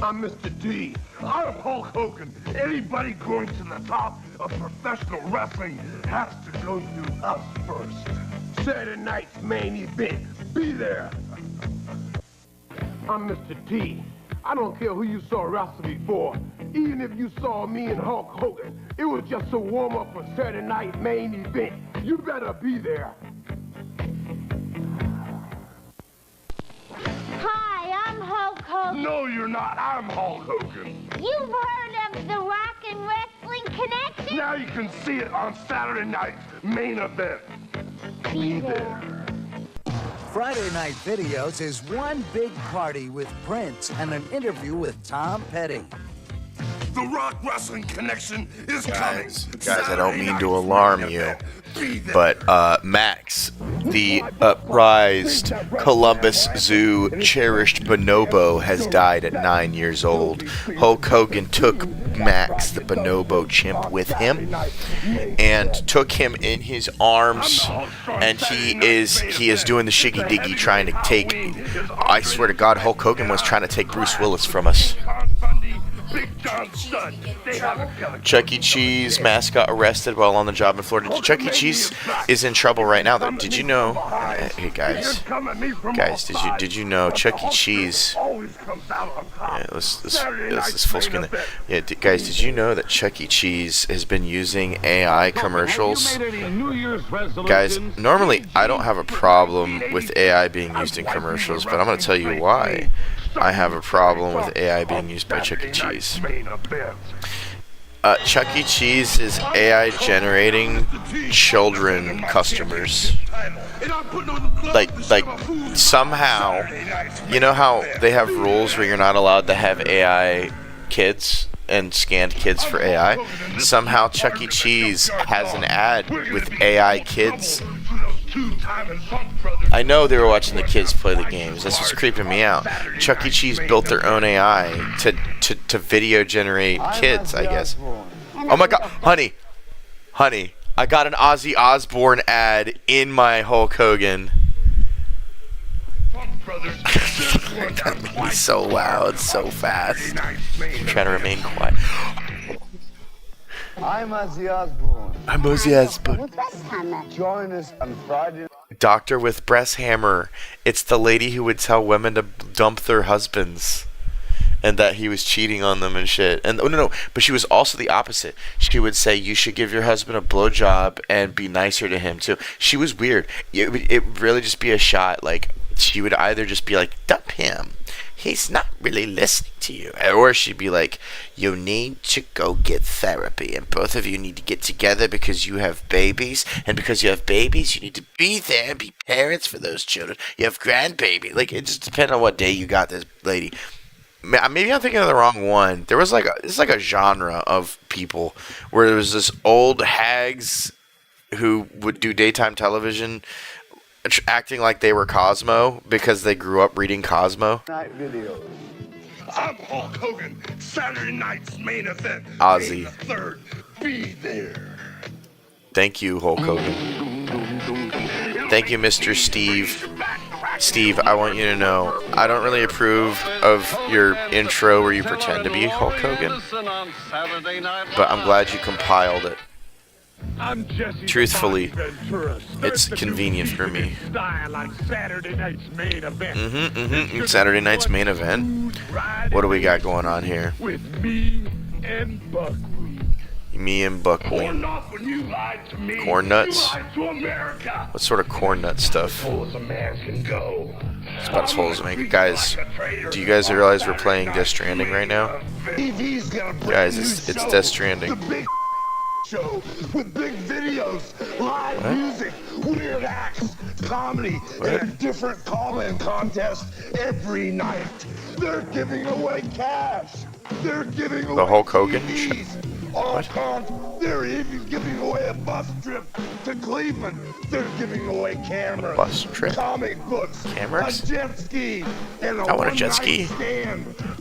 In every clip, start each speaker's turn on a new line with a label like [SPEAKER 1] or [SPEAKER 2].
[SPEAKER 1] I'm Mr. D. I'm Hulk Hogan. Anybody going to the top of professional wrestling has to go through us first. Saturday night's main event. Be there. I'm Mr. T. I don't care who you saw wrestle before. Even if you saw me and Hulk Hogan, it was just a warm-up for Saturday night main event. You better be there.
[SPEAKER 2] Hi, I'm Hulk Hogan.
[SPEAKER 1] No, you're not. I'm Hulk Hogan.
[SPEAKER 2] You've heard of the Rock and Wrestling Connection?
[SPEAKER 1] Now you can see it on Saturday night's main event. Be there.
[SPEAKER 3] Friday Night Videos is one big party with Prince and an interview with Tom Petty.
[SPEAKER 1] The Rock Wrestling Connection is coming.
[SPEAKER 4] Guys, I don't mean to alarm you, but Max, the uprised Columbus Zoo cherished bonobo, has died at 9 years old. Hulk Hogan took Max, the bonobo chimp, with him and took him in his arms, and he is doing the shiggy diggy, trying to take, I swear to God, Hulk Hogan was trying to take Bruce Willis from us. Chuck E. Cheese mascot arrested while on the job in Florida. Chuck E. Cheese is in trouble right now, though. Did you know? Hey guys, did you know Chuck E. Cheese? Yeah, let's full screen that. Yeah, guys, did you know that Chuck E. Cheese has been using AI commercials? Guys, normally I don't have a problem with AI being used in commercials, but I'm gonna tell you why I have a problem with AI being used by Chuck E. Cheese. Chuck E. Cheese is AI generating children customers. Like somehow, you know how they have rules where you're not allowed to have AI kids and scanned kids for AI? Somehow Chuck E. Cheese has an ad with AI kids. I know they were watching the kids play the games. That's what's creeping me out. Chuck E. Cheese built their own AI to video generate kids, I guess. Oh my God, honey, I got an Ozzy Osbourne ad in my Hulk Hogan. He's so loud, so fast. I'm trying to remain quiet.
[SPEAKER 5] I'm Ozzy Osbourne.
[SPEAKER 4] I'm Ozzy Osbourne.
[SPEAKER 2] With breast hammer.
[SPEAKER 5] Join us on Friday.
[SPEAKER 4] Doctor with breast hammer. It's the lady who would tell women to dump their husbands, and that he was cheating on them and shit. And no, but she was also the opposite. She would say you should give your husband a blowjob and be nicer to him too. She was weird. It would really just be a shot. Like she would either just be like, dump him, he's not really listening to you, or she'd be like, you need to go get therapy, and both of you need to get together because you have babies, and because you have babies, you need to be there and be parents for those children. You have grandbaby. Like it just depends on what day you got this lady. Maybe I'm thinking of the wrong one. There was it's like a genre of people where there was this old hags who would do daytime television acting like they were Cosmo because they grew up reading Cosmo.
[SPEAKER 5] Night videos.
[SPEAKER 1] I'm Hulk Hogan. Saturday night's main event.
[SPEAKER 4] Ozzy.
[SPEAKER 1] May the 3rd. Be there.
[SPEAKER 4] Thank you, Hulk Hogan. Thank you, Mr. Steve. Steve, I want you to know, I don't really approve of your intro where you pretend to be Hulk Hogan, but I'm glad you compiled it. Truthfully, it's convenient for me.
[SPEAKER 1] Saturday night's main event.
[SPEAKER 4] Saturday night's main event. What do we got going on here?
[SPEAKER 1] With me and Buckwheat.
[SPEAKER 4] Me and Buckwheat. Corn nuts? What sort of corn nut stuff? It's about as full as a man. Guys, do you guys realize we're playing Death Stranding right now? Guys, it's Death Stranding.
[SPEAKER 1] Show with big videos, live music, weird acts, comedy, and a different call-in contest every night. They're giving away cash. They're giving away
[SPEAKER 4] the Hulk Hogan
[SPEAKER 1] TVs. They're even giving away a bus trip to Cleveland. They're giving away cameras,
[SPEAKER 4] bus trip,
[SPEAKER 1] comic books,
[SPEAKER 4] cameras,
[SPEAKER 1] a jet ski, and
[SPEAKER 4] I want a jet ski.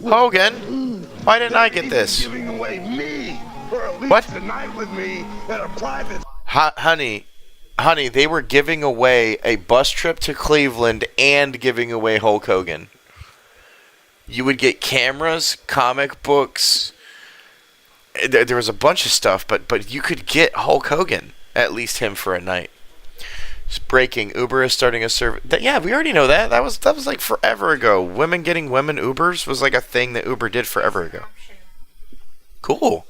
[SPEAKER 1] Hogan,
[SPEAKER 4] why didn't I get this?
[SPEAKER 1] Giving away me. Or at least
[SPEAKER 4] What?
[SPEAKER 1] Tonight with me at a private.
[SPEAKER 4] Honey, they were giving away a bus trip to Cleveland and giving away Hulk Hogan. You would get cameras, comic books. There was a bunch of stuff, but you could get Hulk Hogan, at least him for a night. It's breaking. Uber is starting a service. Yeah, we already know that. That was like forever ago. Women getting women Ubers was like a thing that Uber did forever ago. Cool.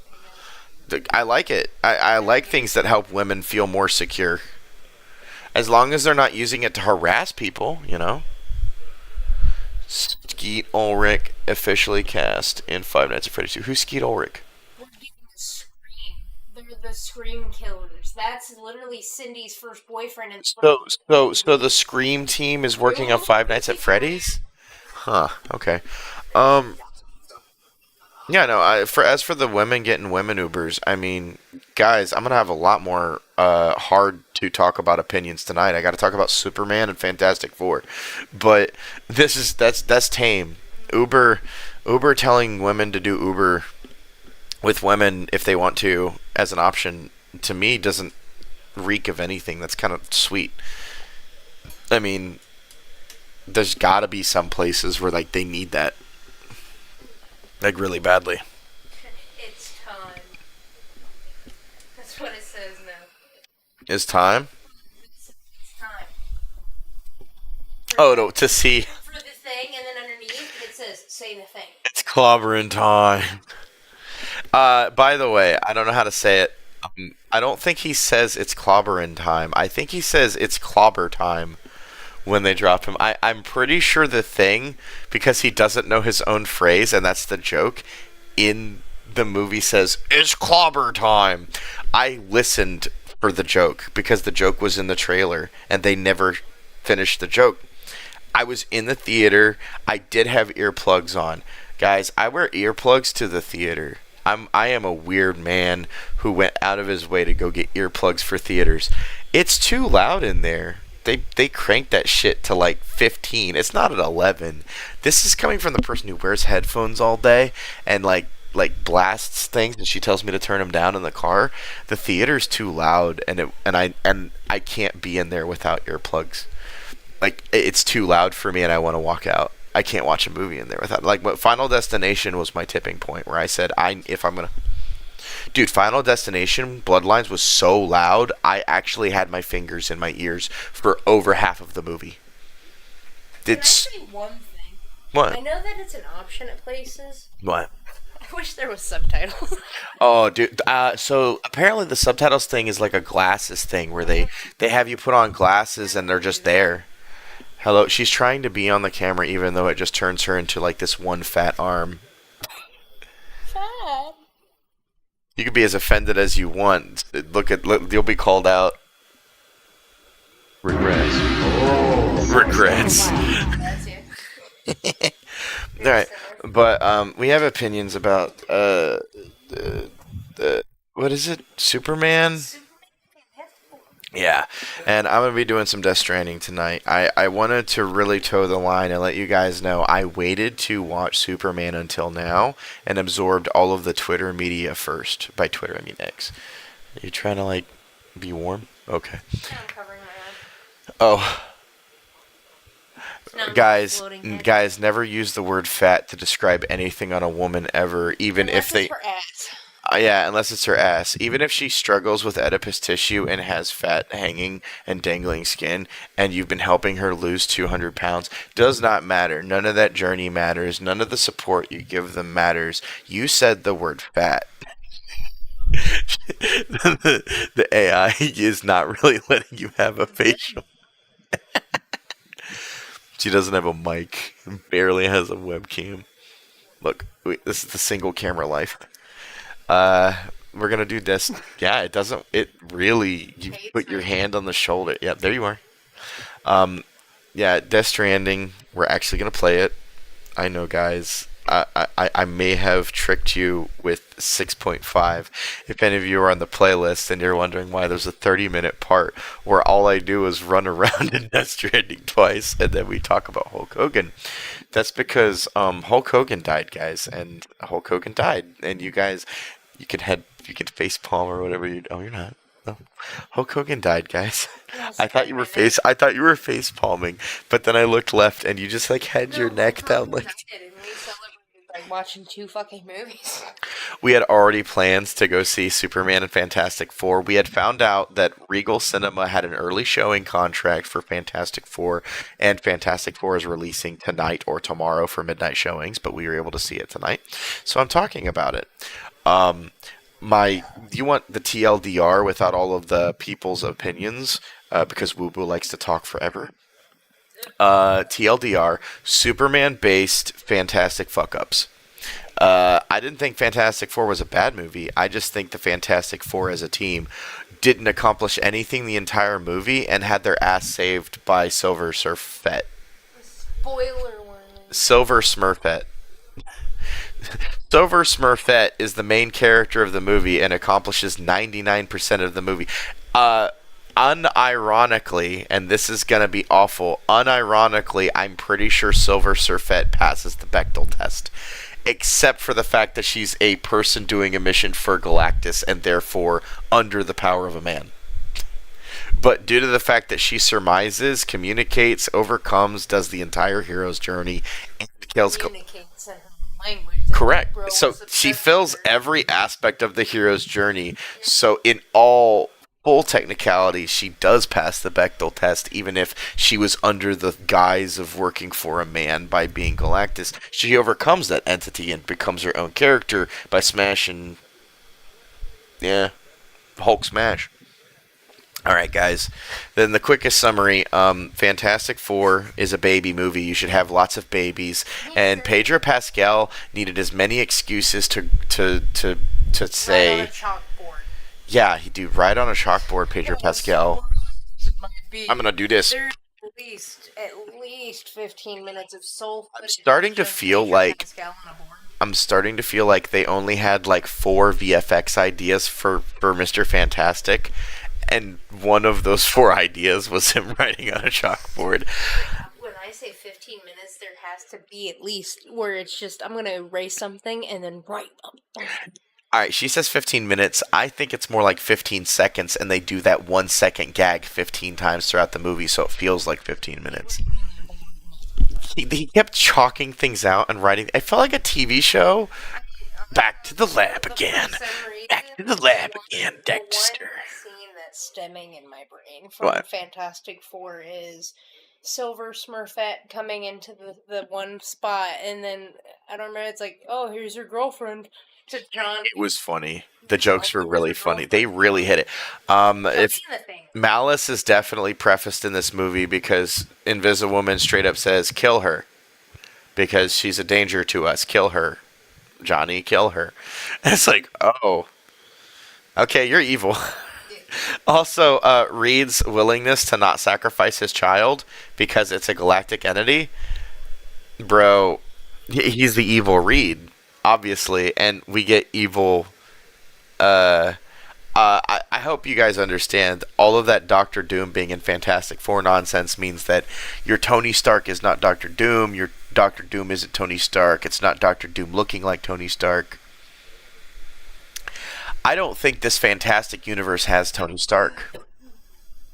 [SPEAKER 4] I like it. I like things that help women feel more secure. As long as they're not using it to harass people, you know. Skeet Ulrich officially cast in Five Nights at Freddy's 2. Who's Skeet Ulrich?
[SPEAKER 6] We're getting Scream. They're the Scream killers. That's literally Cindy's first boyfriend. And
[SPEAKER 4] So the Scream team is working on Five Nights at Freddy's? Huh. Okay. Yeah, no. As for the women getting women Ubers, I mean, guys, I'm gonna have a lot more hard to talk about opinions tonight. I got to talk about Superman and Fantastic Four, but that's tame. Uber telling women to do Uber with women if they want to as an option to me doesn't reek of anything. That's kind of sweet. I mean, there's got to be some places where like they need that. Like, really badly.
[SPEAKER 6] it's time. That's what it says now.
[SPEAKER 4] Is time?
[SPEAKER 6] It's time.
[SPEAKER 4] Oh, no, to see.
[SPEAKER 6] For the thing, and then underneath it says, say the thing.
[SPEAKER 4] It's clobbering time. By the way, I don't know how to say it. I don't think he says it's clobbering time. I think he says it's clobber time when they drop him. I'm pretty sure the thing, because he doesn't know his own phrase, and that's the joke, in the movie says, it's clobber time. I listened for the joke, because the joke was in the trailer, and they never finished the joke. I was in the theater. I did have earplugs on. Guys, I wear earplugs to the theater. I am a weird man who went out of his way to go get earplugs for theaters. It's too loud in there. They cranked that shit to like 15. It's not at 11. This is coming from the person who wears headphones all day and like blasts things, and she tells me to turn them down in the car. The theater's too loud, and I can't be in there without earplugs. Like, it's too loud for me, and I want to walk out. I can't watch a movie in there without, like, but Final Destination was my tipping point where I said, Dude, Final Destination Bloodlines was so loud, I actually had my fingers in my ears for over half of the movie.
[SPEAKER 6] Can I say one thing?
[SPEAKER 4] What?
[SPEAKER 6] I know that it's an option at places.
[SPEAKER 4] What?
[SPEAKER 6] I wish there was subtitles.
[SPEAKER 4] Oh, dude. So apparently the subtitles thing is like a glasses thing where they have you put on glasses and they're just there. Hello, she's trying to be on the camera even though it just turns her into like this one fat arm.
[SPEAKER 6] Fat.
[SPEAKER 4] You could be as offended as you want. Look, you'll be called out. Regrets. Regrets.
[SPEAKER 6] That's it.
[SPEAKER 4] All right, but we have opinions about what is it? Superman? Yeah, and I'm going to be doing some Death Stranding tonight. I wanted to really toe the line and let you guys know I waited to watch Superman until now and absorbed all of the Twitter media first. By Twitter, I mean X. Are you trying to, like, be warm? Okay.
[SPEAKER 6] I'm covering my eye.
[SPEAKER 4] Oh.
[SPEAKER 6] Now I'm
[SPEAKER 4] Guys,
[SPEAKER 6] floating head.
[SPEAKER 4] guys, never use the word fat to describe anything on a woman ever, even
[SPEAKER 6] Unless
[SPEAKER 4] if they...
[SPEAKER 6] it's her ass.
[SPEAKER 4] Yeah, unless it's her ass. Even if she struggles with Oedipus tissue and has fat hanging and dangling skin, and you've been helping her lose 200 pounds, does not matter. None of that journey matters. None of the support you give them matters. You said the word fat. The AI is not really letting you have a facial. She doesn't have a mic. Barely has a webcam. Look, this is the single camera life. We're gonna do this. Yeah, it doesn't. It really. You put your hand on the shoulder. Yeah, there you are. Yeah, Death Stranding. We're actually gonna play it. I know, guys. I may have tricked you with 6.5. If any of you are on the playlist and you're wondering why there's a 30-minute part where all I do is run around in Death Stranding twice and then we talk about Hulk Hogan, that's because Hulk Hogan died, guys, and Hulk Hogan died, and you guys, you can face palm or whatever you. Oh, you're not. No. Hulk Hogan died, guys. I thought you were face palming, but then I looked left and you just like had your neck down like.
[SPEAKER 6] And we saw watching 2 fucking movies.
[SPEAKER 4] We had already plans to go see Superman and Fantastic Four. We had found out that Regal Cinema had an early showing contract for Fantastic Four, and Fantastic Four is releasing tonight or tomorrow for midnight showings, but we were able to see it tonight. So I'm talking about it. Do you want the TLDR without all of the people's opinions? Because WuBu likes to talk forever. TLDR, Superman-based Fantastic fuck-ups. I didn't think Fantastic Four was a bad movie. I just think the Fantastic Four as a team didn't accomplish anything the entire movie and had their ass saved by Silver Surfette.
[SPEAKER 6] Spoiler warning.
[SPEAKER 4] Silver Smurfette. Silver Smurfette is the main character of the movie and accomplishes 99% of the movie. Unironically, and this is going to be awful, unironically, I'm pretty sure Silver Surfette passes the Bechdel test. Except for the fact that she's a person doing a mission for Galactus and therefore under the power of a man. But due to the fact that she surmises, communicates, overcomes, does the entire hero's journey, and kills...
[SPEAKER 6] Communicates in her language.
[SPEAKER 4] Correct. So she fills every aspect of the hero's journey. So in all full technicality, she does pass the Bechdel test, even if she was under the guise of working for a man by being Galactus. She overcomes that entity and becomes her own character by smashing... Yeah. Hulk smash. Alright, guys. Then the quickest summary, Fantastic Four is a baby movie. You should have lots of babies. And Pedro Pascal needed as many excuses to say...
[SPEAKER 6] Right on a chalkboard.
[SPEAKER 4] Yeah, he do right on a chalkboard, Pedro Pascal. I'm gonna do this.
[SPEAKER 6] There's at least 15 minutes of soul footage.
[SPEAKER 4] I'm starting to feel like they only had like 4 VFX ideas for Mr. Fantastic, and one of those 4 ideas was him writing on a chalkboard.
[SPEAKER 6] When I say 15 minutes, there has to be at least where it's just, I'm gonna erase something and then write them.
[SPEAKER 4] Alright, she says 15 minutes. I think it's more like 15 seconds, and they do that 1 second gag 15 times throughout the movie, so it feels like 15 minutes. He kept chalking things out and writing. It felt like a TV show. Back to the lab again. Back to the lab again, Dexter.
[SPEAKER 6] One scene that's stemming in my brain from
[SPEAKER 4] What?
[SPEAKER 6] Fantastic Four is Silver Smurfette coming into the one spot, and then, I don't remember, it's like, oh, here's your girlfriend. To John.
[SPEAKER 4] It was funny. The jokes were really funny. They really hit it. If malice is definitely prefaced in this movie because Invisiwoman straight up says, kill her. Because she's a danger to us. Kill her. Johnny, kill her. And it's like, oh. Okay, you're evil. Also, Reed's willingness to not sacrifice his child because it's a galactic entity. Bro, he's the evil Reed. Obviously, and we get evil. I hope you guys understand all of that Doctor Doom being in Fantastic Four nonsense means that your Tony Stark is not Doctor Doom. Your Doctor Doom isn't Tony Stark. It's not Doctor Doom looking like Tony Stark. I don't think this Fantastic Universe has Tony Stark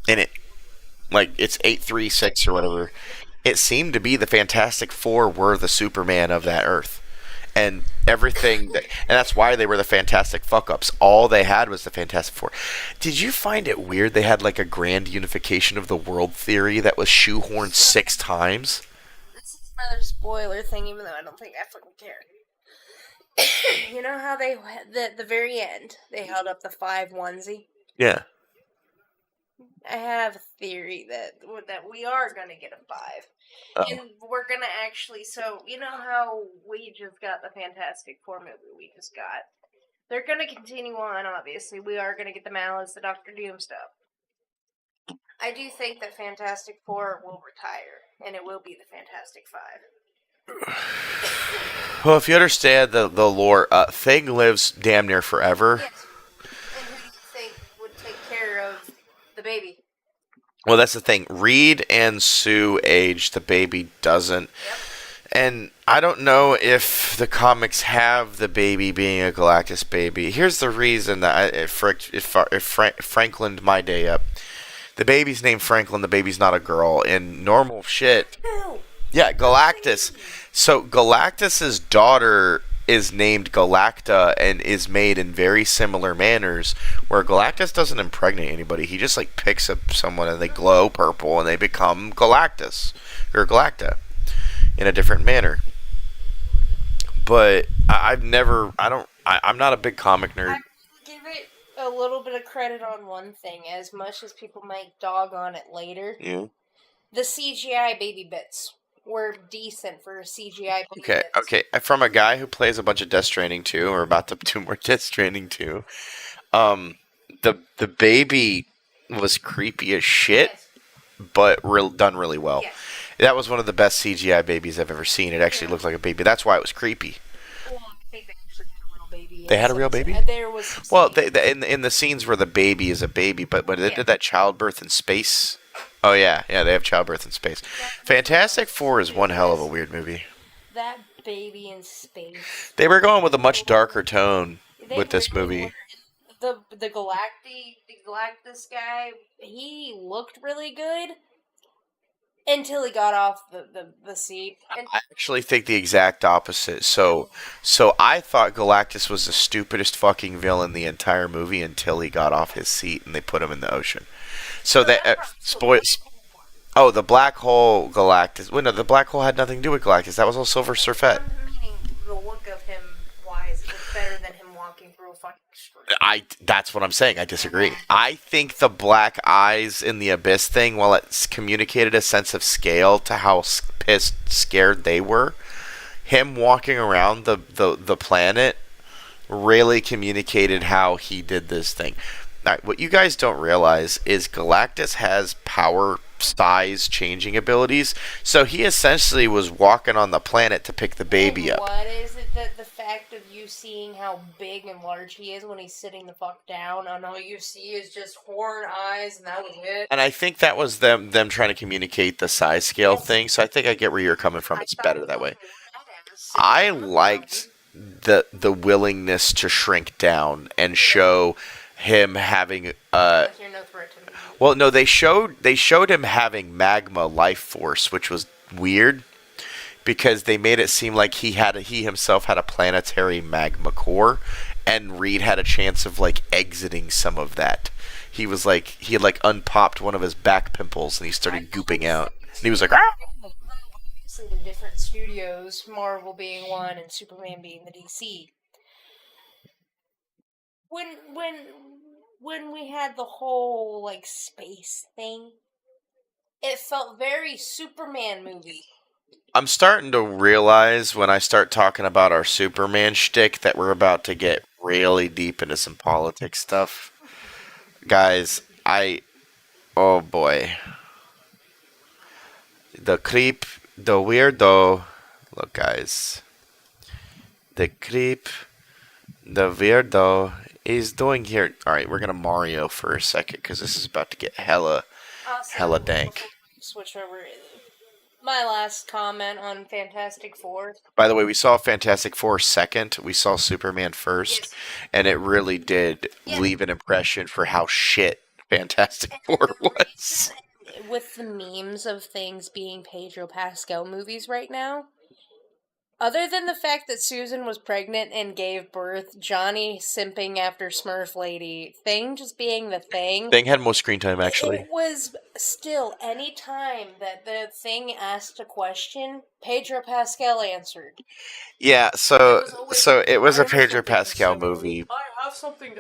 [SPEAKER 4] in it. Like, it's 836 or whatever. It seemed to be the Fantastic Four were the Superman of that Earth. And everything, and that's why they were the Fantastic fuck-ups. All they had was the Fantastic Four. Did you find it weird they had like a grand unification of the world theory that was shoehorned 6 times?
[SPEAKER 6] This is another spoiler thing, even though I don't think I fucking care. You know how they, at the very end, they held up the 5 onesie?
[SPEAKER 4] Yeah.
[SPEAKER 6] I have a theory that we are going to get a 5.
[SPEAKER 4] Oh.
[SPEAKER 6] And we're going to actually, so, you know how we just got the Fantastic Four movie we just got? They're going to continue on, obviously. We are going to get the Malice, the Doctor Doom stuff. I do think that Fantastic Four will retire, and it will be the Fantastic 5.
[SPEAKER 4] Well, if you understand the lore, Thing lives damn near forever.
[SPEAKER 6] Yes. And who do you think would take care of the baby?
[SPEAKER 4] Well, that's the thing. Reed and Sue age, the baby doesn't.
[SPEAKER 6] Yep.
[SPEAKER 4] And I don't know if the comics have the baby being a Galactus baby. Here's the reason that it Franklined my day up. The baby's named Franklin. The baby's not a girl. In normal shit.
[SPEAKER 6] No.
[SPEAKER 4] Yeah, Galactus. So Galactus's daughter is named Galacta and is made in very similar manners, where Galactus doesn't impregnate anybody. He just like picks up someone and they glow purple and they become Galactus or Galacta in a different manner. But I'm not a big comic nerd.
[SPEAKER 6] I give it a little bit of credit on one thing, as much as people might dog on it later.
[SPEAKER 4] Yeah.
[SPEAKER 6] The CGI baby bits were decent for CGI baby
[SPEAKER 4] Okay,
[SPEAKER 6] bits.
[SPEAKER 4] okay. From a guy who plays a bunch of Death Stranding 2, or about to do more Death Stranding 2, the baby was creepy as shit,
[SPEAKER 6] Yes.
[SPEAKER 4] but done really well.
[SPEAKER 6] Yes.
[SPEAKER 4] That was one of the best CGI babies I've ever seen. It actually looked like a baby. That's why it was creepy.
[SPEAKER 6] Well, I think they actually had a real baby.
[SPEAKER 4] They had a real baby?
[SPEAKER 6] There was some
[SPEAKER 4] Well,
[SPEAKER 6] scenes-
[SPEAKER 4] in the scenes where the baby is a baby, but when they
[SPEAKER 6] Yeah.
[SPEAKER 4] did that childbirth in space, oh yeah, they have childbirth in space. Fantastic Four is one hell of a weird movie.
[SPEAKER 6] that baby in space.
[SPEAKER 4] They were going with a much darker tone
[SPEAKER 6] They
[SPEAKER 4] with this
[SPEAKER 6] really
[SPEAKER 4] movie.
[SPEAKER 6] were. The Galactus guy, he looked really good until he got off the seat. And
[SPEAKER 4] I actually think the exact opposite. So I thought Galactus was the stupidest fucking villain the entire movie until he got off his seat and they put him in the ocean. So that spoils. Oh, the black hole Galactus. Well, no, the black hole had nothing to do with Galactus. That was all Silver Surfette.
[SPEAKER 6] meaning the look of him wise, it was better than him walking through a fucking street.
[SPEAKER 4] That's what I'm saying. I disagree. I think the black eyes in the abyss thing, while it's communicated a sense of scale to how pissed, scared they were, him walking around the planet really communicated how he did this thing. All right, what you guys don't realize is Galactus has power size changing abilities, so he essentially was walking on the planet to pick the baby
[SPEAKER 6] And
[SPEAKER 4] up.
[SPEAKER 6] what is it that the fact of you seeing how big and large he is when he's sitting the fuck down, and all you see is just horn eyes, and that was it?
[SPEAKER 4] And I think that was them trying to communicate the size scale thing, so I think I get where you're coming from. It's better that way. I liked the willingness to shrink down and show him having
[SPEAKER 6] You're no threat to me.
[SPEAKER 4] well, no, they showed him having magma life force, which was weird because they made it seem like he himself had a planetary magma core, and Reed had a chance of like exiting some of that. He had unpopped one of his back pimples and he started gooping out. And he was like, ah!
[SPEAKER 6] Obviously, the different studios, Marvel being one and Superman being the DC. When we had the whole like space thing, it felt very Superman movie.
[SPEAKER 4] I'm starting to realize when I start talking about our Superman shtick that we're about to get really deep into some politics stuff. Guys, oh boy. The creep, the weirdo, look guys. The creep, the weirdo is doing here. Alright, we're gonna Mario for a second because this is about to get hella dank.
[SPEAKER 6] Switch over. My last comment on Fantastic Four.
[SPEAKER 4] By the way, we saw Fantastic Four second. We saw Superman first.
[SPEAKER 6] Yes.
[SPEAKER 4] And it really did leave an impression for how shit Fantastic Four was.
[SPEAKER 6] With the memes of things being Pedro Pascal movies right now, other than the fact that Susan was pregnant and gave birth, Johnny simping after Smurf Lady, Thing just being the Thing.
[SPEAKER 4] Thing had more screen time, actually.
[SPEAKER 6] It was still, any time that the Thing asked a question, Pedro Pascal answered.
[SPEAKER 4] Yeah, so it was a Pedro Pascal movie.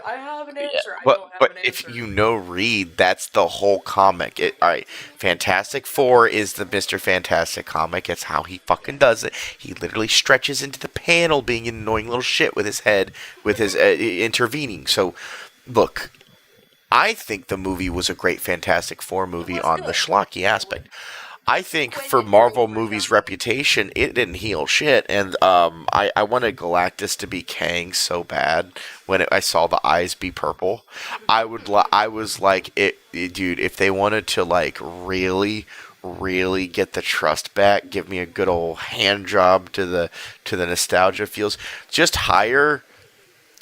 [SPEAKER 6] I have an answer.
[SPEAKER 4] But if you know Reed, that's the whole comic. Alright, Fantastic Four is the Mr. Fantastic comic. It's how he fucking does it. He literally stretches into the panel being an annoying little shit with his head, with his intervening. So, look, I think the movie was a great Fantastic Four movie on the schlocky aspect. I think for Marvel movies' reputation, it didn't heal shit, and I wanted Galactus to be Kang so bad when I saw the eyes be purple. I was like, dude, if they wanted to like really get the trust back, give me a good old hand job to the nostalgia feels, just hire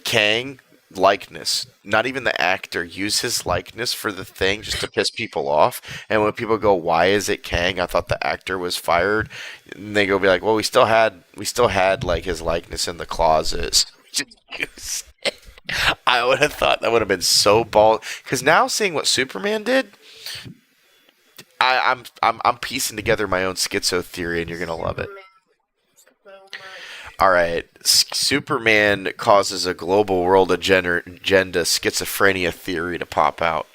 [SPEAKER 4] Kang likeness, not even the actor, use his likeness for the thing just to piss people off. And when people go, "Why is it Kang? I thought the actor was fired," and they go be like, "Well, we still had like his likeness in the closet." I would have thought that would have been so bald. Because now seeing what Superman did, I'm piecing together my own schizo theory, and you're gonna love it. All right, Superman causes a global world agenda schizophrenia theory to pop out.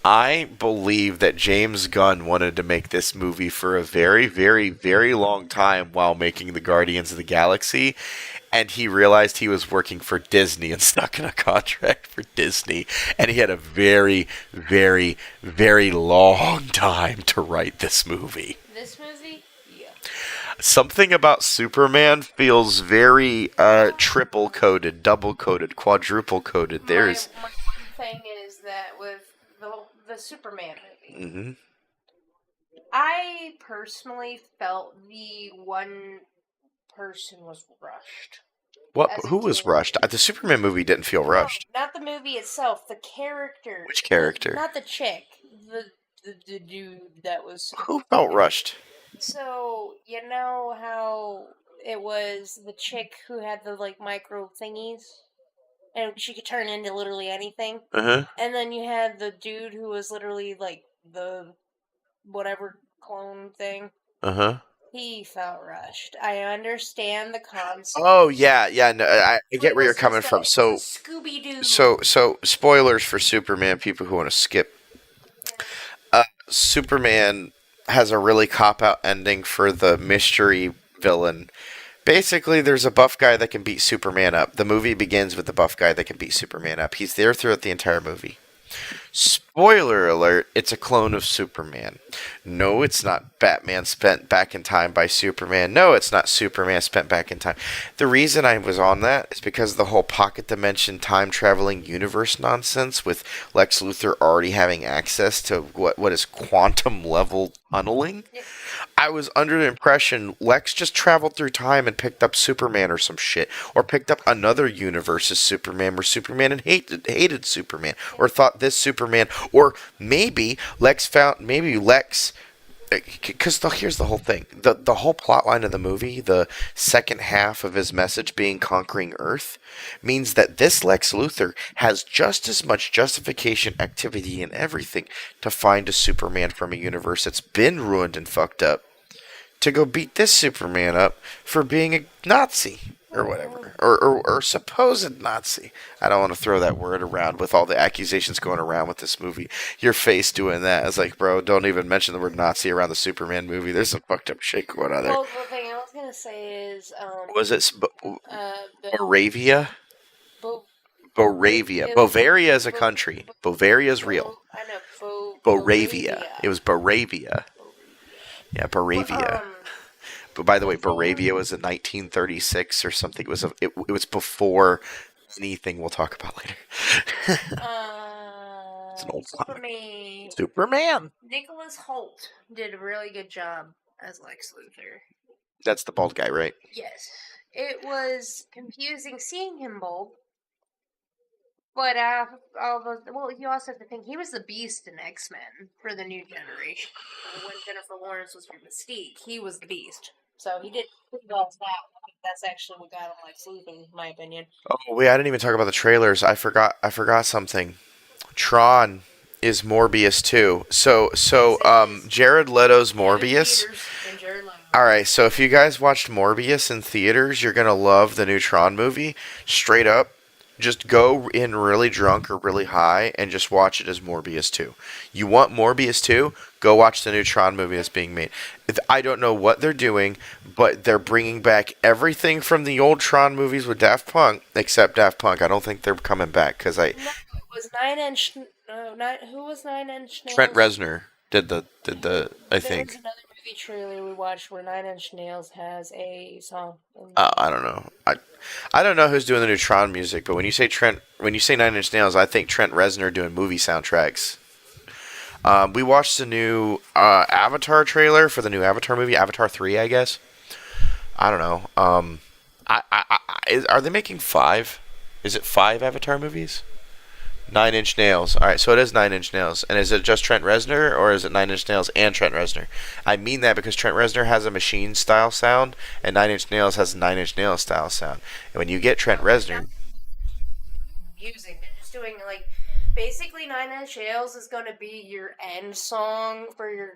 [SPEAKER 4] I believe that James Gunn wanted to make this movie for a very, very, very long time while making the Guardians of the Galaxy, and he realized he was working for Disney and stuck in a contract for Disney, and he had a very, very, very long time to write this movie.
[SPEAKER 6] This movie? Yeah.
[SPEAKER 4] Something about Superman feels very triple coded, double coded, quadruple coded. There's
[SPEAKER 6] My one thing is that with the Superman movie,
[SPEAKER 4] mm-hmm.
[SPEAKER 6] I personally felt the one person was rushed.
[SPEAKER 4] Who was rushed? The Superman movie didn't feel rushed.
[SPEAKER 6] No, not the movie itself. The character.
[SPEAKER 4] Which character?
[SPEAKER 6] Not the chick. The dude that was.
[SPEAKER 4] Who felt rushed?
[SPEAKER 6] So you know how it was the chick who had the like micro thingies, and she could turn into literally anything.
[SPEAKER 4] Uh-huh.
[SPEAKER 6] And then you had the dude who was literally like the whatever clone thing.
[SPEAKER 4] Uh-huh.
[SPEAKER 6] He felt rushed. I understand the concept.
[SPEAKER 4] Oh yeah. No, I get where you're coming from. So
[SPEAKER 6] Scooby Doo.
[SPEAKER 4] So spoilers for Superman. People who want to skip. Superman has a really cop-out ending for the mystery villain. Basically, there's a buff guy that can beat Superman up. The movie begins with the buff guy that can beat Superman up. He's there throughout the entire movie. Spoiler alert, it's a clone of Superman. No, it's not Batman spent back in time by Superman. No, it's not Superman spent back in time. The reason I was on that is because of the whole pocket dimension time traveling universe nonsense with Lex Luthor already having access to what is quantum level tunneling. Yeah. I was under the impression Lex just traveled through time and picked up Superman or some shit, or picked up another universe's Superman where Superman hated Superman, or thought this Superman, or maybe Lex, because here's the whole thing, the whole plot line of the movie, the second half of his message being conquering Earth, means that this Lex Luthor has just as much justification, activity, and everything to find a Superman from a universe that's been ruined and fucked up, to go beat this Superman up for being a Nazi or whatever, or supposed Nazi. I don't want to throw that word around with all the accusations going around with this movie. Your face doing that is like, bro, don't even mention the word Nazi around the Superman movie. There's some fucked up shit going on there.
[SPEAKER 6] Well, the thing I was gonna say is,
[SPEAKER 4] was it Moravia? Boravia. Bavaria is a country. Bavaria is real.
[SPEAKER 6] I know.
[SPEAKER 4] Boravia. It was Boravia. Yeah, Boravia. But by the way, Boravia was in 1936 or something. It was before anything we'll talk about later. It's an old Superman.
[SPEAKER 6] Nicholas Hoult did a really good job as Lex Luthor.
[SPEAKER 4] That's the bald guy, right?
[SPEAKER 6] Yes. It was confusing seeing him bald. But you also have to think he was the Beast in X-Men for the new generation. When Jennifer Lawrence was for Mystique, he was the Beast. So he did pretty well as that. I think that's actually what got him Lex Luthor, in my opinion.
[SPEAKER 4] Oh wait, I didn't even talk about the trailers. I forgot something. Tron is Morbius too. So Jared Leto's Morbius. All right, so if you guys watched Morbius in theaters, you're gonna love the new Tron movie. Straight up. Just go in really drunk or really high and just watch it as Morbius 2. You want Morbius 2? Go watch the new Tron movie that's being made. I don't know what they're doing, but they're bringing back everything from the old Tron movies with Daft Punk, except Daft Punk. I don't think they're coming back because
[SPEAKER 6] No, it was 9 Inch. Who was 9 Inch Nails?
[SPEAKER 4] Trent Reznor did the. I think.
[SPEAKER 6] There was another movie trailer we watched where 9 Inch Nails has a song.
[SPEAKER 4] I don't know. I don't know who's doing the new Tron music, but when you say 9 Inch Nails, I think Trent Reznor doing movie soundtracks. We watched the new Avatar trailer for the new Avatar movie, Avatar 3, I guess. I don't know. Are they making 5? Is it 5 Avatar movies? 9 Inch Nails. All right, so it is 9 Inch Nails. And is it just Trent Reznor, or is it 9 Inch Nails and Trent Reznor? I mean that because Trent Reznor has a machine style sound, and 9 Inch Nails has a 9 Inch Nails style sound. And when you get Trent Reznor,
[SPEAKER 6] Using they're just doing like basically Nine Inch Nails is going to be your end song for your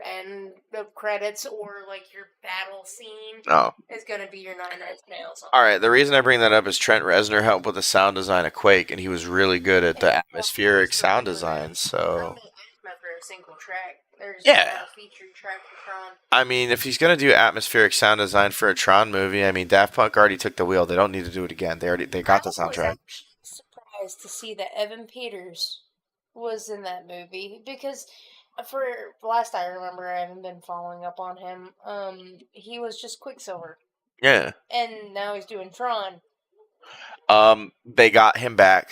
[SPEAKER 6] end of credits, or like your battle scene
[SPEAKER 4] oh,
[SPEAKER 6] is going to be your Nine Inch Nails song.
[SPEAKER 4] all right. The reason I bring that up is Trent Reznor helped with the sound design of Quake, and he was really good at the atmospheric sound design. So
[SPEAKER 6] For a single track, there's
[SPEAKER 4] Yeah.
[SPEAKER 6] not a featured track for Tron.
[SPEAKER 4] I mean, if he's gonna do atmospheric sound design for a Tron movie, I mean, Daft Punk already took the wheel. They don't need to do it again. They got the
[SPEAKER 6] I was
[SPEAKER 4] soundtrack.
[SPEAKER 6] actually surprised to see that Evan Peters was in that movie, because for last I remember, I haven't been following up on him. He was just Quicksilver,
[SPEAKER 4] Yeah.
[SPEAKER 6] and now he's doing Tron.
[SPEAKER 4] They got him back.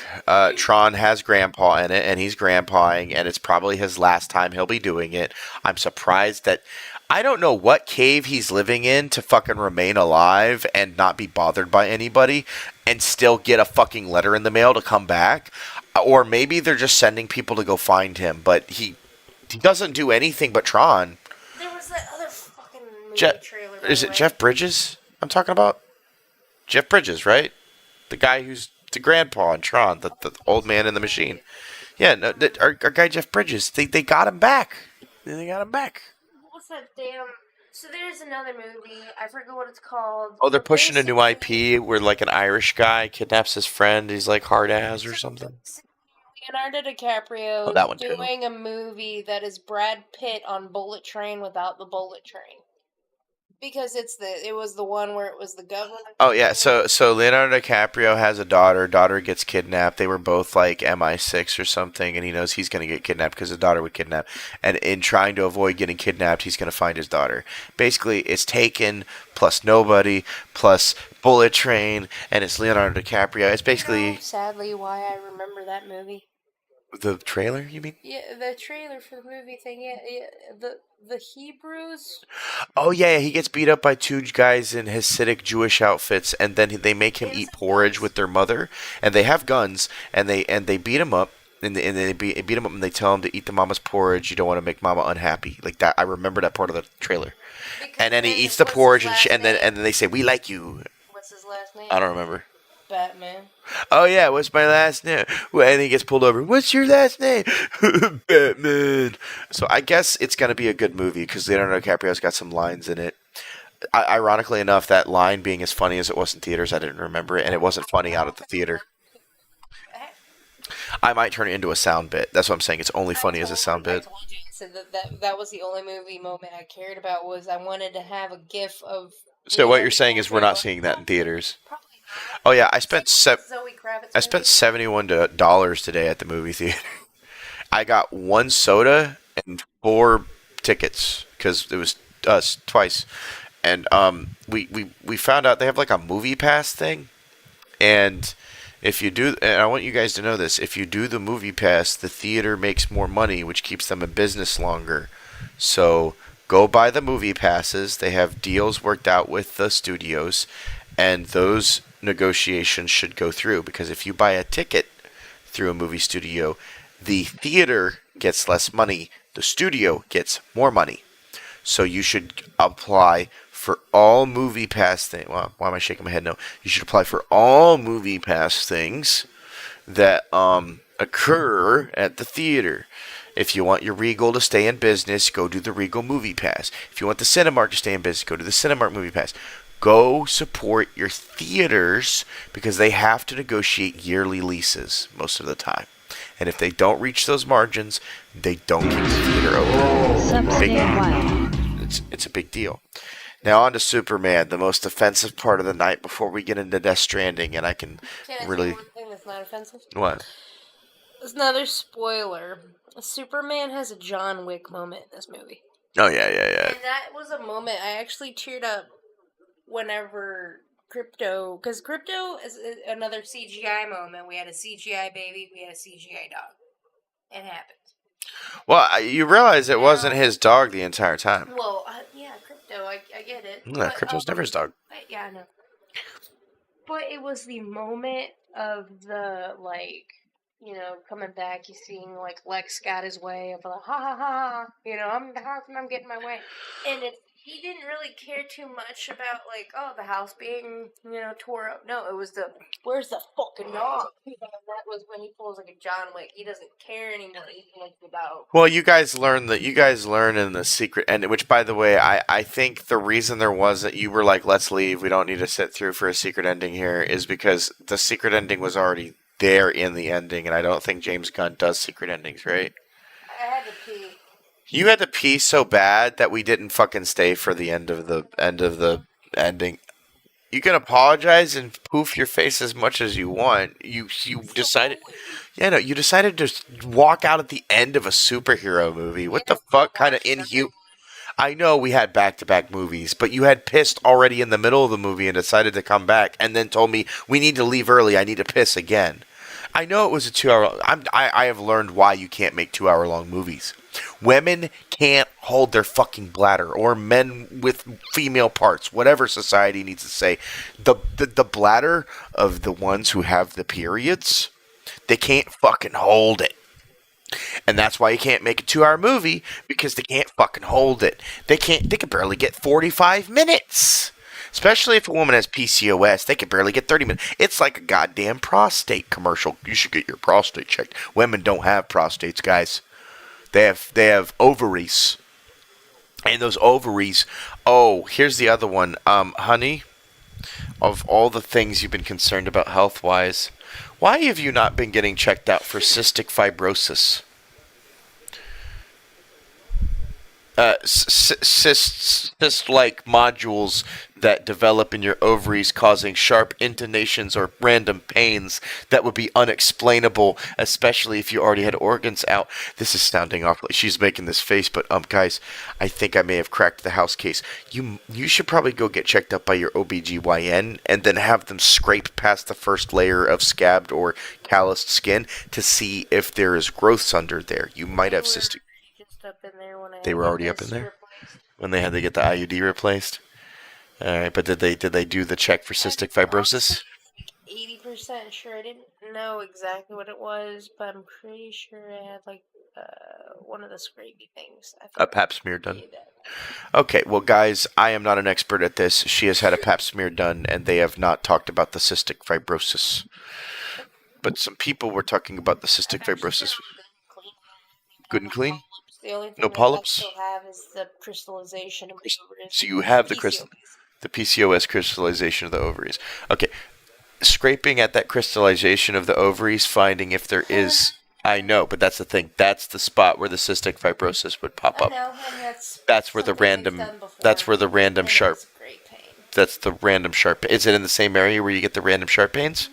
[SPEAKER 4] Tron has Grandpa in it, and he's grandpaing, and it's probably his last time he'll be doing it. I'm surprised that I don't know what cave he's living in to fucking remain alive and not be bothered by anybody, and still get a fucking letter in the mail to come back. Or maybe they're just sending people to go find him, but he doesn't do anything but Tron.
[SPEAKER 6] There was that other fucking movie trailer.
[SPEAKER 4] Is it Jeff Bridges I'm talking about? Jeff Bridges, right? The guy who's the grandpa in Tron, the old man in the machine. Yeah, no, our guy Jeff Bridges, they got him back. They got him back.
[SPEAKER 6] What's that damn... So there's another movie, I forget what it's called.
[SPEAKER 4] Oh, they're
[SPEAKER 6] but
[SPEAKER 4] pushing a new
[SPEAKER 6] basically-
[SPEAKER 4] IP where like an Irish guy kidnaps his friend. He's like hard ass or something.
[SPEAKER 6] Leonardo DiCaprio
[SPEAKER 4] Oh, that one too.
[SPEAKER 6] doing a movie that is Brad Pitt on Bullet Train without the bullet train. Because it was the one where it was the government.
[SPEAKER 4] Oh yeah, so Leonardo DiCaprio has a daughter. Daughter gets kidnapped. They were both like MI6 or something, and he knows he's gonna get kidnapped because his daughter would kidnap. And in trying to avoid getting kidnapped, he's gonna find his daughter. Basically, it's Taken plus Nobody plus Bullet Train, and it's Leonardo DiCaprio. It's basically
[SPEAKER 6] Sadly, why I remember that movie.
[SPEAKER 4] the trailer. You mean?
[SPEAKER 6] Yeah, the trailer for the movie thing. Yeah, the Hebrews.
[SPEAKER 4] Oh yeah, he gets beat up by two guys in Hasidic Jewish outfits, and then they make him eat porridge with their mother, and they have guns, and they beat him up, and they beat him up, and they tell him to eat the mama's porridge. You don't want to make mama unhappy, like that. I remember that part of the trailer. And then he eats the porridge, and then they say, "We like you."
[SPEAKER 6] What's his last name?
[SPEAKER 4] I don't remember.
[SPEAKER 6] Batman.
[SPEAKER 4] Oh yeah, what's my last name? And he gets pulled over. What's your last name? Batman. So I guess it's gonna be a good movie because Leonardo DiCaprio's got some lines in it. Ironically enough, that line being as funny as it was in theaters, I didn't remember it, and it wasn't funny out at the theater. I might turn it into a sound bit. That's what I'm saying. It's only funny as a sound bit.
[SPEAKER 6] I told you, I said that was the only movie moment I cared about. Was I wanted to have a GIF of.
[SPEAKER 4] So what you're saying is we're not seeing that in theaters. Oh yeah, I spent
[SPEAKER 6] Zoe Kravitz
[SPEAKER 4] $71 today at the movie theater. I got one soda and 4 tickets because it was us twice, and we found out they have like a movie pass thing, and if you do, and I want you guys to know this, if you do the movie pass, the theater makes more money, which keeps them in business longer. So go buy the movie passes. They have deals worked out with the studios, and those negotiations should go through, because if you buy a ticket through a movie studio, the theater gets less money, the studio gets more money. So you should apply for all movie pass things. Well, why am I shaking my head? No, you should apply for all movie pass things that occur at the theater. If you want your Regal to stay in business, go do the Regal Movie Pass. If you want the Cinemark to stay in business, go to the Cinemark Movie Pass. Go support your theaters because they have to negotiate yearly leases most of the time. And if they don't reach those margins, they don't keep the theater open. It's a big deal. Now on to Superman, the most offensive part of the night before we get into Death Stranding, and I can really...
[SPEAKER 6] One thing that's not offensive?
[SPEAKER 4] What?
[SPEAKER 6] It's another spoiler. Superman has a John Wick moment in this movie.
[SPEAKER 4] Oh, yeah.
[SPEAKER 6] And that was a moment I actually teared up whenever Crypto... Because Crypto is another CGI moment. We had a CGI baby, we had a CGI dog. It happened.
[SPEAKER 4] Well, you realize it wasn't his dog the entire time.
[SPEAKER 6] Well, yeah, Crypto, I get it.
[SPEAKER 4] No, Crypto's never his dog.
[SPEAKER 6] Yeah, I know. But it was the moment of the, like, you know, coming back, you seeing, like, Lex got his way of, like, ha ha ha, you know, how come I'm getting my way? And he didn't really care too much about, like, oh, the house being, you know, tore up. No, it was where's the fucking dog? And that was when he pulls, like, a John Wick. He doesn't care anymore. He's like the dog.
[SPEAKER 4] Well, you guys learn in the secret ending, which, by the way, I think the reason there wasn't, you were like, let's leave, we don't need to sit through for a secret ending here, is because the secret ending was already there in the ending, and I don't think James Gunn does secret endings, right?
[SPEAKER 6] I had to pee.
[SPEAKER 4] You had to pee so bad that we didn't fucking stay for the end of the ending. You can apologize and poof your face as much as you want. You decided, yeah, no, you decided to walk out at the end of a superhero movie. What the fuck kind of inhuman? I know we had back-to-back movies, but you had pissed already in the middle of the movie and decided to come back, and then told me we need to leave early. I need to piss again. I know it was a 2-hour. I have learned why you can't make 2-hour-long movies. Women can't hold their fucking bladder, or men with female parts, whatever society needs to say. The bladder of the ones who have the periods, they can't fucking hold it. And that's why you can't make a 2-hour movie, because they can't fucking hold it. They can barely get 45 minutes. Especially if a woman has PCOS, they can barely get 30 minutes. It's like a goddamn prostate commercial. You should get your prostate checked. Women don't have prostates, guys. They have ovaries. And those ovaries, oh, here's the other one. Honey, of all the things you've been concerned about health-wise, why have you not been getting checked out for cystic fibrosis? Cyst-like modules that develop in your ovaries, causing sharp intonations or random pains that would be unexplainable, especially if you already had organs out. This is sounding awfully. She's making this face, but guys, I think I may have cracked the house case. You should probably go get checked out by your OBGYN and then have them scrape past the first layer of scabbed or calloused skin to see if there is growths under there. You might have cystic.
[SPEAKER 6] Up in there when
[SPEAKER 4] they were already up in there when they had to get the IUD replaced. All right, but did they do the check for cystic fibrosis?
[SPEAKER 6] 80% sure. I didn't know exactly what it was, but I'm pretty sure I had like one of the scrapey things.
[SPEAKER 4] A pap smear done. Okay, well, guys, I am not an expert at this. She has had a pap smear done, and they have not talked about the cystic fibrosis. But some people were talking about the cystic fibrosis. Good and clean?
[SPEAKER 6] The only thing
[SPEAKER 4] no polyps?
[SPEAKER 6] I still have is the crystallization of the ovaries.
[SPEAKER 4] So you have the PCOS crystallization of the ovaries. Okay. Scraping at that crystallization of the ovaries, finding if there is... I know, but that's the thing. That's the spot where the cystic fibrosis would pop up. That's where the random... That's where the random sharp... That's the random sharp... Is it in the same area where you get the random sharp pains?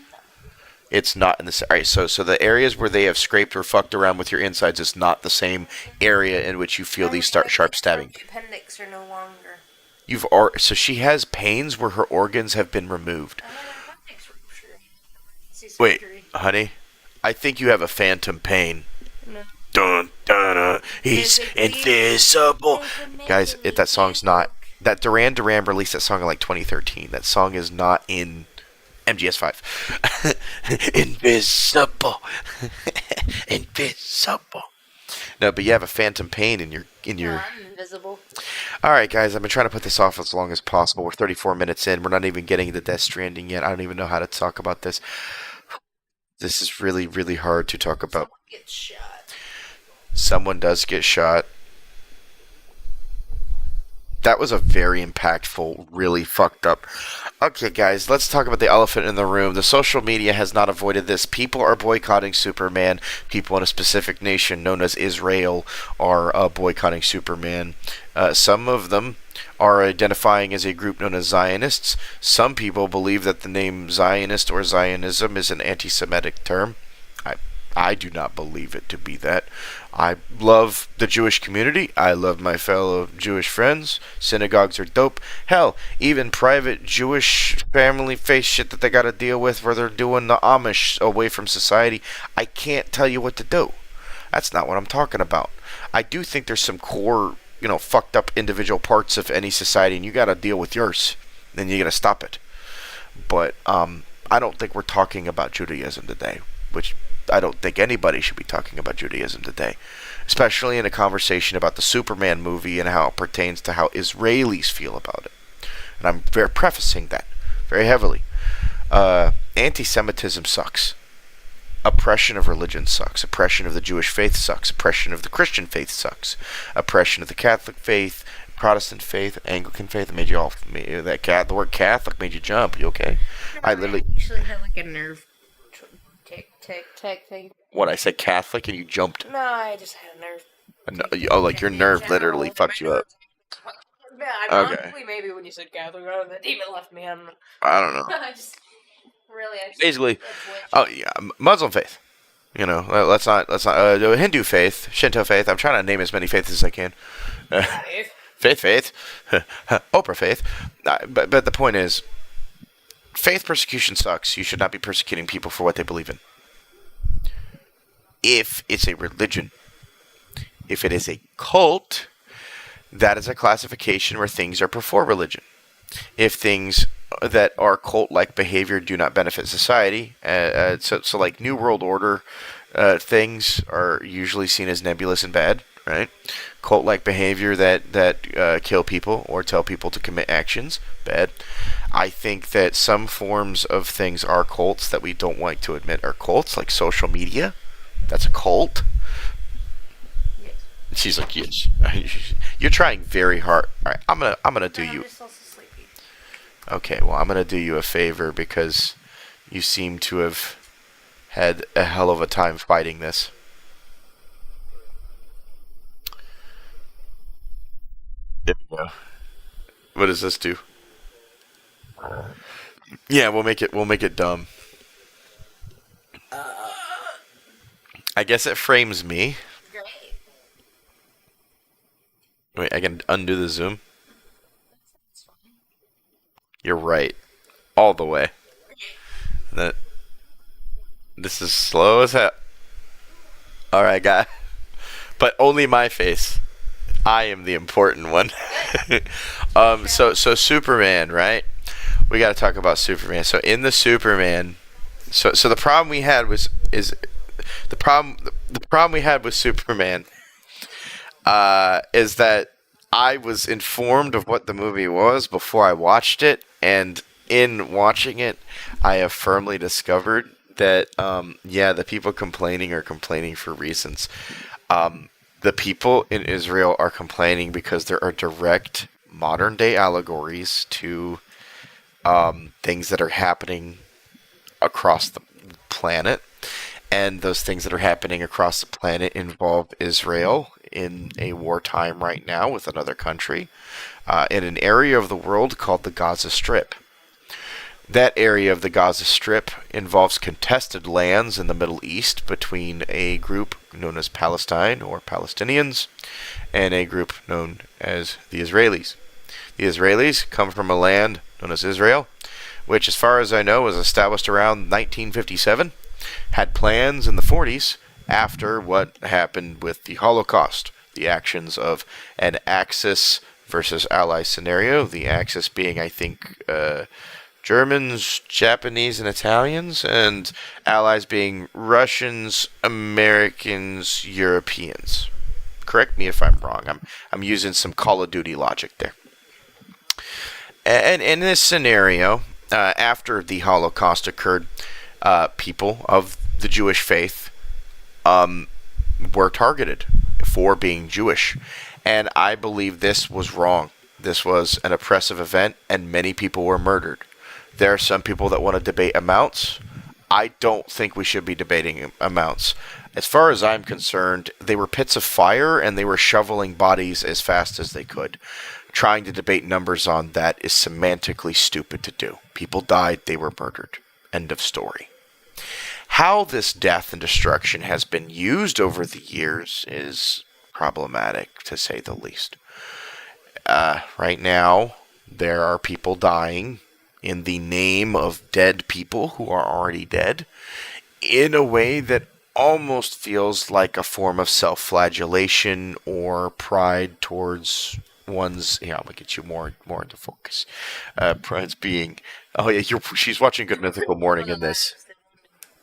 [SPEAKER 4] It's not in the... All right, so the areas where they have scraped or fucked around with your insides is not the same area in which you feel these sharp stabbing.
[SPEAKER 6] Appendix are no longer.
[SPEAKER 4] So she has pains where her organs have been removed. Wait, honey, I think you have a phantom pain.
[SPEAKER 6] No.
[SPEAKER 4] Dun, dun, dun, he's invisible. Guys, that song's not... That Duran Duran released that song in like 2013. That song is not in... MGS5. Invisible. Invisible. No, but you have a phantom pain in your...
[SPEAKER 6] I'm invisible.
[SPEAKER 4] Alright, guys, I've been trying to put this off as long as possible. We're 34 minutes in. We're not even getting into Death Stranding yet. I don't even know how to talk about this. This is really, really hard to talk about.
[SPEAKER 6] Someone gets shot.
[SPEAKER 4] Someone does get shot. That was a very impactful, really fucked up. Okay, guys, let's talk about the elephant in the room. The social media has not avoided this. People are boycotting Superman. People in a specific nation known as Israel are boycotting Superman. Some of them are identifying as a group known as Zionists. Some people believe that the name Zionist or Zionism is an anti-Semitic term. I do not believe it to be that. I love the Jewish community. I love my fellow Jewish friends. Synagogues are dope. Hell, even private Jewish family face shit that they gotta deal with where they're doing the Amish away from society. I can't tell you what to do. That's not what I'm talking about. I do think there's some core, fucked up individual parts of any society, and you gotta deal with yours. Then you gotta stop it. But, I don't think we're talking about Judaism today, which I don't think anybody should be talking about Judaism today, especially in a conversation about the Superman movie and how it pertains to how Israelis feel about it. And I'm very prefacing that very heavily. Anti-Semitism sucks. Oppression of religion sucks. Oppression of the Jewish faith sucks. Oppression of the Christian faith sucks. Oppression of the Catholic faith, Protestant faith, Anglican faith. Made you all the word Catholic made you jump. You okay? I literally
[SPEAKER 6] actually had like a nerve tick thing.
[SPEAKER 4] What, I said Catholic and you jumped?
[SPEAKER 6] No, I just had a nerve.
[SPEAKER 4] Oh, like your nerve literally fucked you up.
[SPEAKER 6] Yeah,
[SPEAKER 4] Okay.
[SPEAKER 6] ironically, maybe when you said Catholic, the demon left me. I don't know.
[SPEAKER 4] I don't know.
[SPEAKER 6] I just really,
[SPEAKER 4] Basically, oh yeah, Muslim faith. You know, let's not Hindu faith, Shinto faith. I'm trying to name as many faiths as I can. Faith, Oprah faith. But the point is, faith persecution sucks. You should not be persecuting people for what they believe in. If it's a religion, if it is a cult, that is a classification where things are before religion. If things that are cult-like behavior do not benefit society, so like New World Order things are usually seen as nebulous and bad, right? Cult-like behavior that kill people or tell people to commit actions, bad. I think that some forms of things are cults that we don't like to admit are cults, like social media. That's a cult.
[SPEAKER 6] Yes.
[SPEAKER 4] She's like, yes. You're trying very hard. All right, I'm gonna do you.
[SPEAKER 6] I'm just also sleepy.
[SPEAKER 4] Okay, well, I'm gonna do you a favor because you seem to have had a hell of a time fighting this. There we go. What does this do? Yeah, we'll make it dumb. I guess it frames me.
[SPEAKER 6] Great.
[SPEAKER 4] Wait, I can undo the zoom. You're right. All the way. This is slow as hell. Alright, guy. But only my face. I am the important one. So Superman, right? We gotta talk about Superman. So in the Superman, so the problem we had was the problem we had with Superman is that I was informed of what the movie was before I watched it, and in watching it, I have firmly discovered that the people complaining are complaining for reasons. The people in Israel are complaining because there are direct modern day allegories to things that are happening across the planet. And those things that are happening across the planet involve Israel in a wartime right now with another country in an area of the world called the Gaza Strip. That area of the Gaza Strip involves contested lands in the Middle East between a group known as Palestine or Palestinians and a group known as the Israelis. The Israelis come from a land known as Israel, which, as far as I know, was established around 1957. Had plans in the 40s after what happened with the Holocaust, the actions of an Axis versus Ally scenario, the Axis being, I think, Germans, Japanese, and Italians, and Allies being Russians, Americans, Europeans. Correct me if I'm wrong. I'm using some Call of Duty logic there. And in this scenario, after the Holocaust occurred, people of the Jewish faith were targeted for being Jewish. And I believe this was wrong. This was an oppressive event, and many people were murdered. There are some people that want to debate amounts. I don't think we should be debating amounts. As far as I'm concerned, they were pits of fire, and they were shoveling bodies as fast as they could. Trying to debate numbers on that is semantically stupid to do. People died, they were murdered. End of story. How this death and destruction has been used over the years is problematic, to say the least. Right now, there are people dying in the name of dead people who are already dead in a way that almost feels like a form of self-flagellation or pride towards ones. Yeah, I'm gonna get you more into focus. Prince being, oh yeah, she's watching Good Mythical Morning in this.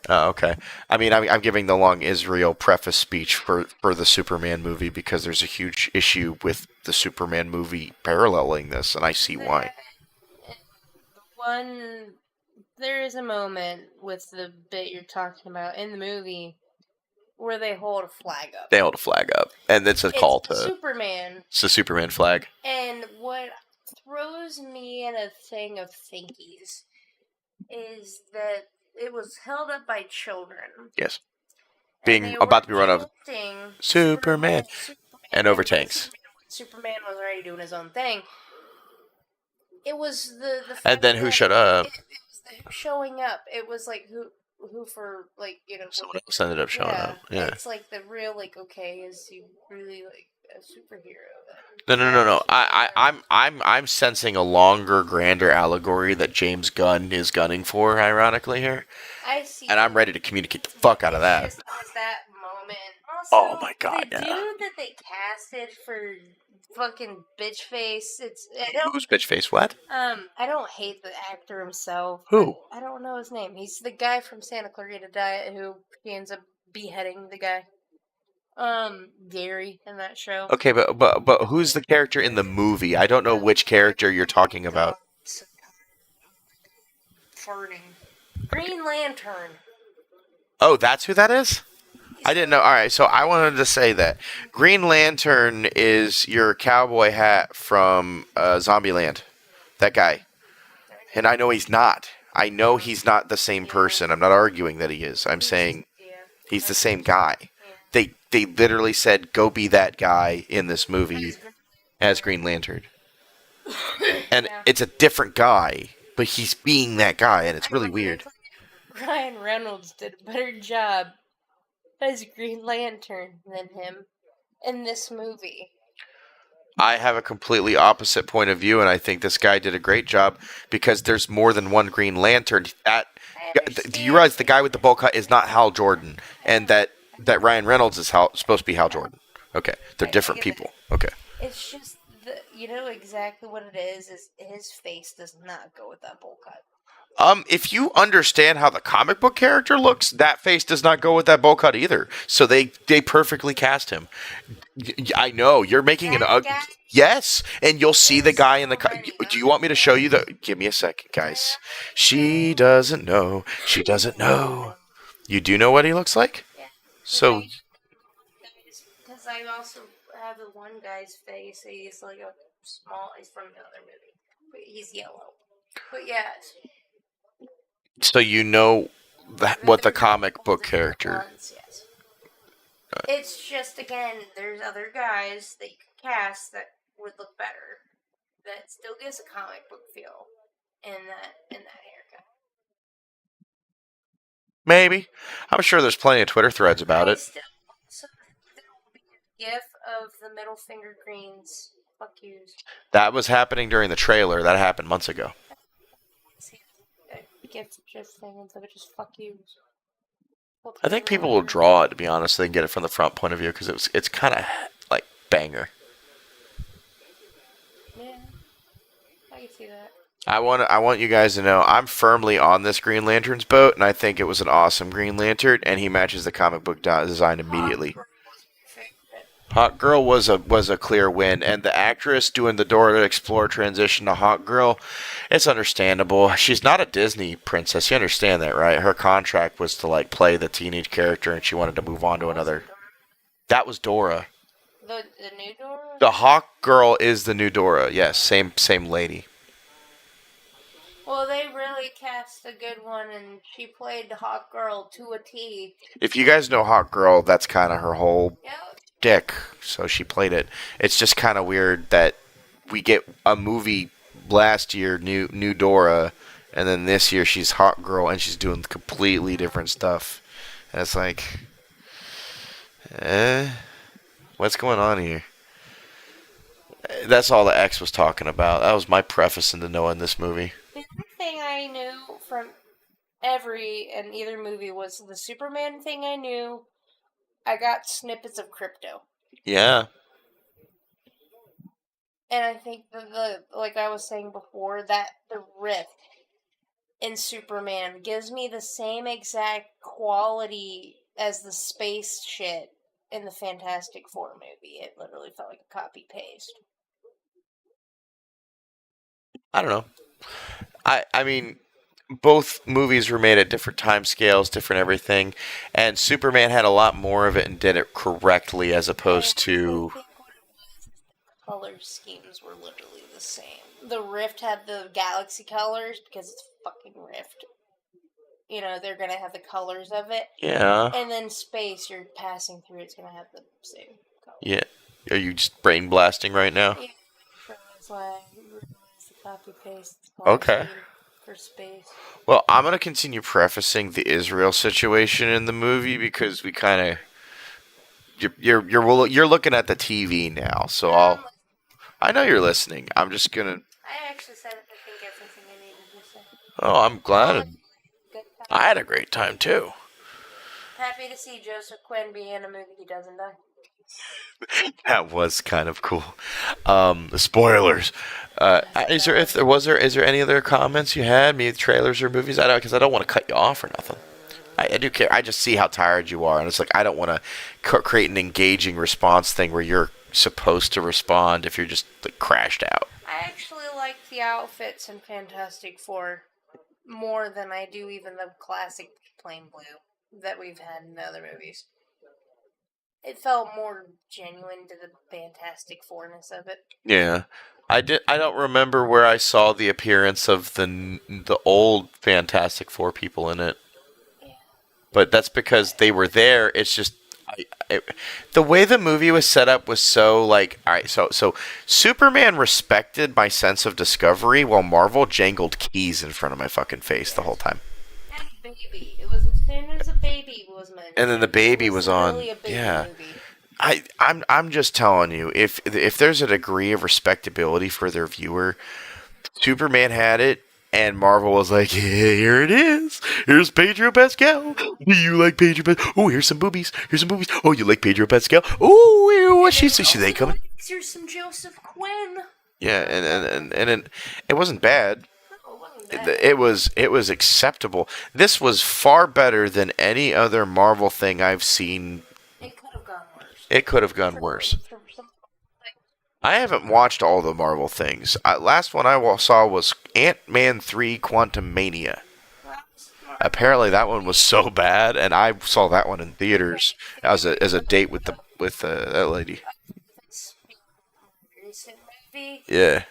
[SPEAKER 4] Oh, okay. I mean, I'm giving the long Israel preface speech for the Superman movie because there's a huge issue with the Superman movie paralleling this, and I see why.
[SPEAKER 6] There is a moment with the bit you're talking about in the movie where they hold a flag up.
[SPEAKER 4] They hold a flag up, and it's a call to
[SPEAKER 6] Superman.
[SPEAKER 4] It's the Superman flag.
[SPEAKER 6] And what throws me in a thing of thinkies is that it was held up by children.
[SPEAKER 4] Yes. Being about to be run over Superman and over tanks.
[SPEAKER 6] Superman was already doing his own thing. It was the
[SPEAKER 4] and then who showed up?
[SPEAKER 6] It was showing up. It was like who for like
[SPEAKER 4] someone else ended up showing up. Yeah,
[SPEAKER 6] it's like the real like okay, is he really like a superhero?
[SPEAKER 4] No. I'm sensing a longer, grander allegory that James Gunn is gunning for. Ironically, here.
[SPEAKER 6] I see.
[SPEAKER 4] And I'm ready to communicate the fuck out of that.
[SPEAKER 6] Just that moment.
[SPEAKER 4] Also, oh my god!
[SPEAKER 6] The dude that they casted for fucking bitch face.
[SPEAKER 4] Who's bitch face? What?
[SPEAKER 6] I don't hate the actor himself.
[SPEAKER 4] Who?
[SPEAKER 6] I don't know his name. He's the guy from Santa Clarita Diet who he ends up beheading the guy. Gary in that show.
[SPEAKER 4] Okay, but who's the character in the movie? I don't know which character you're talking about.
[SPEAKER 6] Farting. Green Lantern.
[SPEAKER 4] Oh, that's who that is? I didn't know. All right, so I wanted to say that Green Lantern is your cowboy hat from Zombieland. That guy. And I know he's not. I know he's not the same person. I'm not arguing that he is. I'm saying he's the same guy. They literally said, go be that guy in this movie as Green Lantern. And it's a different guy, but he's being that guy, and it's really weird.
[SPEAKER 6] Ryan Reynolds did a better job as Green Lantern than him in this movie.
[SPEAKER 4] I have a completely opposite point of view, and I think this guy did a great job because there's more than one Green Lantern. Do you realize the guy with the bowl cut is not Hal Jordan, and that Ryan Reynolds is supposed to be Hal Jordan? Okay, they're different people. Okay.
[SPEAKER 6] It's just you know exactly what it is his face does not go with that bowl cut.
[SPEAKER 4] If you understand how the comic book character looks, that face does not go with that bowl cut either. So they perfectly cast him. I know you're making an ugly. Yes, and you'll see the guy in the. Do you want me to show you the? Give me a second, guys. She doesn't know. She doesn't know. You do know what he looks like?
[SPEAKER 6] Yeah.
[SPEAKER 4] So.
[SPEAKER 6] Because I also have the one guy's face. He's like a small. He's from the other movie, but he's yellow. But yes.
[SPEAKER 4] So you know what the comic book character.
[SPEAKER 6] Yes. It's just again, there's other guys that you could cast that would look better. That still gives a comic book feel in that haircut.
[SPEAKER 4] Maybe. I'm sure there's plenty of Twitter threads about it.
[SPEAKER 6] So there will be a gif of the middle finger greens. Fuck yous.
[SPEAKER 4] That was happening during the trailer. That happened months ago.
[SPEAKER 6] GIF thing instead of just fuck you.
[SPEAKER 4] I think people will draw it, to be honest. They can get it from the front point of view because it's kind of like banger.
[SPEAKER 6] Yeah, I can see that.
[SPEAKER 4] I want you guys to know I'm firmly on this Green Lantern's boat, and I think it was an awesome Green Lantern, and he matches the comic book design immediately. Hawk Girl was a clear win, and the actress doing the Dora the Explorer transition to Hawk Girl, it's understandable. She's not a Disney princess. You understand that, right? Her contract was to like play the teenage character, and she wanted to move on to another. That was Dora.
[SPEAKER 6] The new Dora?
[SPEAKER 4] The Hawk Girl is the new Dora. Yes, same lady.
[SPEAKER 6] Well, they really cast a good one, and she played Hawk Girl to a T.
[SPEAKER 4] If you guys know Hawk Girl, that's kind of her whole dick, so she played it. It's just kind of weird that we get a movie last year, new Dora, and then this year she's Hawk Girl and she's doing completely different stuff. And it's like, what's going on here? That's all the X was talking about. That was my preface into knowing this movie.
[SPEAKER 6] The other thing I knew from either movie was the Superman thing I knew. I got snippets of Crypto.
[SPEAKER 4] Yeah.
[SPEAKER 6] And I think the like I was saying before, that the rift in Superman gives me the same exact quality as the space shit in the Fantastic Four movie. It literally felt like a copy paste.
[SPEAKER 4] I don't know. I mean, both movies were made at different time scales, different everything, and Superman had a lot more of it and did it correctly as opposed
[SPEAKER 6] I
[SPEAKER 4] to.
[SPEAKER 6] think what it was is the color schemes were literally the same. The Rift had the galaxy colors because it's fucking Rift. You know, they're gonna have the colors of it.
[SPEAKER 4] Yeah.
[SPEAKER 6] And then space, you're passing through, it's gonna have the same color.
[SPEAKER 4] Yeah. Are you just brain blasting right now?
[SPEAKER 6] Yeah, so that's why I realized the copy paste
[SPEAKER 4] Okay.
[SPEAKER 6] for space.
[SPEAKER 4] Well, I'm gonna continue prefacing the Israel situation in the movie because we kind of you're looking at the TV now, so I know you're listening. I'm just gonna.
[SPEAKER 6] I actually said I think it's something I needed to say.
[SPEAKER 4] Oh, I'm glad.
[SPEAKER 6] Good time.
[SPEAKER 4] I had a great time too.
[SPEAKER 6] Happy to see Joseph Quinn be in a movie he doesn't die.
[SPEAKER 4] That was kind of cool. Spoilers. Is there any other comments you had? Maybe trailers or movies? I don't, because I don't want to cut you off or nothing. I do care. I just see how tired you are, and it's like I don't want to create an engaging response thing where you're supposed to respond if you're just like crashed out.
[SPEAKER 6] I actually like the outfits in Fantastic Four more than I do even the classic plain blue that we've had in other movies. It felt more genuine to the Fantastic Fourness of it.
[SPEAKER 4] Yeah, I did. I don't remember where I saw the appearance of the old Fantastic Four people in it, but that's because they were there. It's just the way the movie was set up was so like, all right, so Superman respected my sense of discovery while Marvel jangled keys in front of my fucking face the whole time.
[SPEAKER 6] And baby, it was as soon as a baby was mentioned.
[SPEAKER 4] And then the baby was on.
[SPEAKER 6] Really a baby
[SPEAKER 4] Yeah.
[SPEAKER 6] movie.
[SPEAKER 4] I'm just telling you, if there's a degree of respectability for their viewer, Superman had it, and Marvel was like, yeah, here it is. Here's Pedro Pascal. Do you like Pedro Pascal? Oh, here's some boobies. Here's some boobies. Oh, you like Pedro Pascal? Oh, what she they coming?
[SPEAKER 6] Here's some Joseph Quinn.
[SPEAKER 4] Yeah, and it wasn't bad.
[SPEAKER 6] Oh, it wasn't bad.
[SPEAKER 4] It was acceptable. This was far better than any other Marvel thing I've seen.
[SPEAKER 6] It could have gone worse.
[SPEAKER 4] It could have gone worse. I haven't watched all the Marvel things. Last one I saw was Ant-Man 3 Quantumania. Apparently that one was so bad, and I saw that one in theaters as a date with that lady.
[SPEAKER 6] Recent movie,
[SPEAKER 4] Yeah.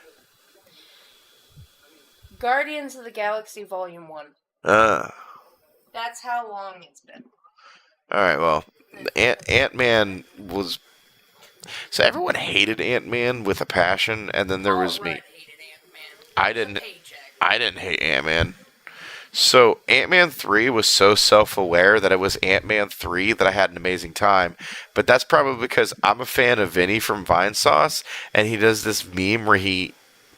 [SPEAKER 6] Guardians of the Galaxy Volume 1. That's how long it's been.
[SPEAKER 4] All right. Well, Ant-Man was. So everyone hated Ant-Man with a passion, and then there was me. I didn't hate Ant-Man. So Ant-Man 3 was so self-aware that it was Ant-Man 3 that I had an amazing time. But that's probably because I'm a fan of Vinny from Vinesauce, and he does this meme where he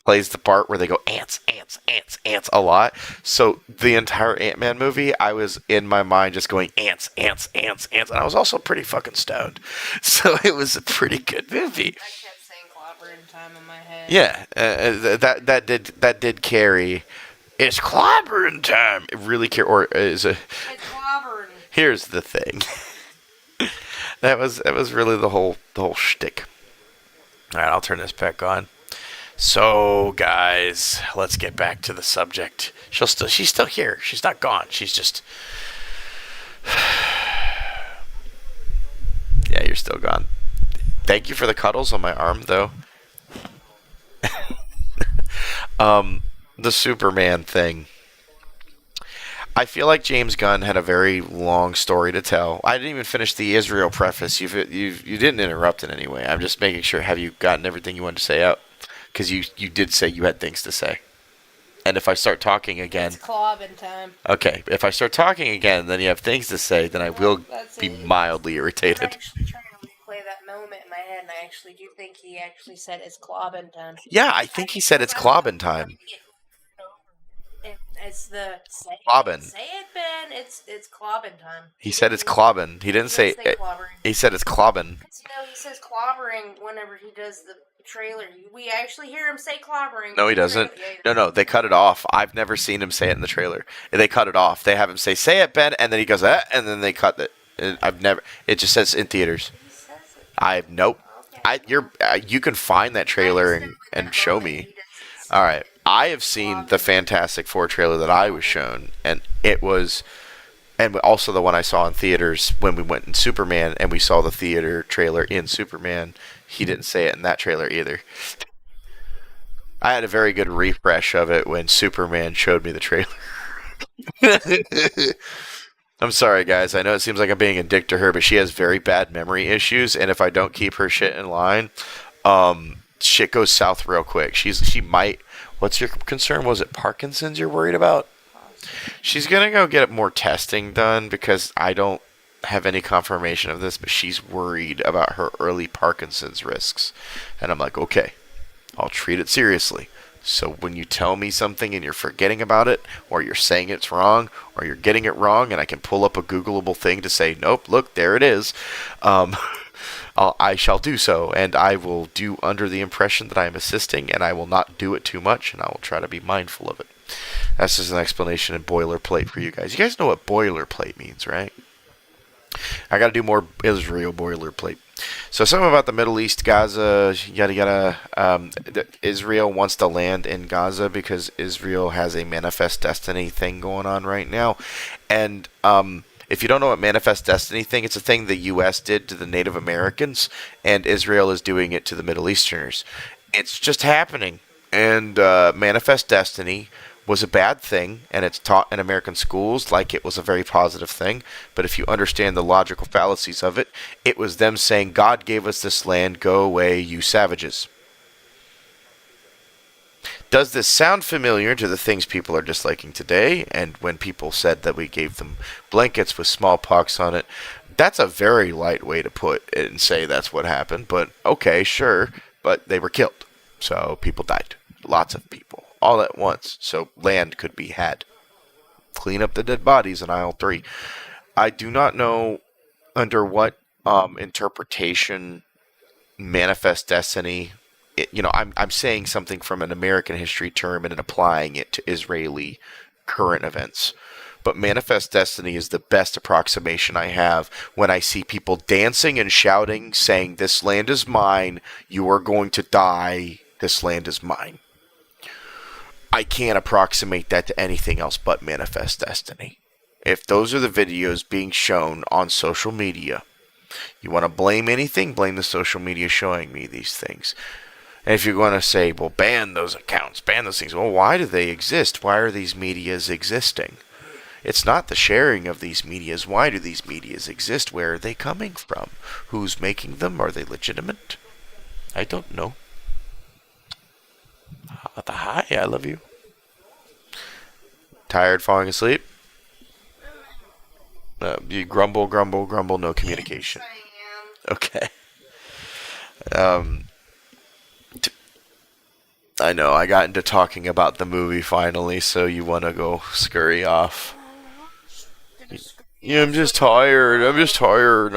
[SPEAKER 4] plays the part where they go ants, ants, ants, ants a lot. So the entire Ant-Man movie, I was in my mind just going ants, ants, ants, ants, and I was also pretty fucking stoned. So it was a pretty good movie.
[SPEAKER 6] I kept saying clobbering time in my head.
[SPEAKER 4] Yeah, that did carry. It's clobbering time. It really or is a.
[SPEAKER 6] It's clobbering.
[SPEAKER 4] Here's the thing. that was really the whole shtick. All right, I'll turn this back on. So, guys, let's get back to the subject. She's still here. She's not gone. She's just. Yeah, you're still gone. Thank you for the cuddles on my arm, though. The Superman thing. I feel like James Gunn had a very long story to tell. I didn't even finish the Israel preface. You didn't interrupt in any way. I'm just making sure. Have you gotten everything you wanted to say out? Because you did say you had things to say. And if I start talking again...
[SPEAKER 6] It's clobbing time.
[SPEAKER 4] Okay, if I start talking again, then you have things to say, then I will be mildly
[SPEAKER 6] I'm
[SPEAKER 4] irritated.
[SPEAKER 6] actually trying to replay that moment in my head, and I actually do think he actually said it's clobbing time.
[SPEAKER 4] Yeah, I think he said it's clobbing time.
[SPEAKER 6] It's the
[SPEAKER 4] Clobbin.
[SPEAKER 6] Say it, Ben. It's clobbin time.
[SPEAKER 4] He said it's clobbin. He didn't say it.
[SPEAKER 6] clobbering.
[SPEAKER 4] He said it's clobbin.
[SPEAKER 6] He says clobbering whenever he does the trailer. We actually hear him say clobbering.
[SPEAKER 4] No, he doesn't. No, they cut it off. I've never seen him say it in the trailer. They cut it off. They have him say it, Ben, and then he goes, and then they cut it. I've never. It just says in theaters. Nope. You can find that trailer and show me. All right. I have seen the Fantastic Four trailer that I was shown, and it was, and also the one I saw in theaters when we went in Superman, and we saw the theater trailer in Superman. He didn't say it in that trailer either. I had a very good refresh of it when Superman showed me the trailer. I'm sorry, guys. I know it seems like I'm being a dick to her, but she has very bad memory issues, and if I don't keep her shit in line, shit goes south real quick. She might. What's your concern? Was it Parkinson's you're worried about? She's gonna go get more testing done because I don't have any confirmation of this, but she's worried about her early Parkinson's risks, and I'm like, okay, I'll treat it seriously. So when you tell me something and you're forgetting about it, or you're saying it's wrong, or you're getting it wrong, and I can pull up a Googleable thing to say, nope, look, there it is, I shall do so, and I will do under the impression that I am assisting, and I will not do it too much, and I will try to be mindful of it. That's just an explanation in boilerplate for you guys. You guys know what boilerplate means, right? I got to do more Israel boilerplate. So something about the Middle East, Gaza, yada yada. Israel wants to land in Gaza because Israel has a manifest destiny thing going on right now. And if you don't know what manifest destiny thing, it's a thing the U.S. did to the Native Americans, and Israel is doing it to the Middle Easterners. It's just happening. And manifest destiny was a bad thing, and it's taught in American schools like it was a very positive thing. But if you understand the logical fallacies of it, it was them saying, God gave us this land, go away, you savages. Does this sound familiar to the things people are disliking today? And when people said that we gave them blankets with smallpox on it, that's a very light way to put it and say that's what happened. But okay, sure, but they were killed. So people died. Lots of people. All at once, so land could be had. Clean up the dead bodies in aisle 3. I do not know under what interpretation manifest destiny. I'm saying something from an American history term and then applying it to Israeli current events. But manifest destiny is the best approximation I have when I see people dancing and shouting, saying, "This land is mine. You are going to die. This land is mine." I can't approximate that to anything else but manifest destiny. If those are the videos being shown on social media, you want to blame anything, blame the social media showing me these things. And if you're going to say, well, ban those accounts, ban those things, well, why do they exist? Why are these medias existing? It's not the sharing of these medias. Why do these medias exist? Where are they coming from? Who's making them? Are they legitimate? I don't know. Hi, I love you. Tired, falling asleep? You grumble, no communication. Okay. I know, I got into talking about the movie finally, so you want to go scurry off. Yeah, I'm just tired. I'm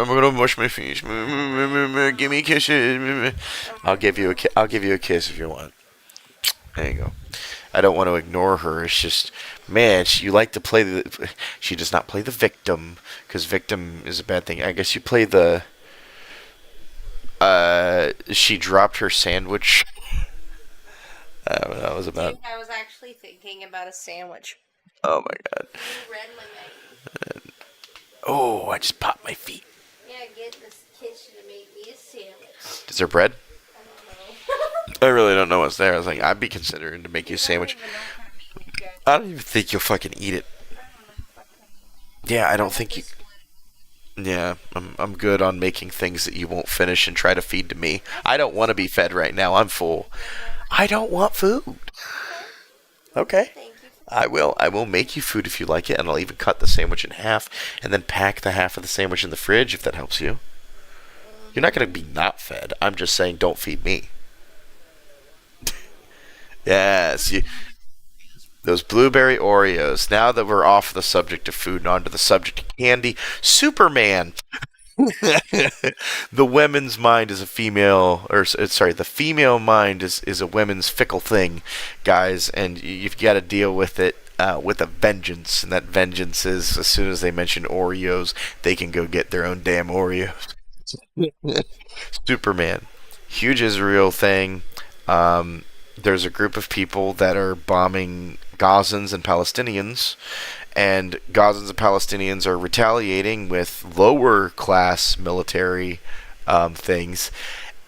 [SPEAKER 4] gonna wash my face. Give me kisses. I'll give you a kiss if you want. There you go. I don't want to ignore her. It's just, man, you like to play she does not play the victim, because victim is a bad thing. I guess you play the, she dropped her sandwich. That was about.
[SPEAKER 6] I was actually thinking about a sandwich.
[SPEAKER 4] Oh my god.
[SPEAKER 6] You read my magazine.
[SPEAKER 4] Oh, I just popped my feet.
[SPEAKER 6] Yeah, get in this kitchen to make me a sandwich.
[SPEAKER 4] Is there bread? I really don't know what's there. I was like, I'd be considering to make you a sandwich. I don't even think you'll fucking eat it. Yeah, I don't think you. Yeah, I'm good on making things that you won't finish and try to feed to me. I don't want to be fed right now. I'm full. I don't want food. Okay. I will make you food if you like it, and I'll even cut the sandwich in half and then pack the half of the sandwich in the fridge if that helps you. You're not going to be not fed. I'm just saying don't feed me. Yes, Those blueberry Oreos. Now that we're off the subject of food and onto the subject of candy, Superman. The women's mind is a female, or sorry, the female mind is a women's fickle thing, guys, and you've got to deal with it with a vengeance. And that vengeance is, as soon as they mention Oreos, they can go get their own damn Oreos. Superman, huge Israel thing. There's a group of people that are bombing Gazans and Palestinians, and Gazans and Palestinians are retaliating with lower class military things,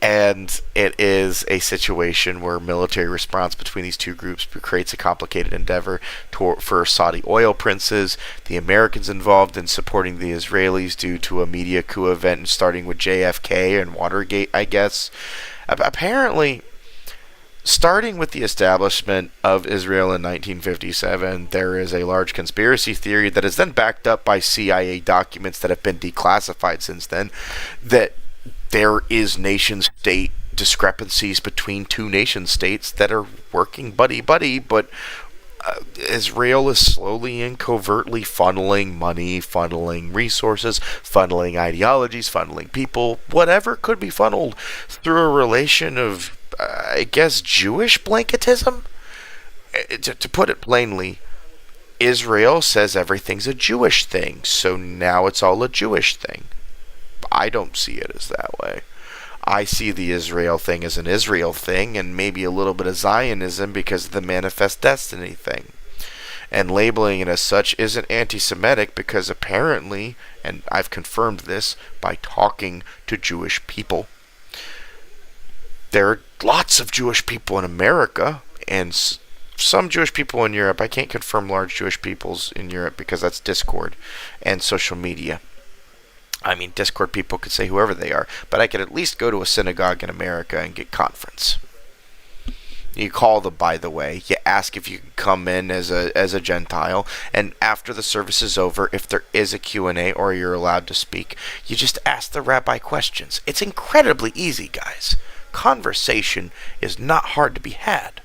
[SPEAKER 4] and it is a situation where military response between these two groups creates a complicated endeavor for Saudi oil princes, the Americans involved in supporting the Israelis due to a media coup event starting with JFK and Watergate, I guess. Apparently, starting with the establishment of Israel in 1957, there is a large conspiracy theory that is then backed up by CIA documents that have been declassified since then, that there is nation-state discrepancies between two nation-states that are working buddy-buddy, but Israel is slowly and covertly funneling money, funneling resources, funneling ideologies, funneling people, whatever could be funneled through a relation of, I guess, Jewish blanketism? To put it plainly, Israel says everything's a Jewish thing, so now it's all a Jewish thing. I don't see it as that way. I see the Israel thing as an Israel thing, and maybe a little bit of Zionism because of the Manifest Destiny thing. And labeling it as such isn't anti-Semitic because apparently, and I've confirmed this by talking to Jewish people, there are lots of Jewish people in America, and some Jewish people in Europe. I can't confirm large Jewish peoples in Europe because that's Discord and social media. I mean, Discord people could say whoever they are, but I could at least go to a synagogue in America and get conference. You call them, by the way. You ask if you can come in as a Gentile, and after the service is over, if there is a Q&A or you're allowed to speak, you just ask the rabbi questions. It's incredibly easy, guys. Conversation is not hard to be had.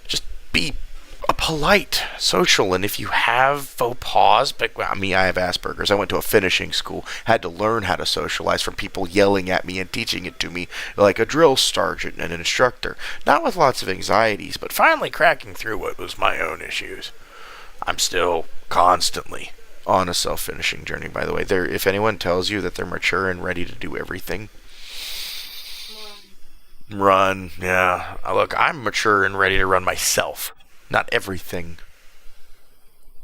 [SPEAKER 4] Just be a polite, social, and if you have faux pas, but I have Asperger's. I went to a finishing school, had to learn how to socialize from people yelling at me and teaching it to me like a drill sergeant and an instructor. Not with lots of anxieties, but finally cracking through what was my own issues. I'm still constantly on a self-finishing journey, by the way. If anyone tells you that they're mature and ready to do everything, run. Yeah. Look, I'm mature and ready to run myself. Not everything.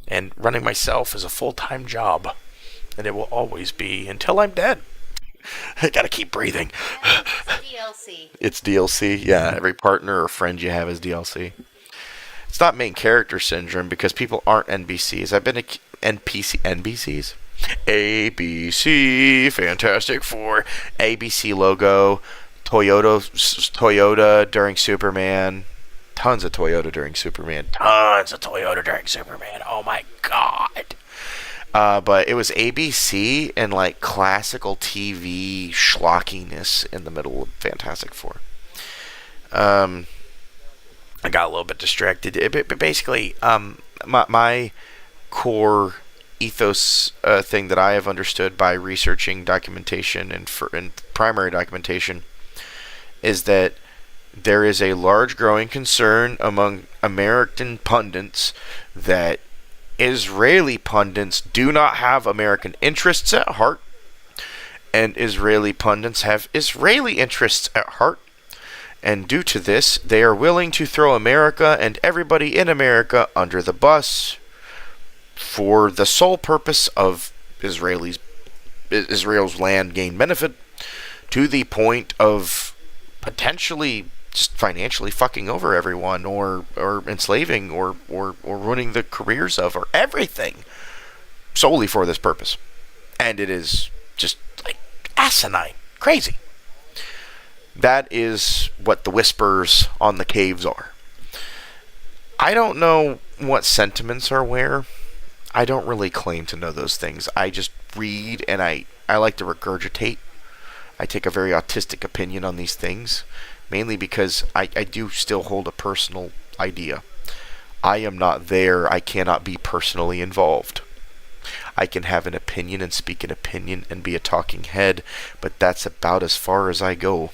[SPEAKER 4] And running myself is a full-time job. And it will always be until I'm dead. I gotta keep breathing.
[SPEAKER 6] It's DLC.
[SPEAKER 4] It's DLC? Yeah, every partner or friend you have is DLC. It's not main character syndrome because people aren't NPCs. I've been NPCs? ABC, Fantastic Four, ABC logo, Toyota during Superman. Tons of Toyota during Superman. Oh my god. But it was ABC and like classical TV schlockiness in the middle of Fantastic Four. I got a little bit distracted. But basically, my core ethos thing that I have understood by researching documentation and primary documentation is that there is a large growing concern among American pundits that Israeli pundits do not have American interests at heart, and Israeli pundits have Israeli interests at heart, and due to this, they are willing to throw America and everybody in America under the bus for the sole purpose of Israel's land gain benefit, to the point of potentially just financially fucking over everyone, or enslaving, or ruining the careers of, or everything, solely for this purpose. And it is just like asinine, crazy. That is what the whispers on the caves are. I don't know what sentiments are where. I don't really claim to know those things. I just read, and I like to regurgitate. I take a very autistic opinion on these things, mainly because I do still hold a personal idea. I am not there. I cannot be personally involved. I can have an opinion and speak an opinion and be a talking head, but that's about as far as I go.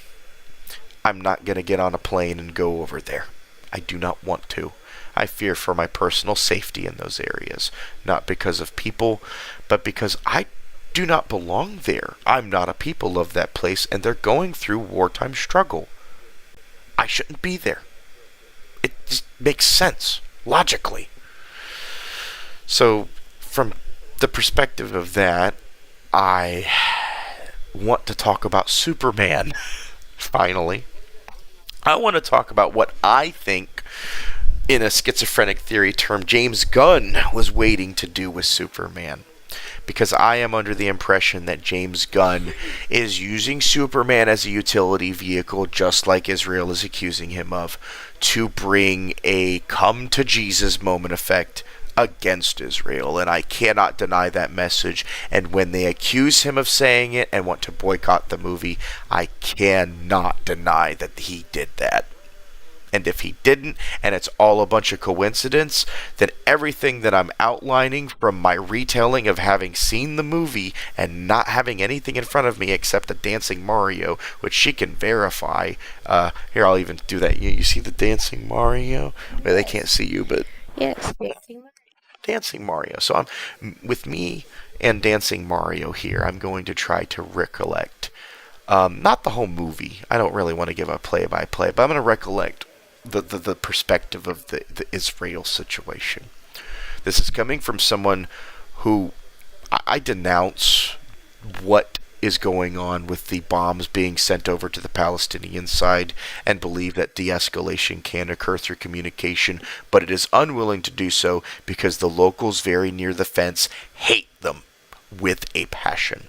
[SPEAKER 4] I'm not going to get on a plane and go over there. I do not want to. I fear for my personal safety in those areas, not because of people, but because I do not belong there. I'm not a people of that place, and they're going through wartime struggle. I shouldn't be there. It just makes sense, logically. So, from the perspective of that, I want to talk about Superman, finally. I want to talk about what I think, in a schizophrenic theory term, James Gunn was waiting to do with Superman. Because I am under the impression that James Gunn is using Superman as a utility vehicle, just like Israel is accusing him of, to bring a come to Jesus moment effect against Israel. And I cannot deny that message. And when they accuse him of saying it and want to boycott the movie, I cannot deny that he did that. And if he didn't, and it's all a bunch of coincidence, then everything that I'm outlining from my retelling of having seen the movie and not having anything in front of me except a dancing Mario, which she can verify. Here, I'll even do that. You see the dancing Mario? Well, they can't see you, but...
[SPEAKER 6] Yes,
[SPEAKER 4] Dancing Mario. So I'm with me and Dancing Mario here. I'm going to try to recollect, not the whole movie. I don't really want to give a play-by-play, but I'm going to recollect the perspective of the Israel situation. This is coming from someone who I denounce what is going on with the bombs being sent over to the Palestinian side and believe that de-escalation can occur through communication, but it is unwilling to do so because the locals very near the fence hate them with a passion.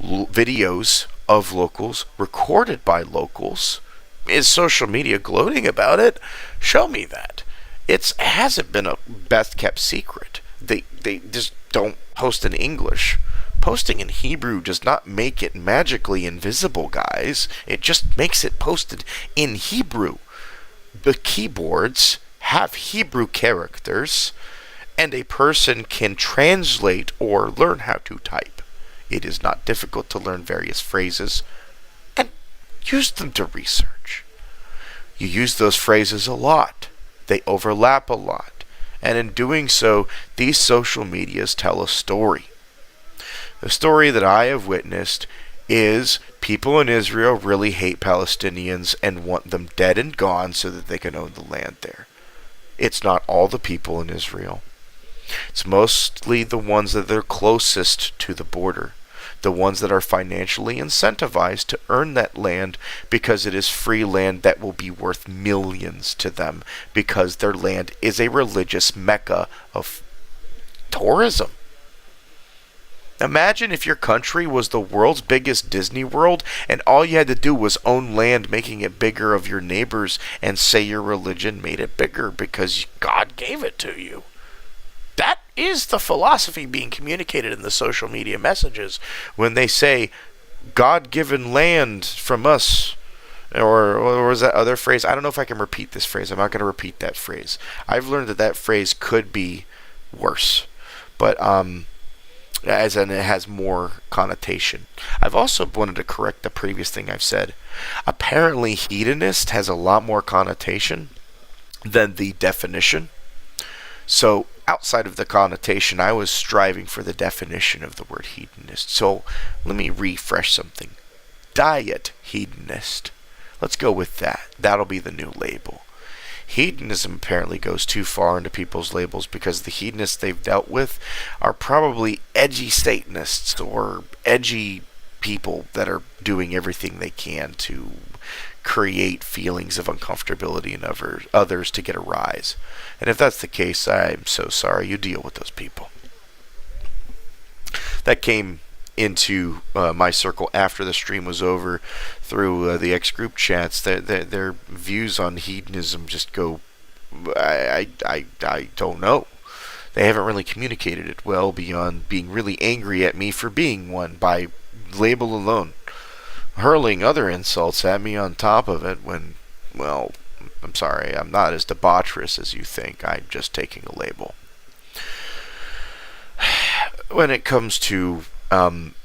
[SPEAKER 4] Videos of locals, recorded by locals, is social media gloating about it? Show me that. It hasn't been a best kept secret. They just don't post in English. Posting in Hebrew does not make it magically invisible, guys. It just makes it posted in Hebrew. The keyboards have Hebrew characters, and a person can translate or learn how to type. It is not difficult to learn various phrases and use them to research. You use those phrases a lot. They overlap a lot. And in doing so, these social medias tell a story. The story that I have witnessed is people in Israel really hate Palestinians and want them dead and gone so that they can own the land there. It's not all the people in Israel. It's mostly the ones that are closest to the border. The ones that are financially incentivized to earn that land because it is free land that will be worth millions to them because their land is a religious mecca of tourism. Imagine if your country was the world's biggest Disney World and all you had to do was own land, making it bigger of your neighbors, and say your religion made it bigger because God gave it to you. That is the philosophy being communicated in the social media messages when they say God-given land from us, or was that other phrase? I don't know if I can repeat this phrase. I'm not going to repeat that phrase. I've learned that phrase could be worse, but as in it has more connotation. I've also wanted to correct the previous thing I've said. Apparently, hedonist has a lot more connotation than the definition. So, outside of the connotation, I was striving for the definition of the word hedonist. So, let me refresh something. Diet hedonist. Let's go with that. That'll be the new label. Hedonism apparently goes too far into people's labels because the hedonists they've dealt with are probably edgy Satanists or edgy people that are doing everything they can to create feelings of uncomfortability in others to get a rise. And if that's the case, I'm so sorry. You deal with those people. That came into my circle after the stream was over through the X group chats. Their views on hedonism just go, I don't know. They haven't really communicated it well beyond being really angry at me for being one by label alone, hurling other insults at me on top of it when, well, I'm sorry, I'm not as debaucherous as you think. I'm just taking a label. When it comes to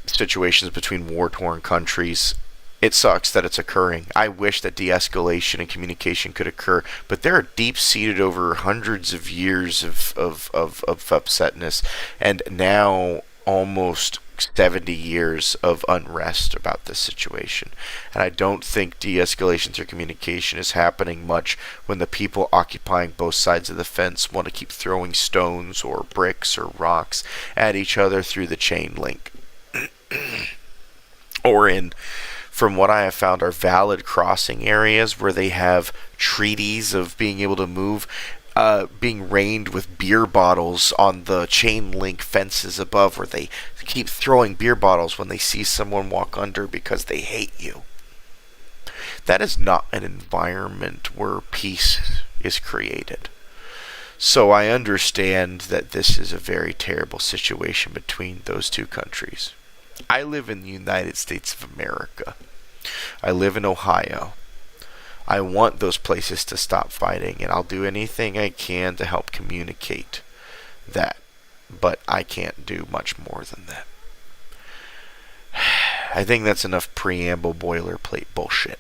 [SPEAKER 4] situations between war-torn countries, it sucks that it's occurring. I wish that de-escalation and communication could occur, but there are deep-seated over hundreds of years of upsetness, and now almost 70 years of unrest about this situation. And I don't think de-escalation through communication is happening much when the people occupying both sides of the fence want to keep throwing stones or bricks or rocks at each other through the chain link. Or in, from what I have found, are valid crossing areas where they have treaties of being able to move, being rained with beer bottles on the chain link fences above, where they keep throwing beer bottles when they see someone walk under because they hate you. That is not an environment where peace is created. So I understand that this is a very terrible situation between those two countries. I live in the United States of America. I live in Ohio. I want those places to stop fighting, and I'll do anything I can to help communicate that. But I can't do much more than that. I think that's enough preamble boilerplate bullshit.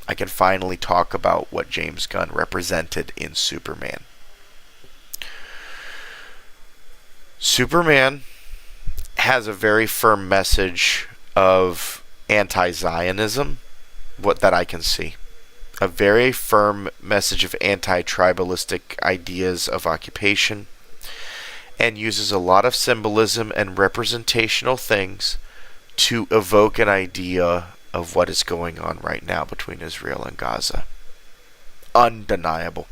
[SPEAKER 4] I can finally talk about what James Gunn represented in Superman. Superman has a very firm message of anti-Zionism, what that I can see. A very firm message of anti-tribalistic ideas of occupation, and uses a lot of symbolism and representational things to evoke an idea of what is going on right now between Israel and Gaza. Undeniable.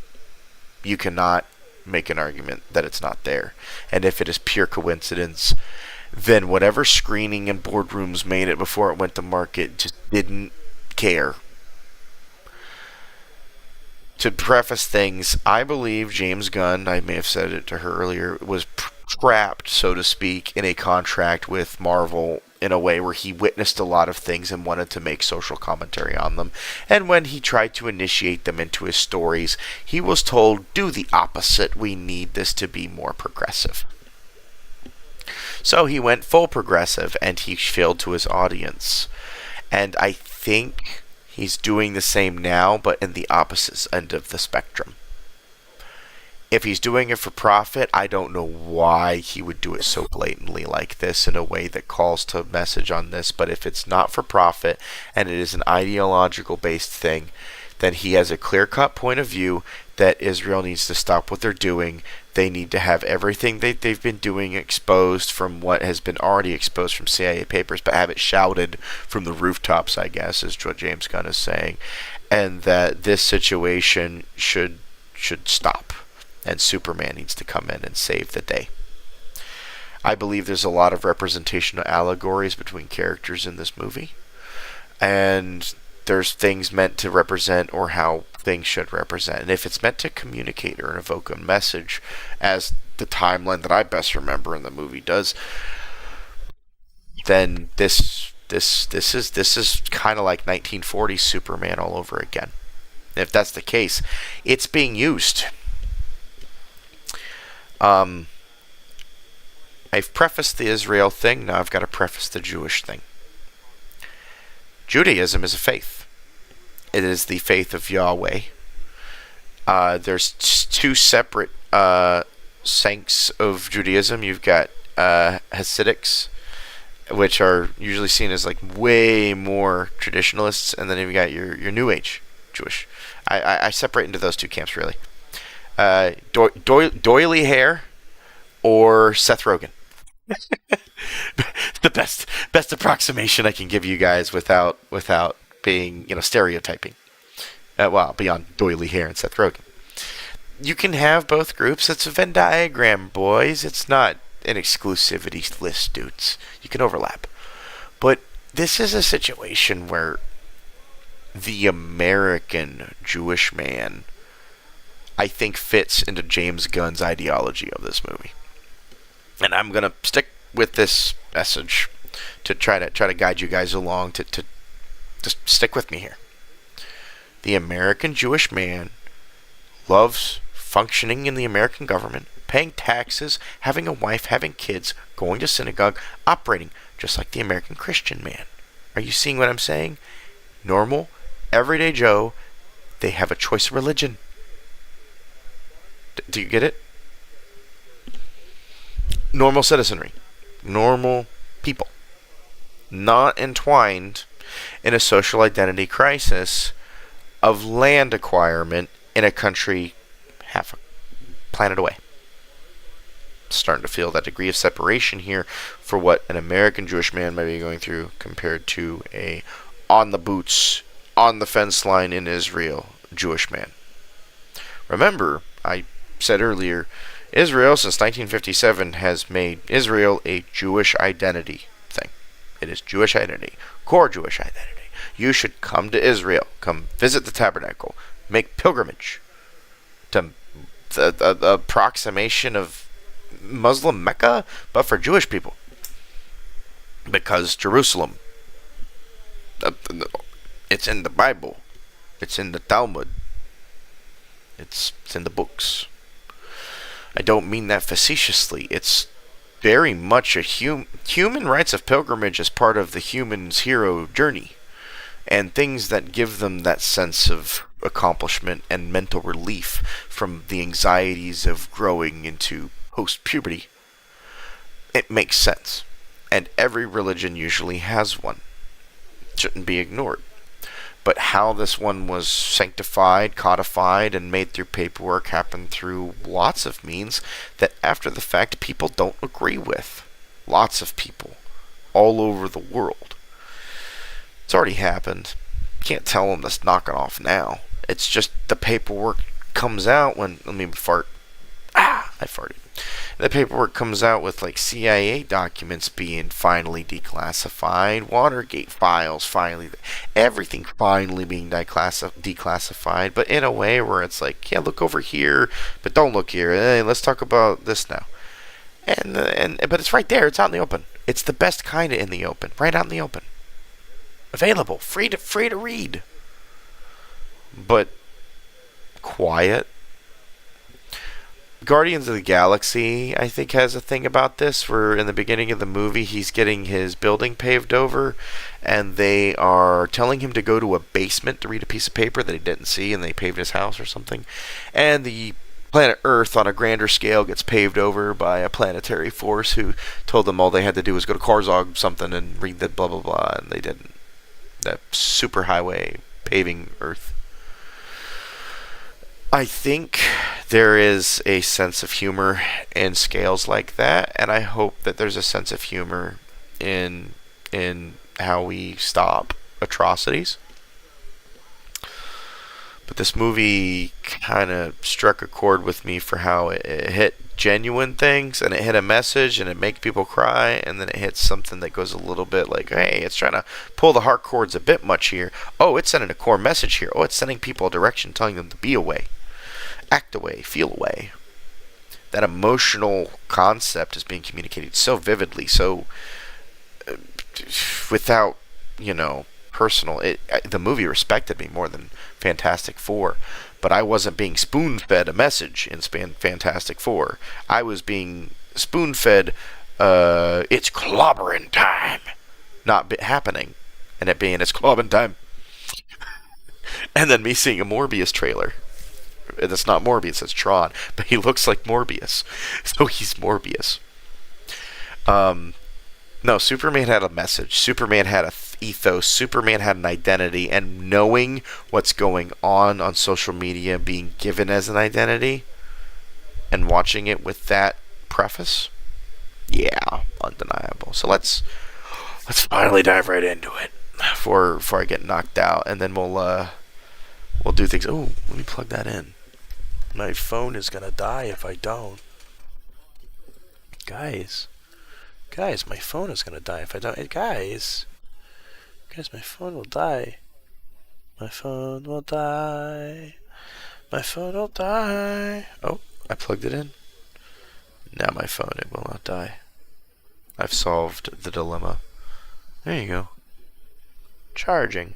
[SPEAKER 4] You cannot make an argument that it's not there. And if it is pure coincidence, then whatever screening and boardrooms made it before it went to market just didn't care. To preface things, I believe James Gunn, I may have said it to her earlier, was trapped, so to speak, in a contract with Marvel in a way where he witnessed a lot of things and wanted to make social commentary on them. And when he tried to initiate them into his stories, he was told, do the opposite. We need this to be more progressive. So he went full progressive, and he failed to his audience. And I think he's doing the same now, but in the opposite end of the spectrum. If he's doing it for profit, I don't know why he would do it so blatantly like this in a way that calls to message on this. But if it's not for profit and it is an ideological based thing, then he has a clear-cut point of view that Israel needs to stop what they're doing. They need to have everything they've been doing exposed from what has been already exposed from CIA papers, but have it shouted from the rooftops, I guess, is what James Gunn is saying. And that this situation should stop. And Superman needs to come in and save the day. I believe there's a lot of representational allegories between characters in this movie. And there's things meant to represent or how things should represent. And if it's meant to communicate or evoke a message, as the timeline that I best remember in the movie does, then this is kind of like 1940s Superman all over again. And if that's the case, it's being used. I've prefaced the Israel thing, now I've got to preface the Jewish thing. Judaism is a faith. It is the faith of Yahweh. There's two separate sects of Judaism. You've got Hasidics, which are usually seen as like way more traditionalists, and then you've got your New Age Jewish. I separate into those two camps, really. Doily hair or Seth Rogen. The best approximation I can give you guys without being stereotyping. Beyond doily hair and Seth Rogen. You can have both groups. It's a Venn diagram, boys. It's not an exclusivity list, dudes. You can overlap. But this is a situation where the American Jewish man, I think, fits into James Gunn's ideology of this movie. And I'm going to stick with this message to try to guide you guys along to just stick with me here. the American Jewish man loves functioning in the American government, paying taxes, having a wife, having kids, going to synagogue, operating just like the American Christian man. Are you seeing what I'm saying? Normal, everyday Joe, they have a choice of religion. Do you get it? Normal citizenry. Normal people. Not entwined in a social identity crisis of land acquirement in a country half a planet away. Starting to feel that degree of separation here for what an American Jewish man might be going through compared to a on the boots, on the fence line in Israel Jewish man. Remember, I said earlier, Israel since 1957 has made Israel a Jewish identity thing. It is Jewish identity, core Jewish identity. You should come to Israel, come visit the tabernacle, make pilgrimage to the approximation of Muslim Mecca, but for Jewish people. Because Jerusalem, it's in the Bible, it's in the Talmud, it's in the books. I don't mean that facetiously. It's very much a human rites of pilgrimage as part of the human's hero journey, and things that give them that sense of accomplishment and mental relief from the anxieties of growing into post-puberty. It makes sense, and every religion usually has one. It shouldn't be ignored. But how this one was sanctified, codified, and made through paperwork happened through lots of means that after the fact people don't agree with. Lots of people. All over the world. It's already happened. Can't tell them to knock it off now. It's just the paperwork comes out when... Let me fart. I farted. The paperwork comes out with like CIA documents being finally declassified, Watergate files finally, everything finally being declassified, but in a way where it's like, yeah, look over here, but don't look here. Hey, let's talk about this now. But it's right there. It's out in the open. It's the best kind of in the open, right out in the open, available, free to read, but quiet. Guardians of the Galaxy, I think, has a thing about this, where in the beginning of the movie he's getting his building paved over, and they are telling him to go to a basement to read a piece of paper that he didn't see, and they paved his house or something. And the planet Earth on a grander scale gets paved over by a planetary force who told them all they had to do was go to Karzog something and read the blah blah blah, and they didn't. That superhighway paving Earth. I think there is a sense of humor in scales like that, and I hope that there's a sense of humor in how we stop atrocities. But this movie kind of struck a chord with me for how it hit genuine things, and it hit a message, and it makes people cry, and then it hits something that goes a little bit like, hey, it's trying to pull the heart chords a bit much here. Oh, it's sending a core message here. Oh, it's sending people a direction, telling them to be away. Act away, feel away. That emotional concept is being communicated so vividly, so without, personal. The movie respected me more than Fantastic Four, but I wasn't being spoon-fed a message in Fantastic Four. I was being spoon-fed, it's clobbering time, not happening, and it being it's clobbering time. And then me seeing a Morbius trailer. It's not Morbius, it's Tron, but he looks like Morbius, so he's Morbius. No, Superman had a message. Superman had a ethos. Superman had an identity, and knowing what's going on social media being given as an identity, and watching it with that preface, yeah, undeniable. So let's finally dive right into it before I get knocked out, and then we'll do things. Oh, let me plug that in. My phone is gonna die if I don't. Guys, my phone is gonna die if I don't. Hey, guys, my phone will die. My phone will die. My phone will die. Oh, I plugged it in. Now my phone, it will not die. I've solved the dilemma. There you go. Charging.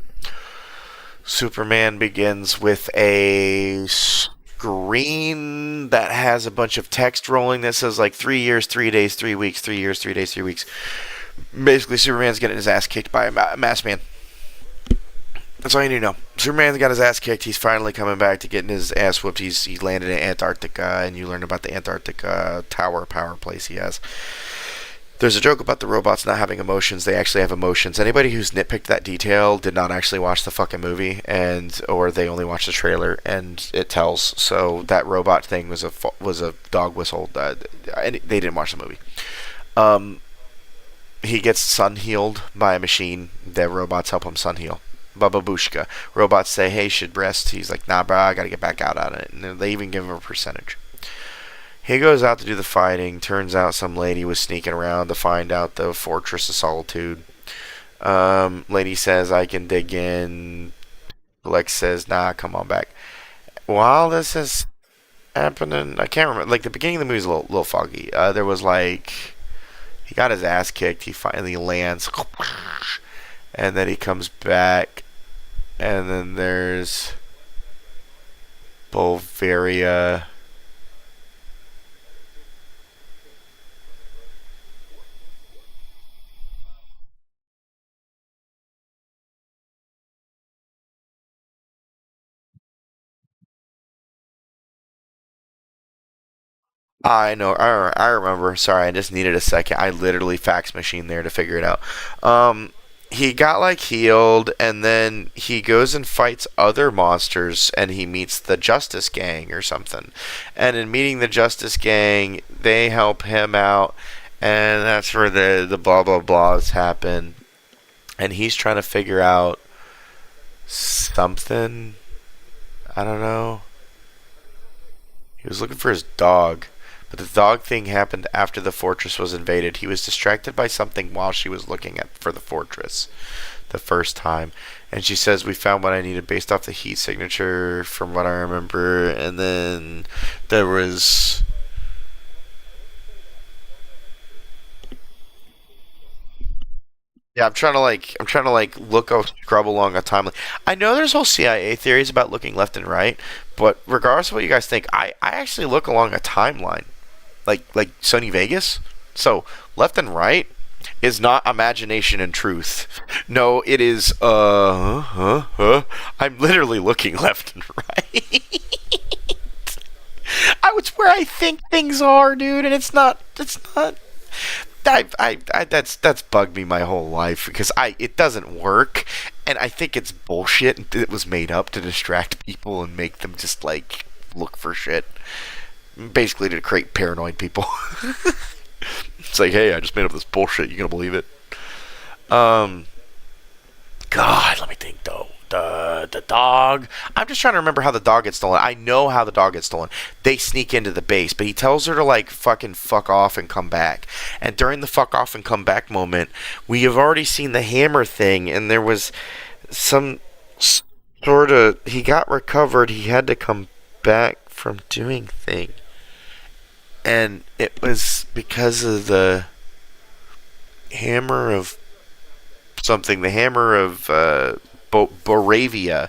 [SPEAKER 4] Superman begins with a screen that has a bunch of text rolling that says like 3 years, 3 days, 3 weeks, 3 years, 3 days, 3 weeks. Basically, Superman's getting his ass kicked by a masked man. That's all you need to know. Superman's got his ass kicked. He's finally coming back to getting his ass whooped. He landed in Antarctica, and you learn about the Antarctica tower power place he has. There's a joke about the robots not having emotions. They actually have emotions. Anybody who's nitpicked that detail did not actually watch the fucking movie, or they only watched the trailer, and it tells. So that robot thing was a dog whistle. And they didn't watch the movie. He gets sun healed by a machine. The robots help him sun heal. Bababushka. Robots say, hey, should rest. He's like, nah, bro, I gotta get back out on it. And they even give him a percentage. He goes out to do the fighting. Turns out some lady was sneaking around to find out the Fortress of Solitude. Lady says, I can dig in. Lex says, nah, come on back. While this is happening, I can't remember. Like, the beginning of the movie is a little foggy. There was like, he got his ass kicked. He finally lands. And then he comes back. And then there's Bulgaria. I know. I remember. Sorry, I just needed a second. I literally fax machine there to figure it out. He got like healed, and then he goes and fights other monsters, and he meets the Justice Gang or something. And in meeting the Justice Gang, they help him out, and that's where the blah blah blahs happen. And he's trying to figure out something. I don't know. He was looking for his dog. But the dog thing happened after the fortress was invaded. He was distracted by something while she was looking for the fortress the first time. And she says, we found what I needed based off the heat signature from what I remember. And then there was... Yeah, I'm trying to look up, scrub along a timeline. I know there's whole CIA theories about looking left and right, but regardless of what you guys think, I actually look along a timeline. Like Sony Vegas. So left and right is not imagination and truth. No, it is I'm literally looking left and right. It's where I think things are, dude, and it's not. That's bugged me my whole life because it doesn't work, and I think it's bullshit. And it was made up to distract people and make them just like look for shit. Basically to create paranoid people. It's like, hey, I just made up this bullshit. You gonna believe it? God, let me think though. The dog. I'm just trying to remember how the dog gets stolen. I know how the dog gets stolen. They sneak into the base, but he tells her to like fucking fuck off and come back. And during the fuck off and come back moment, we have already seen the hammer thing, and there was some sort of he got recovered. He had to come back from doing thing. And it was because of the hammer of something. The hammer of Boravia.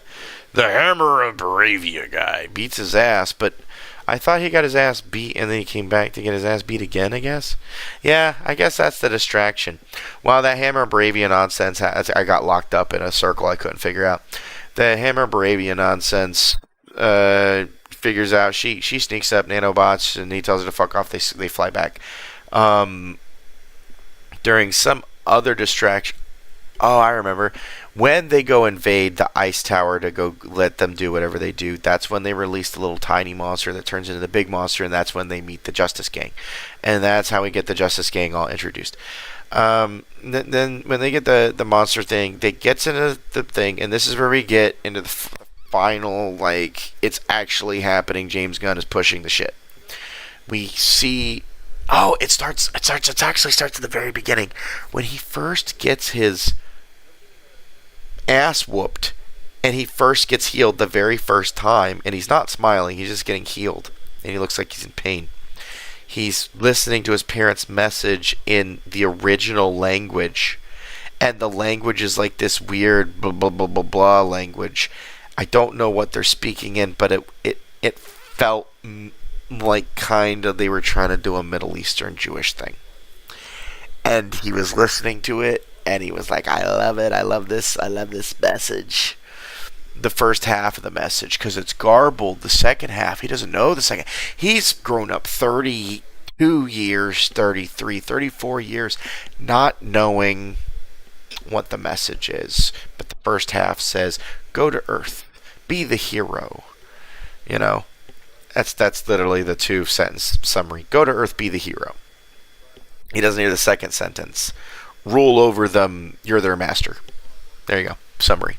[SPEAKER 4] The hammer of Boravia guy beats his ass. But I thought he got his ass beat and then he came back to get his ass beat again, I guess. Yeah, I guess that's the distraction. Wow, that hammer of Boravia nonsense. I got locked up in a circle I couldn't figure out. The hammer of Boravia nonsense... figures out she sneaks up nanobots and he tells her to fuck off. They fly back. During some other distraction, I remember when they go invade the ice tower to go let them do whatever they do. That's when they release the little tiny monster that turns into the big monster, and that's when they meet the Justice Gang, and that's how we get the Justice Gang all introduced. Then when they get the monster thing, they gets into the thing, and this is where we get into the final, like, it's actually happening. James Gunn is pushing the shit. We see it actually starts at the very beginning when he first gets his ass whooped and he first gets healed the very first time, and he's not smiling, he's just getting healed and he looks like he's in pain. He's listening to his parents' message in the original language, and the language is like this weird blah blah blah blah blah language. I don't know what they're speaking in, but it felt like kind of they were trying to do a Middle Eastern Jewish thing. And he was listening to it, and he was like, I love it, I love this message. The first half of the message, because it's garbled. The second half, he doesn't know the second. He's grown up 32 years, 33, 34 years, not knowing what the message is. But the first half says, go to Earth, be the hero. You know, that's literally the 2-sentence summary. Go to Earth, be the hero. He doesn't hear the second sentence. Rule over them, you're their master. There you go, summary.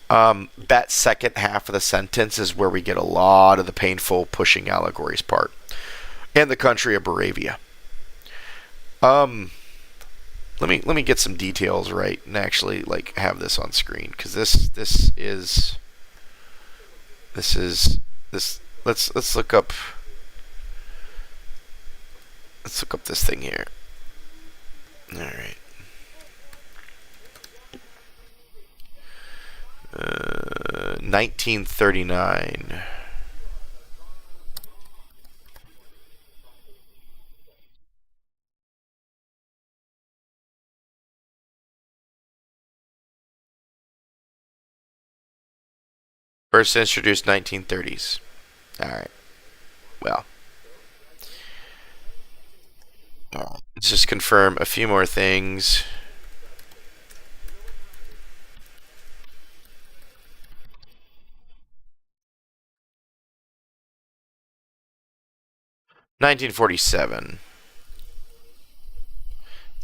[SPEAKER 4] That second half of the sentence is where we get a lot of the painful pushing allegories part. And the country of Moravia. Let me get some details right and actually like have this on screen, because let's look up this thing here. All right. 1939. First introduced 1930s. All right. Well, let's just confirm a few more things. (1947)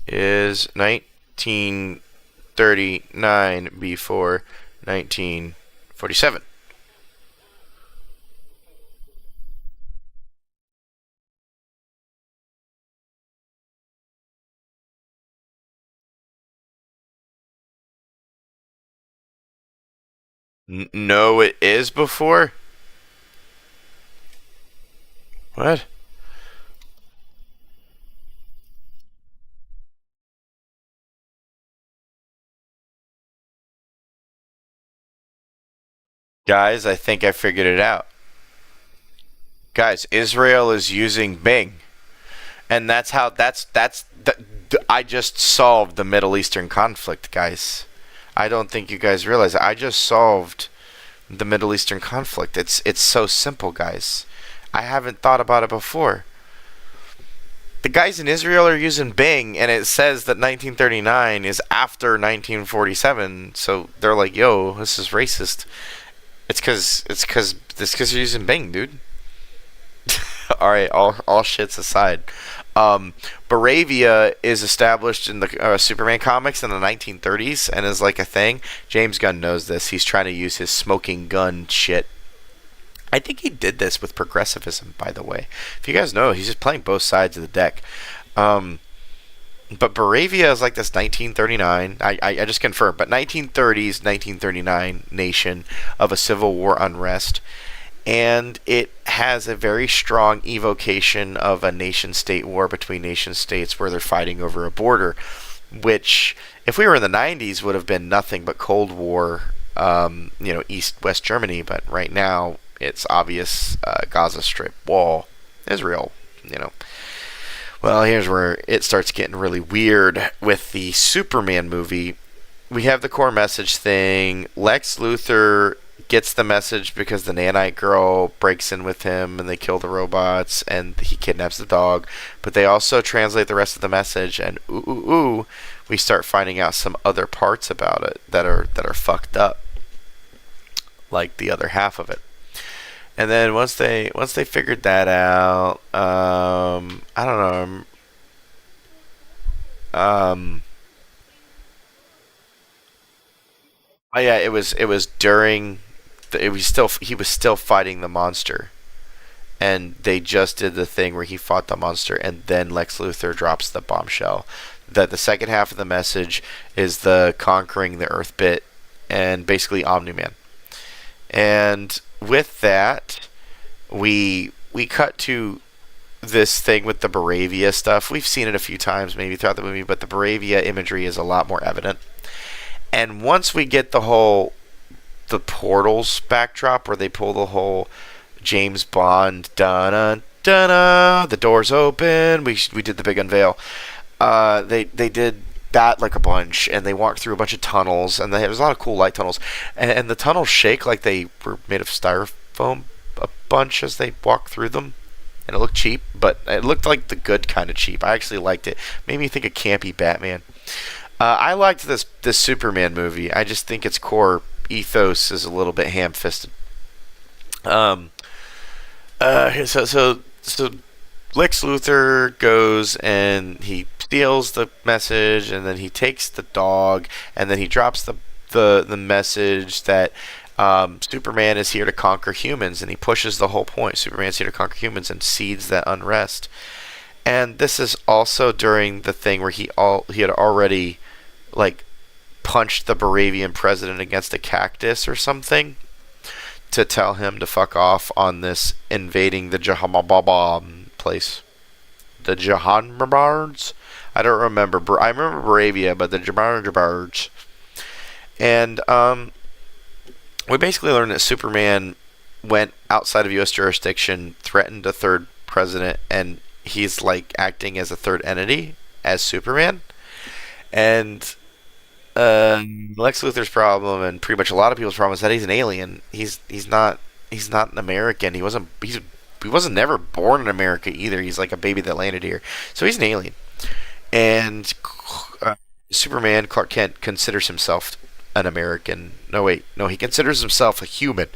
[SPEAKER 4] is 1939 before 1947. No, it is before? What? Guys, I think I figured it out. Guys, Israel is using Bing. And that's how I just solved the Middle Eastern conflict, guys. I don't think you guys realize I just solved the Middle Eastern conflict. It's so simple, guys. I haven't thought about it before. The guys in Israel are using Bing, and it says that 1939 is after 1947. So they're like, "Yo, this is racist." It's because you're using Bing, dude. All right, all shits aside. Moravia is established in the Superman comics in the 1930s and is like a thing. James Gunn knows this. He's trying to use his smoking gun shit. I think he did this with progressivism, by the way. If you guys know, he's just playing both sides of the deck. But Moravia is like this 1939, I just confirmed, but 1930s, 1939 nation of a civil war unrest. And it has a very strong evocation of a nation-state war between nation-states where they're fighting over a border, which, if we were in the 90s, would have been nothing but Cold War, East-West Germany. But right now, it's obvious Gaza Strip, wall, Israel, Well, here's where it starts getting really weird with the Superman movie. We have the core message thing. Lex Luthor gets the message because the nanite girl breaks in with him and they kill the robots and he kidnaps the dog. But they also translate the rest of the message, and we start finding out some other parts about it that are fucked up, like the other half of it. And then once they figured that out, I don't know. Oh yeah, it was during. He was still fighting the monster, and they just did the thing where he fought the monster, and then Lex Luthor drops the bombshell that the second half of the message is the conquering the Earth bit, and basically Omni-Man. And with that, we cut to this thing with the Baravia stuff. We've seen it a few times maybe throughout the movie, but the Baravia imagery is a lot more evident. And once we get the portals backdrop where they pull the whole James Bond dun dun, the doors open, we did the big unveil. They did that like a bunch, and they walked through a bunch of tunnels, and there was a lot of cool light tunnels, and the tunnels shake like they were made of styrofoam a bunch as they walked through them, and it looked cheap, but it looked like the good kind of cheap. I actually liked it. Made me think of campy Batman. I liked this Superman movie. I just think its core ethos is a little bit ham-fisted. So Lex Luthor goes and he steals the message, and then he takes the dog, and then he drops the message that Superman is here to conquer humans, and he pushes the whole point. Superman's here to conquer humans, and seeds that unrest. And this is also during the thing where he had already like punched the Baravian president against a cactus or something to tell him to fuck off on this invading the Jahanababa place. The Jahanabars? I don't remember. I remember Baravia, but the Jahanabars. And we basically learned that Superman went outside of U.S. jurisdiction, threatened a third president, and he's like acting as a third entity as Superman. And Lex Luthor's problem, and pretty much a lot of people's problem, is that he's an alien. He's not an American. He wasn't never born in America either. He's like a baby that landed here. So he's an alien. And Superman, Clark Kent, considers himself an American. No, he considers himself a human.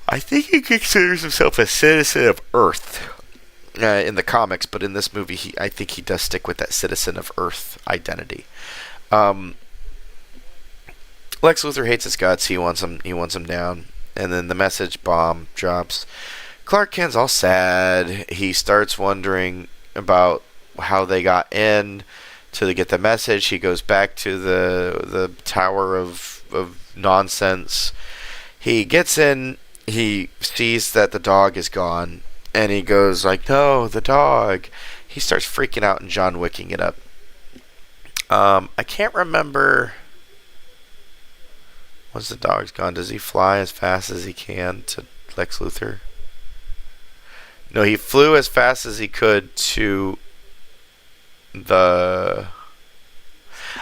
[SPEAKER 4] I think he considers himself a citizen of Earth in the comics, but in this movie, I think he does stick with that citizen of Earth identity. Lex Luthor hates his guts. He wants him down. And then the message bomb drops. Clark Kent's all sad. He starts wondering about how they got in to get the message. He goes back to the tower of nonsense. He gets in. He sees that the dog is gone, and he goes like, "No, the dog." He starts freaking out and John Wicking it up. I can't remember. Once the dog's gone, does he fly as fast as he can to Lex Luthor? No, he flew as fast as he could to the...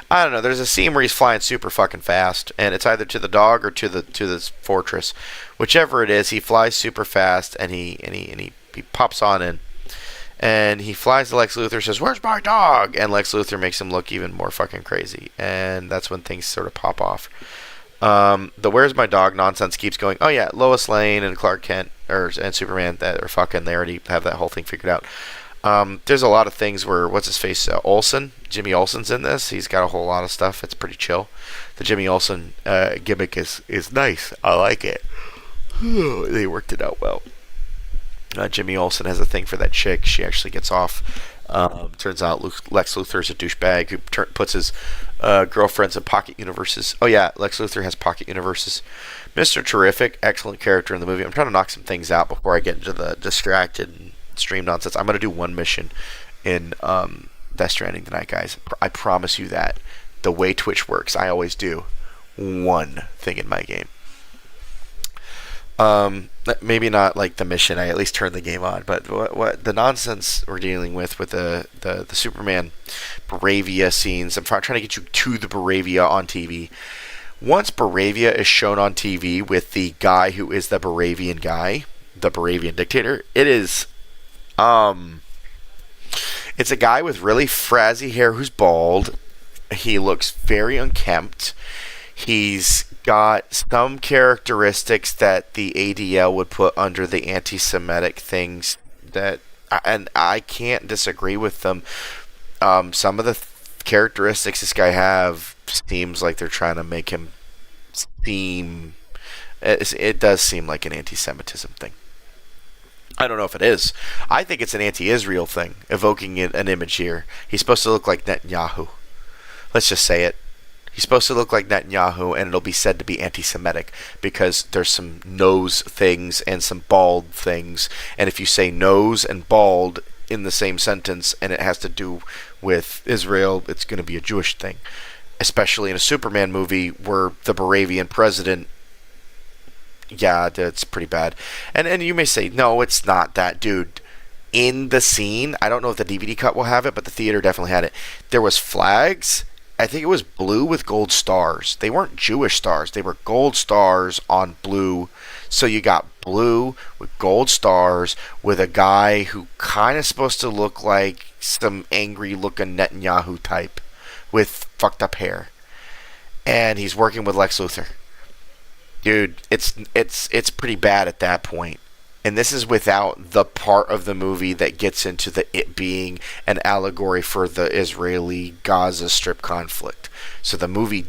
[SPEAKER 4] I don't know. There's a scene where he's flying super fucking fast, and it's either to the dog or to this fortress. Whichever it is, he flies super fast, and he pops on in. And he flies to Lex Luthor, says, "Where's my dog?" And Lex Luthor makes him look even more fucking crazy. And that's when things sort of pop off. The "Where's my dog" nonsense keeps going. Oh yeah, Lois Lane and Clark Kent and Superman that are fucking. They already have that whole thing figured out. There's a lot of things where what's his face Olsen, Jimmy Olsen's in this. He's got a whole lot of stuff. It's pretty chill. The Jimmy Olsen gimmick is nice. I like it. They worked it out well. Jimmy Olsen has a thing for that chick. She actually gets off. Turns out Lex Luthor's a douchebag who puts his girlfriends in pocket universes. Oh yeah, Lex Luthor has pocket universes. Mr. Terrific, excellent character in the movie. I'm trying to knock some things out before I get into the distracted and stream nonsense. I'm going to do one mission in Death Stranding tonight, guys. I promise you that. The way Twitch works, I always do one thing in my game. Maybe not like the mission. I at least turn the game on. But what the nonsense we're dealing with the Superman Baravia scenes. I'm trying to get you to the Baravia on TV. Once Baravia is shown on TV with the guy who is the Baravian guy, the Baravian dictator, it is, it's a guy with really frizzy hair who's bald. He looks very unkempt. He's got some characteristics that the ADL would put under the anti-Semitic things that, and I can't disagree with them. Some of the characteristics this guy have seems like they're trying to make him seem. It does seem like an anti-Semitism thing. I don't know if it is. I think it's an anti-Israel thing, evoking an image here. He's supposed to look like Netanyahu. Let's just say it. He's supposed to look like Netanyahu, and it'll be said to be anti-Semitic because there's some nose things and some bald things. And if you say nose and bald, in the same sentence, and it has to do with Israel, it's going to be a Jewish thing. Especially in a Superman movie where the Baravian president, yeah, that's pretty bad. And you may say, no, it's not that, dude. In the scene, I don't know if the DVD cut will have it, but the theater definitely had it. There was flags. I think it was blue with gold stars. They weren't Jewish stars. They were gold stars on blue. So you got blue with gold stars with a guy who kind of supposed to look like some angry looking Netanyahu type with fucked up hair. And he's working with Lex Luthor. Dude, it's pretty bad at that point. And this is without the part of the movie that gets into it being an allegory for the Israeli-Gaza Strip conflict. So the movie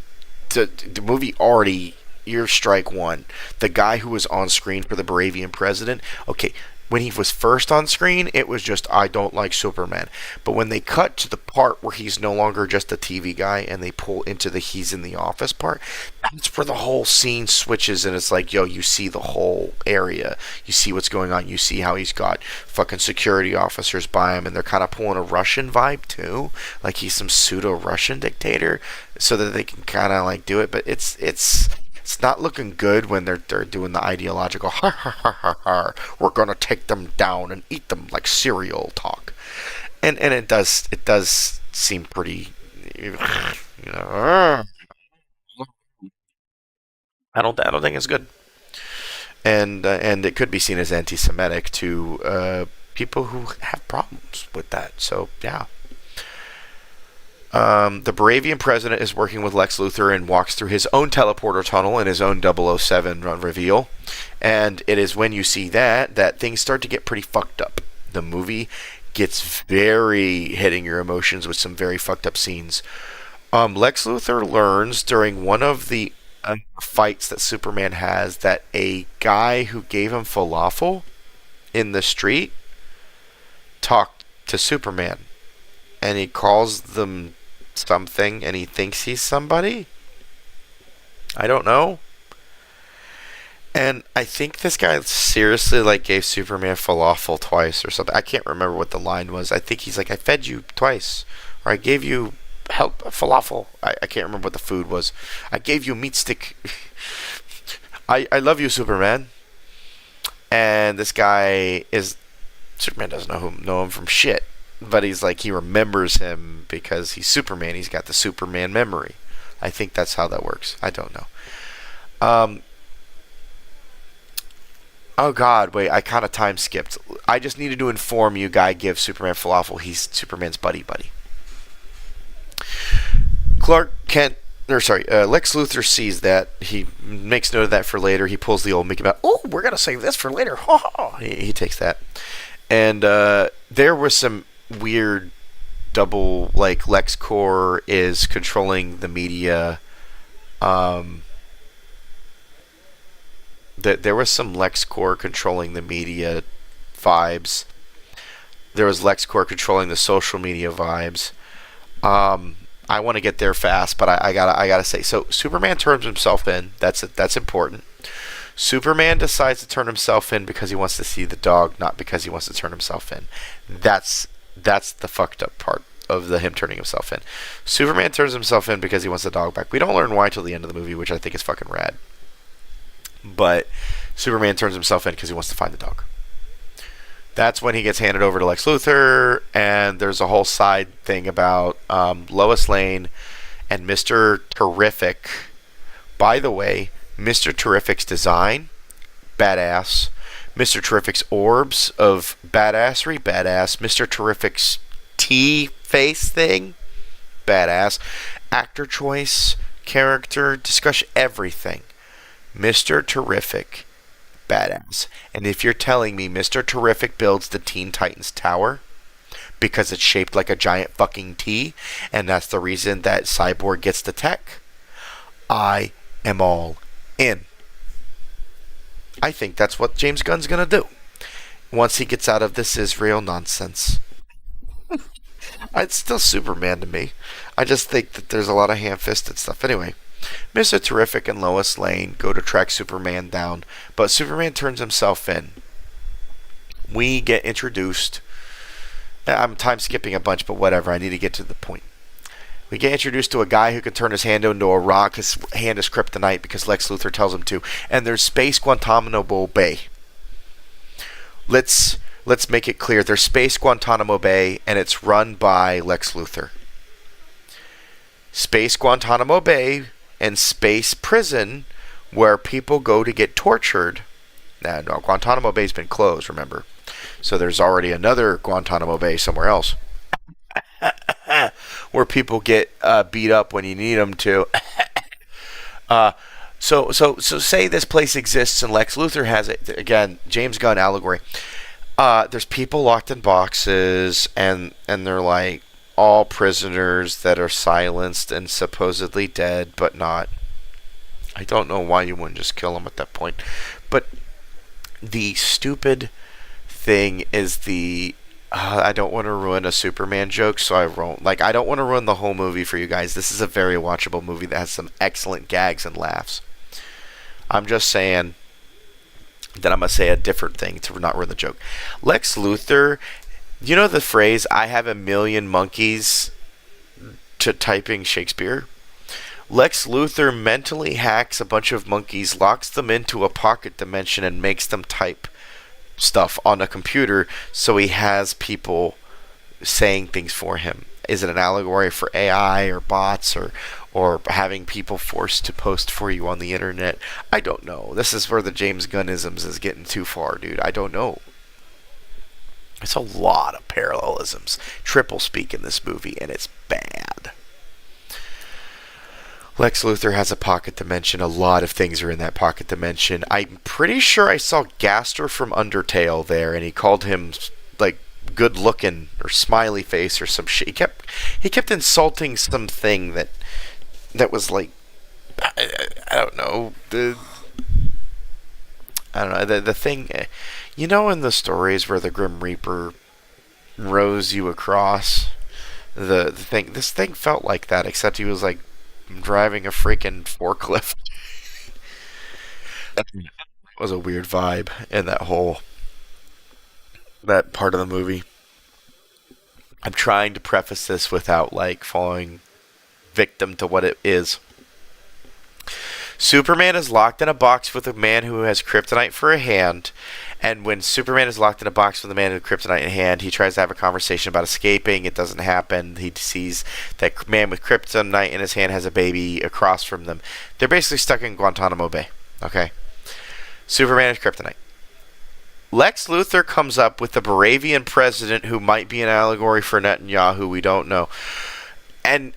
[SPEAKER 4] already, you're strike one. The guy who was on screen for the Baravian president, okay, when he was first on screen, it was just, I don't like Superman. But when they cut to the part where he's no longer just a TV guy and they pull into the he's in the office part, that's where the whole scene switches and it's like, yo, you see the whole area. You see what's going on. You see how he's got fucking security officers by him and they're kind of pulling a Russian vibe too. Like he's some pseudo-Russian dictator so that they can kind of like do it. But it's not looking good when they're doing the ideological har har har har har. We're gonna take them down and eat them like cereal talk, and it does seem pretty, you know. I don't think it's good, and it could be seen as anti-Semitic to people who have problems with that. So yeah. The Baravian president is working with Lex Luthor and walks through his own teleporter tunnel in his own 007 reveal. And it is when you see that things start to get pretty fucked up. The movie gets very hitting your emotions with some very fucked up scenes. Lex Luthor learns during one of the fights that Superman has that a guy who gave him falafel in the street talked to Superman. And he calls them something and he thinks he's somebody. I don't know. And I think this guy seriously like gave Superman falafel twice or something. I can't remember what the line was. I think he's like, I fed you twice. Or I gave you falafel. I can't remember what the food was. I gave you meat stick. I love you, Superman. And this guy is... Superman doesn't know him from shit. But he's like, he remembers him because he's Superman. He's got the Superman memory. I think that's how that works. I don't know. Oh God, wait, I kind of time skipped. I just needed to inform you, guy gives Superman falafel. He's Superman's buddy. Lex Luthor sees that. He makes note of that for later. He pulls the old Mickey Mouse. Oh, we're going to save this for later. He takes that. And there was some weird double, like LexCorp is controlling the media. There was some LexCorp controlling the media vibes. There was LexCorp controlling the social media vibes. I want to get there fast, but I gotta say. So Superman turns himself in. That's important. Superman decides to turn himself in because he wants to see the dog, not because he wants to turn himself in. That's the fucked up part of him turning himself in. Superman turns himself in because he wants the dog back. We don't learn why till the end of the movie, which I think is fucking rad. But Superman turns himself in because he wants to find the dog. That's when he gets handed over to Lex Luthor, and there's a whole side thing about Lois Lane and Mr. Terrific. By the way, Mr. Terrific's design, badass. Mr. Terrific's orbs of badassery, badass. Mr. Terrific's T-face thing, badass. Actor choice, character, discussion, everything. Mr. Terrific, badass. And if you're telling me Mr. Terrific builds the Teen Titans Tower because it's shaped like a giant fucking T, and that's the reason that Cyborg gets the tech, I am all in. I think that's what James Gunn's gonna do once he gets out of this Israel nonsense. It's still Superman to me. I just think that there's a lot of ham-fisted stuff. Anyway, Mr. Terrific and Lois Lane go to track Superman down, but Superman turns himself in. We get introduced I'm time skipping a bunch, but whatever. I need to get to the point. We get introduced to a guy who can turn his hand into a rock. His hand is kryptonite because Lex Luthor tells him to. And there's Space Guantanamo Bay. Let's make it clear. There's Space Guantanamo Bay, and it's run by Lex Luthor. Space Guantanamo Bay and Space Prison, where people go to get tortured. No, Guantanamo Bay's been closed, remember. So there's already another Guantanamo Bay somewhere else. Where people get beat up when you need them to. So say this place exists and Lex Luthor has it. Again, James Gunn allegory. There's people locked in boxes, and they're like all prisoners that are silenced and supposedly dead, but not. I don't know why you wouldn't just kill them at that point. But the stupid thing is I don't want to ruin a Superman joke, so I won't. Like, I don't want to ruin the whole movie for you guys. This is a very watchable movie that has some excellent gags and laughs. I'm just saying that I'm going to say a different thing to not ruin the joke. Lex Luthor, you know the phrase, I have a million monkeys to typing Shakespeare? Lex Luthor mentally hacks a bunch of monkeys, locks them into a pocket dimension, and makes them type stuff on a computer, so he has people saying things for him. Is it an allegory for AI or bots or having people forced to post for you on the internet? I don't know. This is where the James Gunnisms is getting too far, dude. I don't know. It's a lot of parallelisms. Triple speak in this movie, and it's bad. Lex Luthor has a pocket dimension. A lot of things are in that pocket dimension. I'm pretty sure I saw Gaster from Undertale there, and he called him like good looking or smiley face or some shit. He kept insulting something that was like I don't know the thing, you know, in the stories where the Grim Reaper rows you across the thing. This thing felt like that, except he was like driving a freaking forklift. That was a weird vibe in that part of the movie. I'm trying to preface this without like falling victim to what it is. Superman is locked in a box with a man who has kryptonite for a hand, and when Superman is locked in a box with a man with kryptonite in hand, he tries to have a conversation about escaping. It doesn't happen. He sees that man with kryptonite in his hand has a baby across from them. They're basically stuck in Guantanamo Bay. Okay? Superman is kryptonite. Lex Luthor comes up with the Baravian president, who might be an allegory for Netanyahu, we don't know, and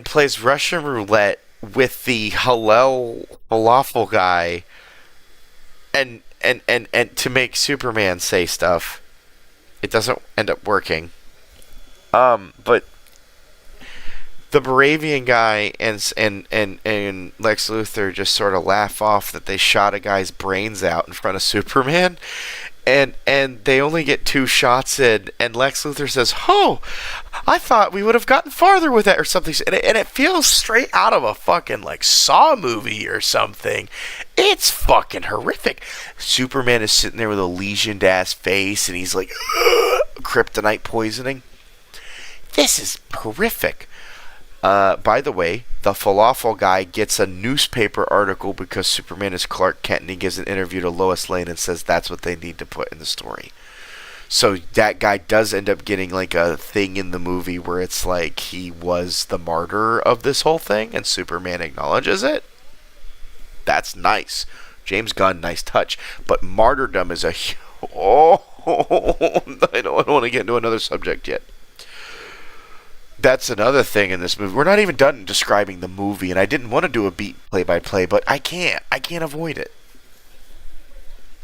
[SPEAKER 4] plays Russian roulette with the Hillel falafel guy, and to make Superman say stuff. It doesn't end up working. But the Baravian guy and Lex Luthor just sort of laugh off that they shot a guy's brains out in front of Superman, and they only get 2 shots in, and Lex Luthor says, "Oh, I thought we would have gotten farther with that," or something, and it feels straight out of a fucking like Saw movie or something. It's fucking horrific. Superman is sitting there with a lesioned ass face, and he's like, kryptonite poisoning. This is horrific. By the way, the falafel guy gets a newspaper article because Superman is Clark Kent, and he gives an interview to Lois Lane and says that's what they need to put in the story. So that guy does end up getting like a thing in the movie where it's like he was the martyr of this whole thing, and Superman acknowledges it. That's nice. James Gunn, nice touch. But martyrdom is I don't want to get into another subject yet. That's another thing in this movie. We're not even done describing the movie, and I didn't want to do a beat play-by-play, but I can't. I can't avoid it.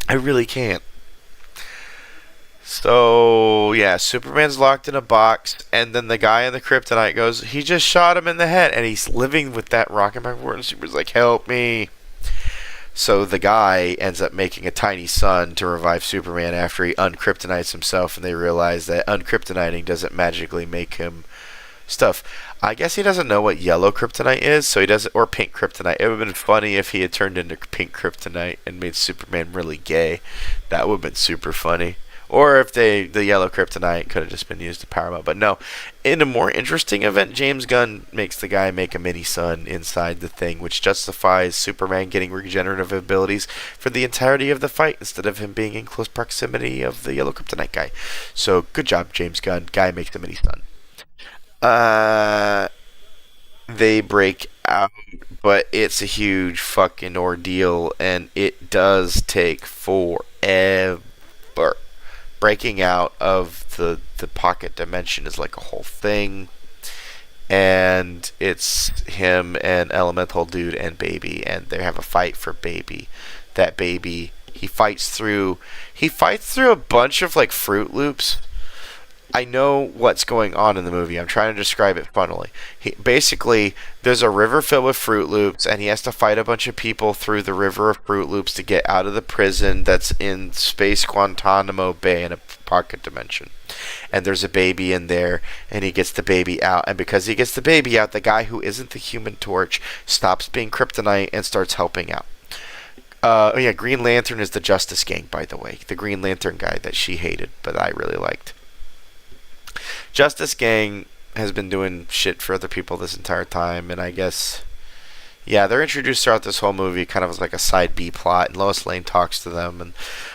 [SPEAKER 4] I really can't. So, yeah, Superman's locked in a box, and then the guy in the kryptonite goes, he just shot him in the head, and he's living with that rocking back and forth, and Superman's like, help me. So the guy ends up making a tiny sun to revive Superman after he unkryptonites himself, and they realize that unkryptoniting doesn't magically make him stuff. I guess he doesn't know what yellow kryptonite is, so he doesn't, or pink kryptonite. It would have been funny if he had turned into pink kryptonite and made Superman really gay. That would have been super funny. Or if the yellow kryptonite could have just been used to power him up. But no, in a more interesting event, James Gunn makes the guy make a mini sun inside the thing, which justifies Superman getting regenerative abilities for the entirety of the fight instead of him being in close proximity of the yellow kryptonite guy. So good job, James Gunn. Guy makes a mini sun. They break out, but it's a huge fucking ordeal, and it does take forever. Breaking out of the pocket dimension is like a whole thing, and it's him and Elemental Dude and Baby, and they have a fight for Baby. That Baby, he fights through a bunch of like Fruit Loops. I know what's going on in the movie. I'm trying to describe it funnily. Basically, there's a river filled with Fruit Loops, and he has to fight a bunch of people through the river of Fruit Loops to get out of the prison that's in Space Guantanamo Bay in a pocket dimension. And there's a baby in there, and he gets the baby out. And because he gets the baby out, the guy who isn't the Human Torch stops being Kryptonite and starts helping out. Oh yeah, Green Lantern is the Justice Gang, by the way. The Green Lantern guy that she hated, but I really liked. Justice Gang has been doing shit for other people this entire time, and I guess, yeah, they're introduced throughout this whole movie kind of as like a side B plot, and Lois Lane talks to them, and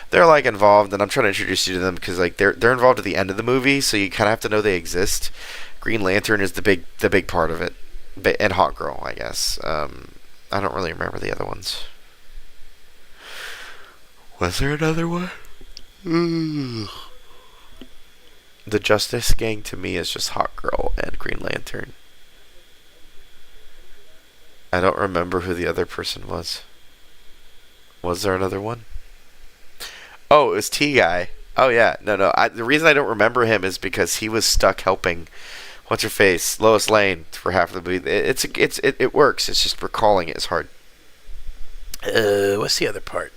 [SPEAKER 4] they're like involved, and I'm trying to introduce you to them because like they're involved at the end of the movie, so you kind of have to know they exist. Green Lantern is the big part of it, and Hawkgirl, I guess. I don't really remember the other ones. Was there another one? The Justice Gang to me is just Hawkgirl and Green Lantern. I don't remember who the other person was. Was there another one? Oh, it was T-Guy. Oh yeah, no. The reason I don't remember him is because he was stuck helping what's her face, Lois Lane, for half of the movie. It works. It's just recalling it is hard. What's the other part?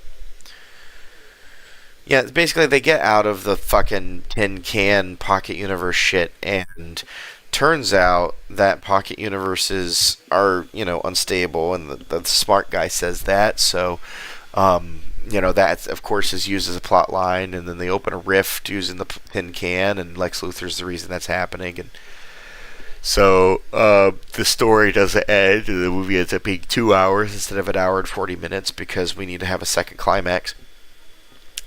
[SPEAKER 4] Yeah, basically they get out of the fucking tin can pocket universe shit, and turns out that pocket universes are, unstable, and the smart guy says that, so, that, of course, is used as a plot line, and then they open a rift using the tin can, and Lex Luthor's the reason that's happening, and so, the story doesn't end, and the movie ends up being 2 hours instead of an hour and 40 minutes, because we need to have a second climax.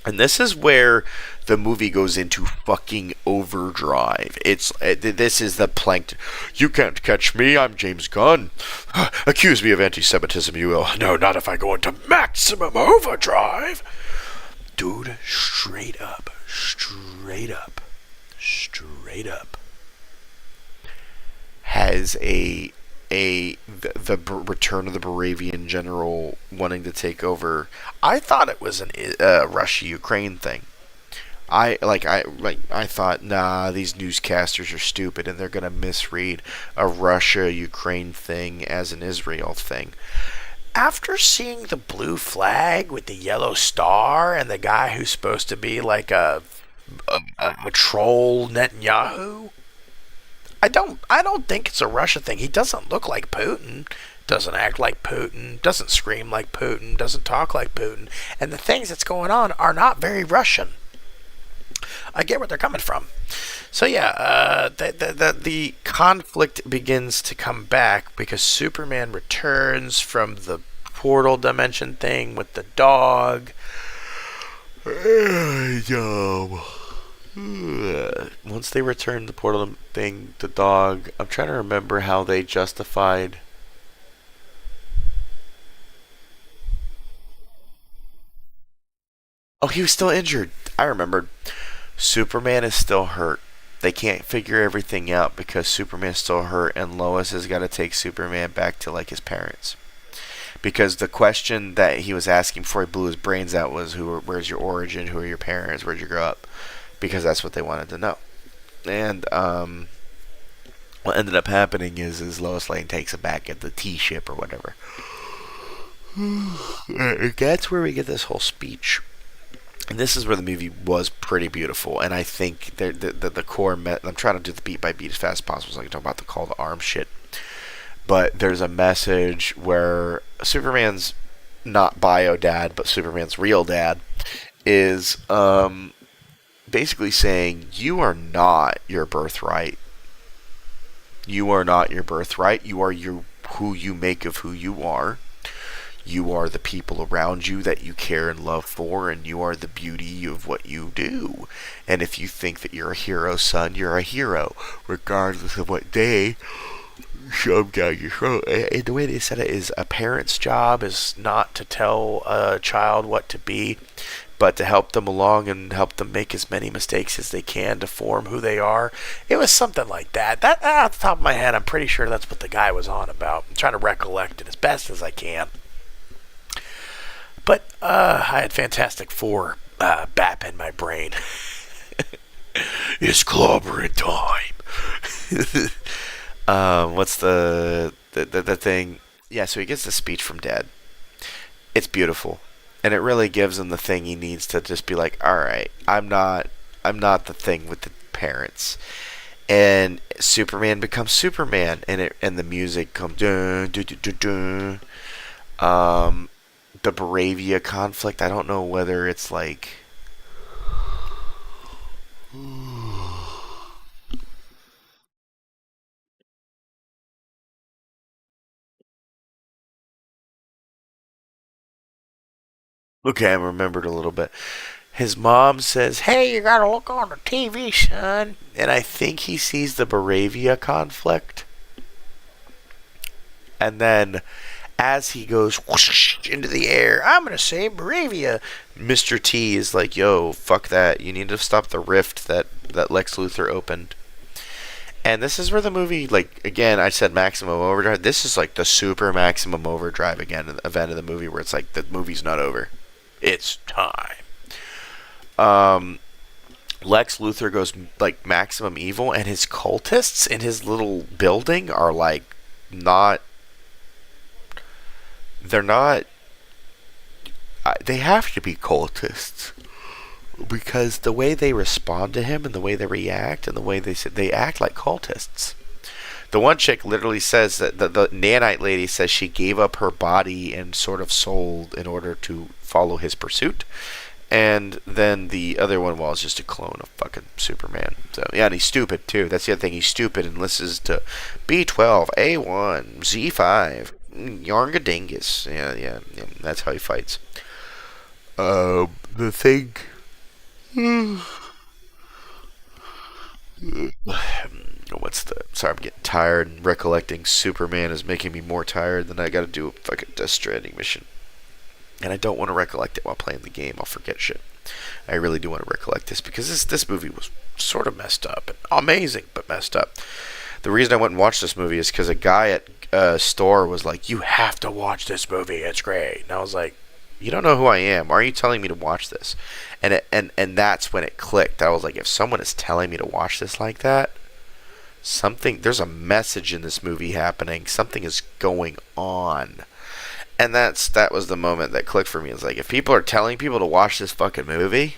[SPEAKER 4] And this is where the movie goes into fucking overdrive. This is the plankton. You can't catch me, I'm James Gunn. Accuse me of anti-Semitism, you will. No, not if I go into maximum overdrive. Dude, straight up. Has the return of the Baravian general wanting to take over. I thought it was a Russia-Ukraine thing. I thought, nah, these newscasters are stupid and they're gonna misread a Russia-Ukraine thing as an Israel thing. After seeing the blue flag with the yellow star and the guy who's supposed to be like a troll Netanyahu, I don't think it's a Russia thing. He doesn't look like Putin, doesn't act like Putin, doesn't scream like Putin, doesn't talk like Putin, and the things that's going on are not very Russian. I get where they're coming from. So yeah, the conflict begins to come back because Superman returns from the portal dimension thing with the dog. Once they returned the portal thing, the dog, I'm trying to remember how they justified. Oh, he was still injured. I remembered. Superman is still hurt. They can't figure everything out because Superman's still hurt, and Lois has got to take Superman back to like his parents. Because the question that he was asking before he blew his brains out was, where's your origin? Who are your parents? Where'd you grow up? Because that's what they wanted to know. And what ended up happening is Lois Lane takes him back at the tea ship or whatever. That's where we get this whole speech. And this is where the movie was pretty beautiful. And I think the core... I'm trying to do the beat by beat as fast as possible so I can talk about the call to arms shit. But there's a message where Superman's not bio dad, but Superman's real dad is... basically saying you are not your birthright. You are not your birthright. You are who you make of who you are. You are the people around you that you care and love for, and you are the beauty of what you do. And if you think that you're a hero, son, you're a hero, regardless of what day shove down your throat. And the way they said it is, a parent's job is not to tell a child what to be, but to help them along and help them make as many mistakes as they can to form who they are. It was something like that. That off the top of my head, I'm pretty sure that's what the guy was on about. I'm trying to recollect it as best as I can. But I had Fantastic Four bap in my brain. It's clobbering time. What's the thing? Yeah, so he gets the speech from Dad. It's beautiful, and it really gives him the thing he needs to just be like, all right, I'm not the thing with the parents. And Superman becomes Superman, and the music comes dun, dun, dun, dun, dun. The Baravia conflict, I don't know whether it's like okay, I remembered a little bit. His mom says, hey, you gotta look on the TV, son. And I think he sees the Baravia conflict. And then as he goes whoosh into the air, I'm going to save Baravia, Mr. T is like, yo, fuck that. You need to stop the rift that Lex Luthor opened. And this is where the movie, like, again, I said maximum overdrive. This is like the super maximum overdrive event of the movie where it's like the movie's not over. It's time. Lex Luthor goes like maximum evil, and his cultists in his little building are like not. They're not. They have to be cultists because the way they respond to him and the way they react and the way they act like cultists. The one chick literally says that the nanite lady says she gave up her body and sort of soul in order to follow his pursuit. And then the other one was just a clone of fucking Superman. So yeah, and he's stupid too. That's the other thing. He's stupid and listens to B12, A1, Z5, Yarngadingus. Yeah. That's how he fights. The thing. Sorry, I'm getting tired, and recollecting Superman is making me more tired than I gotta do a fucking Death Stranding mission. And I don't want to recollect it while playing the game. I'll forget shit. I really do want to recollect this because this movie was sort of messed up. And amazing, but messed up. The reason I went and watched this movie is because a guy at a store was like, you have to watch this movie. It's great. And I was like, you don't know who I am. Why are you telling me to watch this? And that's when it clicked. I was like, if someone is telling me to watch this like that, there's a message in this movie happening. Something is going on. And that was the moment that clicked for me. It's like, if people are telling people to watch this fucking movie,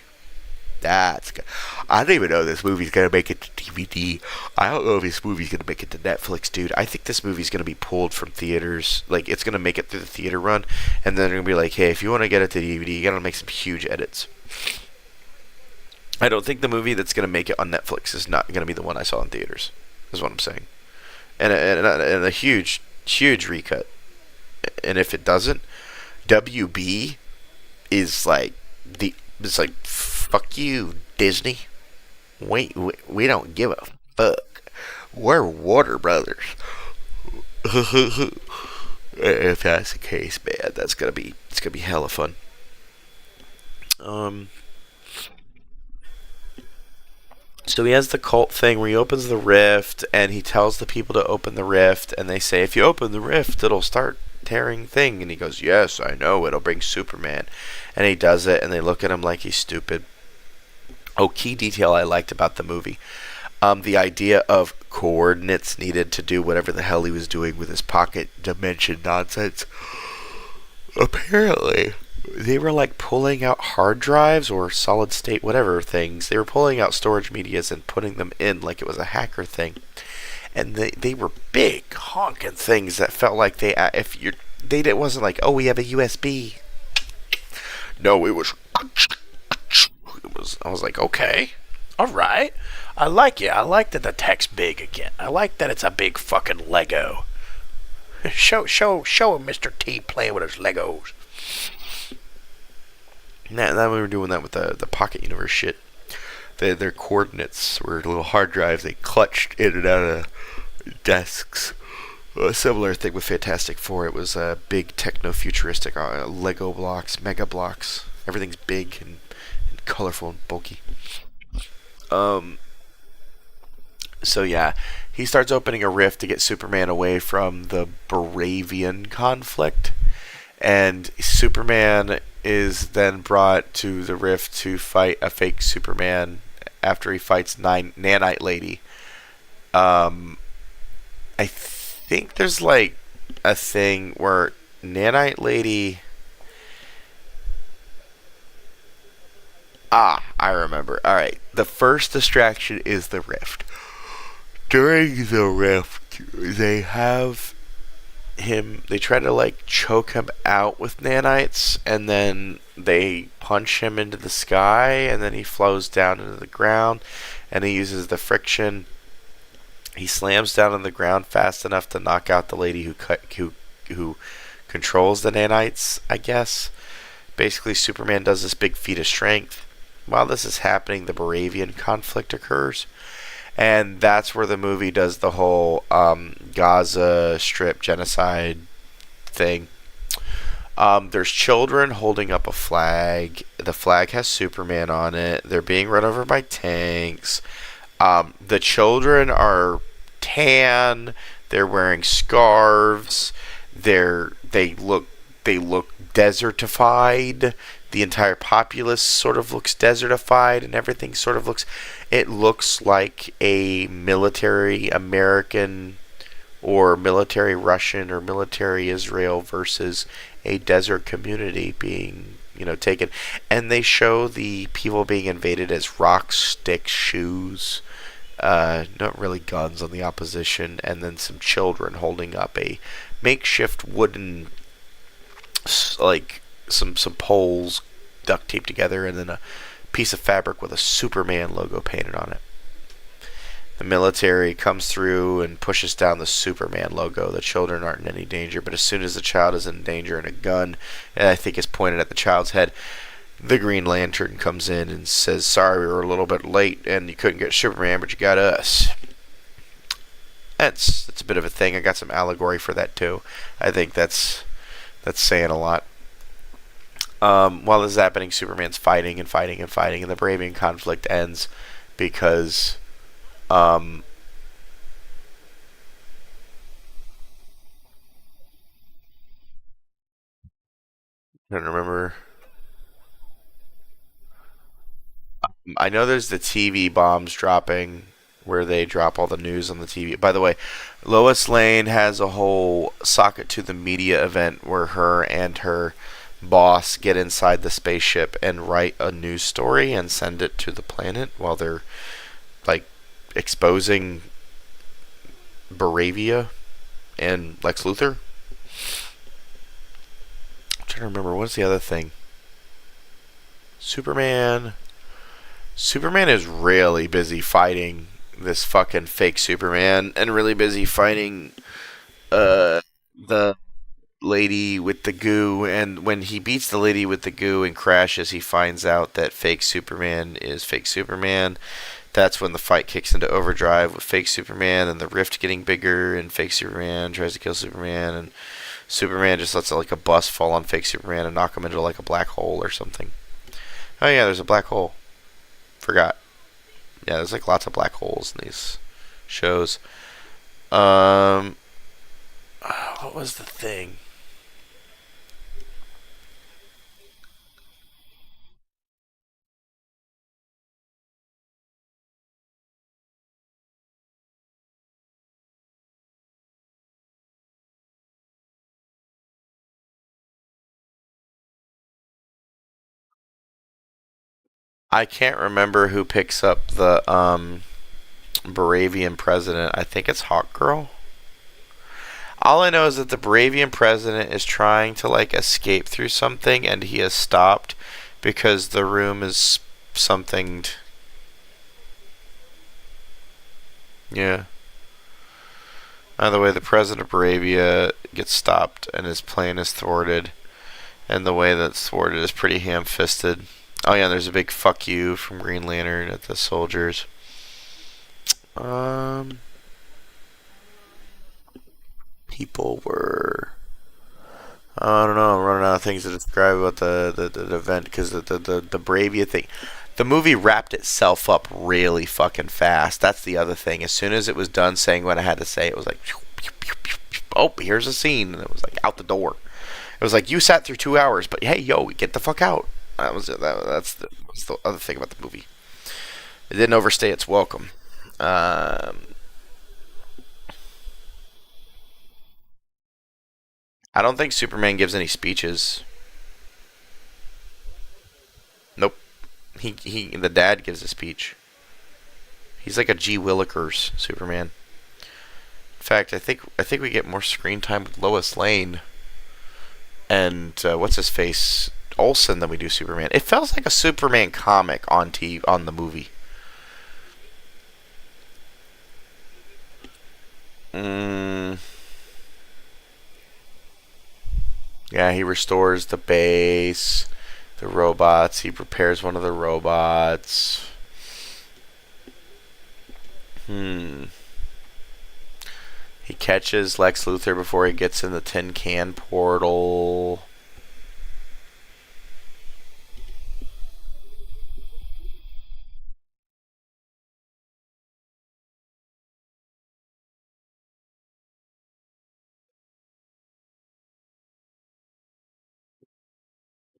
[SPEAKER 4] that's good. I don't even know this movie's going to make it to DVD. I don't know if this movie's going to make it to Netflix, dude. I think this movie's going to be pulled from theaters. Like, it's going to make it through the theater run. And then they're going to be like, hey, if you want to get it to DVD, you got to make some huge edits. I don't think the movie that's going to make it on Netflix is not going to be the one I saw in theaters. Is what I'm saying. And a huge, huge recut. And if it doesn't, WB is like it's like, fuck you, Disney. We don't give a fuck. We're Warner Brothers. If that's the case, man, it's gonna be hella fun. So he has the cult thing where he opens the rift, and he tells the people to open the rift, and they say, if you open the rift, it'll start tearing thing. And he goes, yes, I know, it'll bring Superman. And he does it, and they look at him like he's stupid. Oh, key detail I liked about the movie. The idea of coordinates needed to do whatever the hell he was doing with his pocket dimension nonsense. Apparently, they were like pulling out hard drives or solid state whatever things. They were pulling out storage medias and putting them in like it was a hacker thing. And they were big honking things that felt like it wasn't like, oh, we have a USB. No, it was. I was like, okay, All right. I like it. I like that the tech's big again. I like that it's a big fucking Lego. Show him Mr. T playing with his Legos. Now we were doing that with the Pocket Universe shit. Their coordinates were little hard drives they clutched in and out of desks. A similar thing with Fantastic Four. It was big techno-futuristic Lego blocks, mega blocks. Everything's big and colorful and bulky. So yeah, he starts opening a rift to get Superman away from the Baravian conflict, and Superman is then brought to the rift to fight a fake Superman after he fights Nanite Lady. I think there's like a thing where Nanite Lady... I remember. Alright, the first distraction is the rift. During the rift, they have him, they try to like choke him out with nanites, and then they punch him into the sky, and then he flows down into the ground, and he uses the friction. He slams down on the ground fast enough to knock out the lady who controls the nanites, I guess. Basically, Superman does this big feat of strength. While this is happening, the Baravian conflict occurs. And that's where the movie does the whole Gaza Strip genocide thing. There's children holding up a flag. The flag has Superman on it. They're being run over by tanks. The children are tan. They're wearing scarves. They look desertified. The entire populace sort of looks desertified, and everything sort of looks... It looks like a military American or military Russian or military Israel versus a desert community being, taken. And they show the people being invaded as rocks, sticks, shoes, not really guns on the opposition, and then some children holding up a makeshift wooden, like, some poles duct taped together, and then a piece of fabric with a Superman logo painted on it. The military comes through and pushes down the Superman logo. The children aren't in any danger, but as soon as the child is in danger and a gun, and I think is pointed at the child's head, the Green Lantern comes in and says, "Sorry, we were a little bit late and you couldn't get Superman, but you got us." That's a bit of a thing. I got some allegory for that too. I think that's saying a lot. While this is happening, Superman's fighting and fighting and fighting, and the Baravian conflict ends because I'm trying to remember. I know there's the TV bombs dropping where they drop all the news on the TV. By the way, Lois Lane has a whole socket to the media event where her and her boss get inside the spaceship and write a news story and send it to the planet while they're like exposing Baravia and Lex Luthor. I'm trying to remember, what's the other thing? Superman is really busy fighting this fucking fake Superman, and really busy fighting the lady with the goo. And when he beats the lady with the goo and crashes, he finds out that fake Superman is fake Superman. That's when the fight kicks into overdrive with fake Superman and the rift getting bigger, and fake Superman tries to kill Superman, and Superman just lets like a bus fall on fake Superman and knock him into like a black hole or something. Oh yeah, there's a black hole. Forgot. Yeah, there's like lots of black holes in these shows. What was the thing? I can't remember who picks up the Baravian president. I think it's Hawkgirl. All I know is that the Baravian president is trying to like escape through something, and he has stopped because the room is something. Yeah. By the way, the president of Arabia gets stopped and his plane is thwarted. And the way that's thwarted is pretty ham-fisted. Oh yeah, there's a big fuck you from Green Lantern at the soldiers. People were... I don't know, I'm running out of things to describe about the event because the Bravia thing. The movie wrapped itself up really fucking fast. That's the other thing. As soon as it was done saying what I had to say, it was like, oh, here's a scene. And it was like out the door. It was like, you sat through 2 hours, but hey, yo, get the fuck out. That's the other thing about the movie. It didn't overstay its welcome. I don't think Superman gives any speeches. Nope. The dad gives a speech. He's like a G. Willikers Superman. In fact, I think we get more screen time with Lois Lane and what's his face Olsen than we do Superman. It feels like a Superman comic on the movie. Yeah, he restores the base, the robots. He repairs one of the robots. He catches Lex Luthor before he gets in the tin can portal.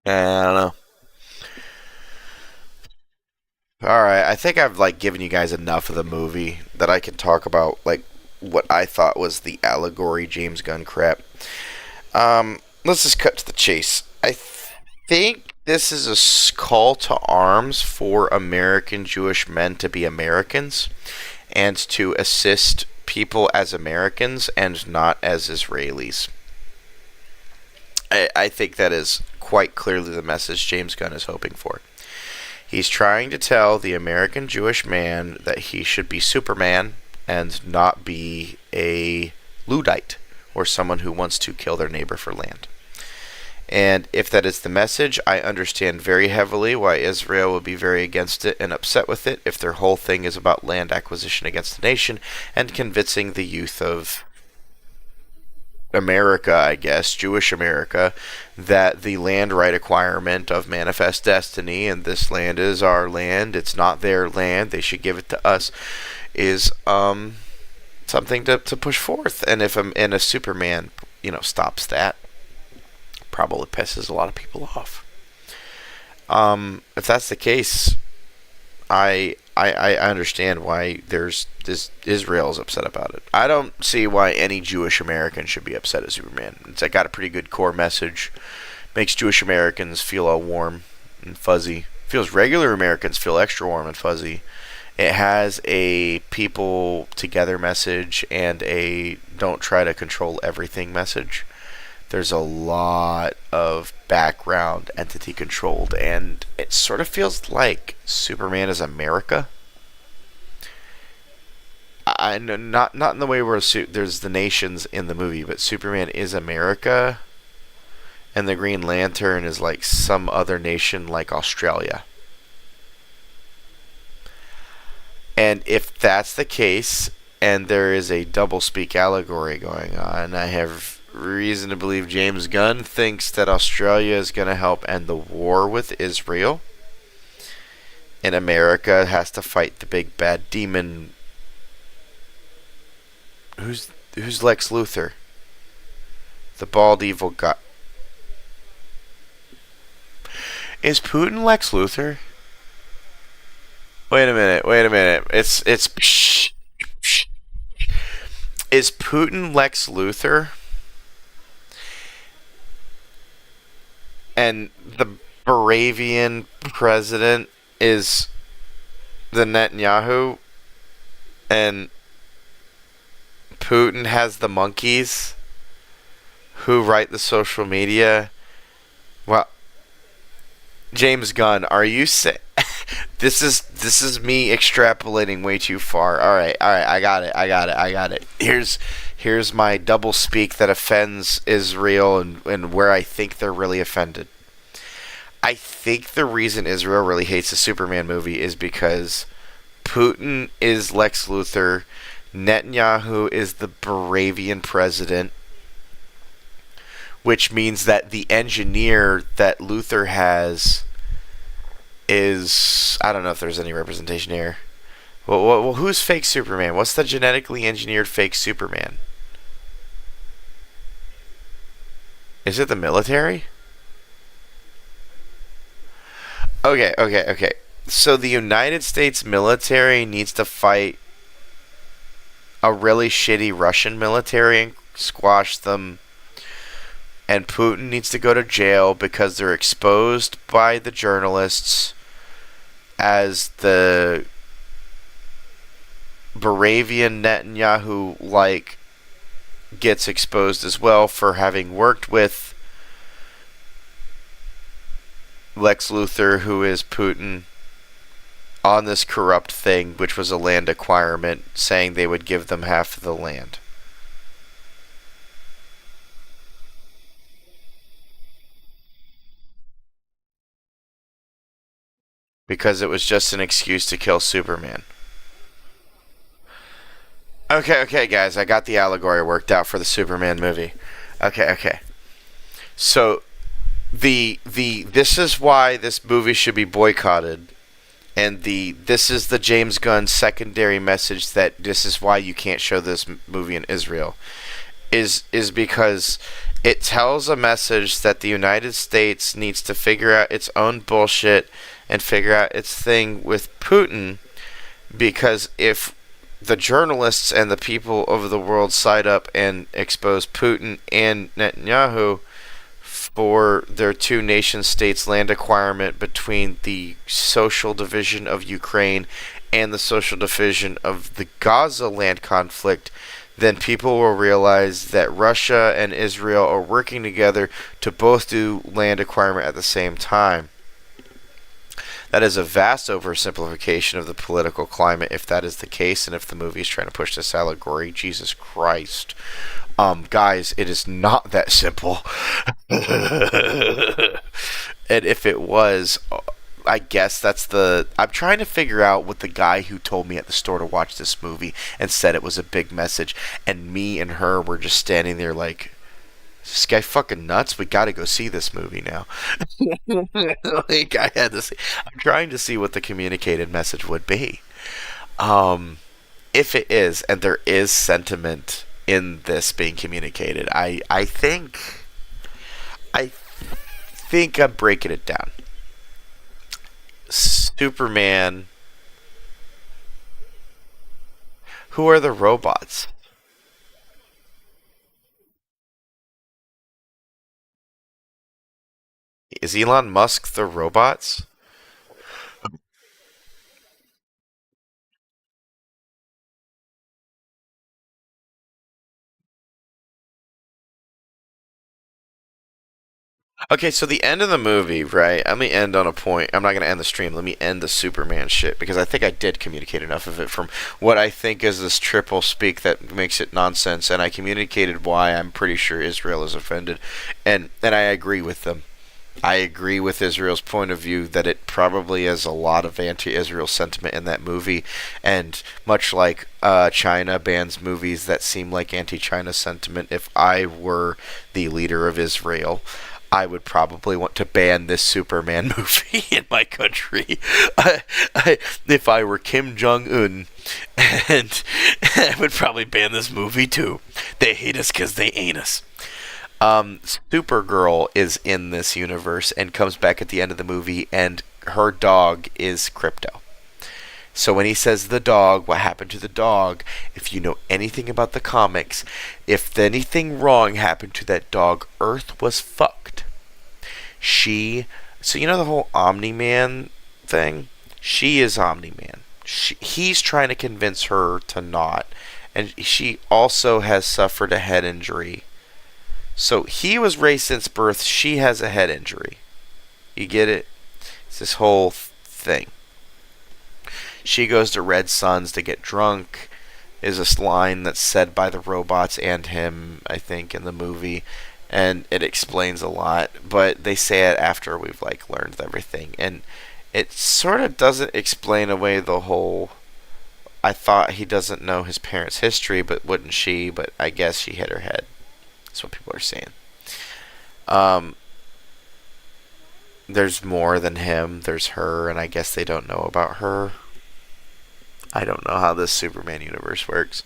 [SPEAKER 4] I don't know. Alright, I think I've given you guys enough of the movie that I can talk about what I thought was the allegory James Gunn crap. Let's just cut to the chase. I think this is a call to arms for American Jewish men to be Americans and to assist people as Americans and not as Israelis. I think that is quite clearly the message James Gunn is hoping for. He's trying to tell the American Jewish man that he should be Superman and not be a Luddite or someone who wants to kill their neighbor for land. And if that is the message, I understand very heavily why Israel would be very against it and upset with it if their whole thing is about land acquisition against the nation and convincing the youth of America, I guess, Jewish America, that the land right acquirement of manifest destiny and this land is our land, it's not their land, they should give it to us, is something to push forth. And if a Superman, stops that, probably pisses a lot of people off. If that's the case, I understand why Israel is upset about it. I don't see why any Jewish American should be upset at Superman. It's got a pretty good core message. Makes Jewish Americans feel all warm and fuzzy. Feels regular Americans feel extra warm and fuzzy. It has a people together message and a don't try to control everything message. There's a lot of background entity controlled, and it sort of feels like Superman is America. I know not in the way where there's the nations in the movie, but Superman is America, and the Green Lantern is like some other nation like Australia. And if that's the case, and there is a doublespeak allegory going on, I have reason to believe James Gunn thinks that Australia is going to help end the war with Israel, and America has to fight the big bad demon. Who's Lex Luthor? The bald evil guy. Is Putin Lex Luthor? Wait a minute. It's Is Putin Lex Luthor? And the Baravian president is the Netanyahu, and Putin has the monkeys who write the social media. Well, James Gunn, are you this is me extrapolating way too far. All right, I got it. Here's my double speak that offends Israel and where I think they're really offended. I think the reason Israel really hates the Superman movie is because Putin is Lex Luthor, Netanyahu is the Baravian president, which means that the engineer that Luthor has is, I don't know if there's any representation here. Well, who's fake Superman? What's the genetically engineered fake Superman? Is it the military? Okay. So the United States military needs to fight a really shitty Russian military and squash them. And Putin needs to go to jail because they're exposed by the journalists as the Baravian Netanyahu gets exposed as well for having worked with Lex Luthor, who is Putin, on this corrupt thing, which was a land acquirement, saying they would give them half of the land. Because it was just an excuse to kill Superman. Okay, guys, I got the allegory worked out for the Superman movie. Okay. So, this is why this movie should be boycotted, and this is the James Gunn secondary message that this is why you can't show this movie in Israel, is because it tells a message that the United States needs to figure out its own bullshit and figure out its thing with Putin, because if the journalists and the people of the world side up and expose Putin and Netanyahu for their two nation states land acquirement between the social division of Ukraine and the social division of the Gaza land conflict, then people will realize that Russia and Israel are working together to both do land acquirement at the same time. That is a vast oversimplification of the political climate, if that is the case, and if the movie is trying to push this allegory. Jesus Christ. Guys, it is not that simple. And if it was, I guess I'm trying to figure out what the guy who told me at the store to watch this movie and said it was a big message, and me and her were just standing there like, is this guy fucking nuts? We gotta go see this movie now. I'm trying to see what the communicated message would be. If it is, and there is sentiment in this being communicated, I think I'm breaking it down. Superman. Who are the robots? Is Elon Musk the robots? Okay, so the end of the movie, right? Let me end on a point. I'm not going to end the stream. Let me end the Superman shit because I think I did communicate enough of it from what I think is this triple speak that makes it nonsense, and I communicated why I'm pretty sure Israel is offended, and I agree with them. I agree with Israel's point of view that it probably is a lot of anti-Israel sentiment in that movie, and much like China bans movies that seem like anti-China sentiment, if I were the leader of Israel, I would probably want to ban this Superman movie in my country. If I were Kim Jong-un, and I would probably ban this movie too. They hate us because they ain't us. Supergirl is in this universe and comes back at the end of the movie, and her dog is Crypto. So when he says the dog, what happened to the dog? If you know anything about the comics, if anything wrong happened to that dog, Earth was fucked. So you know the whole Omni-Man thing? She is Omni-Man. He's trying to convince her to not. And she also has suffered a head injury. So he was raised since birth. She has a head injury. You get it? It's this whole thing. she goes to Red Sun's to get drunk is a line that's said by the robots and him, I think, in the movie. And it explains a lot, but they say it after we've like learned everything, and it sort of doesn't explain away the whole I thought he doesn't know his parents' history, but wouldn't she? But I guess she hit her head. That's what people are saying. There's more than him. There's her, and I guess they don't know about her. I don't know how this Superman universe works.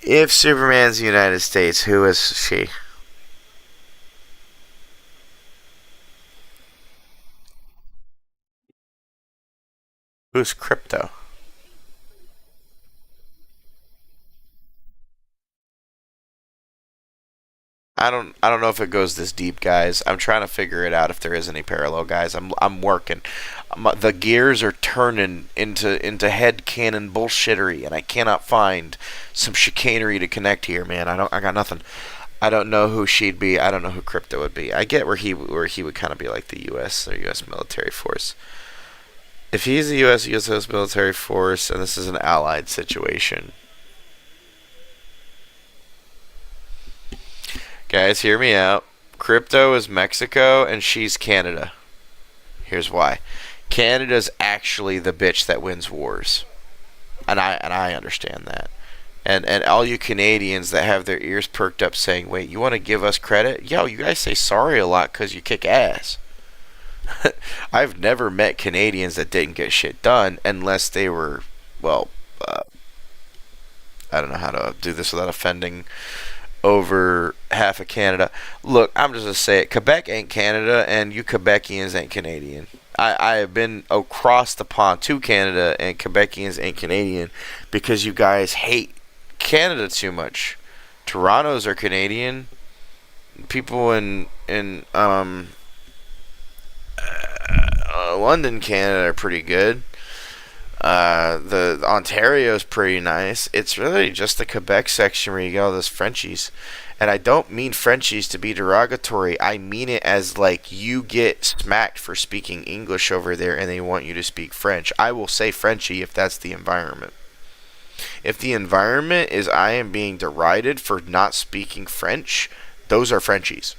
[SPEAKER 4] If Superman's the United States, who is she? Who's Crypto? I don't know if it goes this deep, guys. I'm trying to figure it out if there is any parallel, guys. I'm working. The gears are turning into head cannon bullshittery, and I cannot find some chicanery to connect here, man. I got nothing. I don't know who she'd be. I don't know who Crypto would be. I get where he would kind of be like the U.S. or U.S. military force. If he's the U.S. military force, and this is an allied situation. Guys, hear me out. Crypto is Mexico and she's Canada. Here's why. Canada's actually the bitch that wins wars. And I understand that. And all you Canadians that have their ears perked up saying, wait, you want to give us credit? Yo, you guys say sorry a lot because you kick ass. I've never met Canadians that didn't get shit done unless they were, well, I don't know how to do this without offending over half of Canada. Look, I'm just going to say it. Quebec ain't Canada, and you Quebecians ain't Canadian. I have been across the pond to Canada, and Quebecians ain't Canadian because you guys hate Canada too much. Torontos are Canadian. People in London, Canada are pretty good. The Ontario's pretty nice. It's really just the Quebec section where you get all those Frenchies. And I don't mean Frenchies to be derogatory. I mean it as like you get smacked for speaking English over there and they want you to speak French. I will say Frenchie if that's the environment. If the environment is I am being derided for not speaking French, those are Frenchies.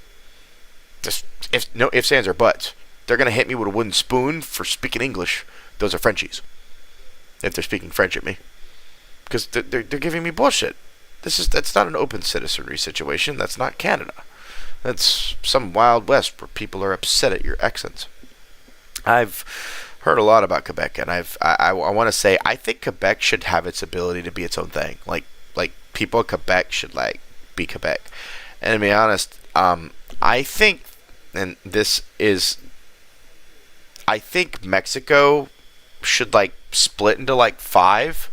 [SPEAKER 4] Just no ifs, ands, or buts. They're gonna hit me with a wooden spoon for speaking English. Those are Frenchies. If they're speaking French at me, because they're giving me bullshit. That's not an open citizenry situation. That's not Canada. That's some Wild West where people are upset at your accents. I've heard a lot about Quebec, and I want to say I think Quebec should have its ability to be its own thing. Like people of Quebec should like be Quebec. And to be honest, I think, and this is, I think Mexico should like split into like 5,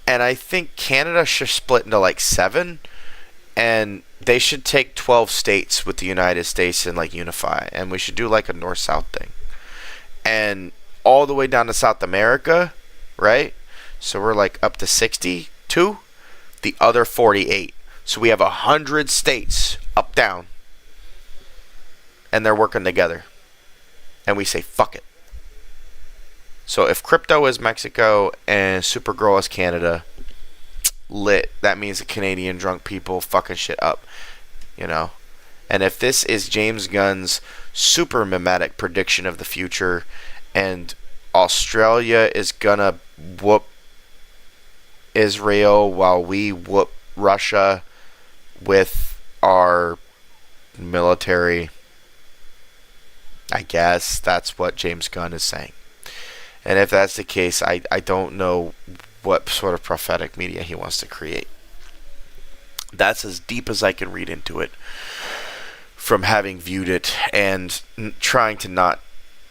[SPEAKER 4] and I think Canada should split into like 7, and they should take 12 states with the United States and like unify, and we should do like a north-south thing, and all the way down to South America, right? So we're like up to 62, the other 48, so we have 100 states up down, and they're working together, and we say fuck it. So if Crypto is Mexico and Supergirl is Canada, lit. That means the Canadian drunk people fucking shit up, you know. And if this is James Gunn's super mimetic prediction of the future, and Australia is gonna whoop Israel while we whoop Russia with our military, I guess that's what James Gunn is saying. And if that's the case, I don't know what sort of prophetic media he wants to create. That's as deep as I can read into it from having viewed it and trying to not,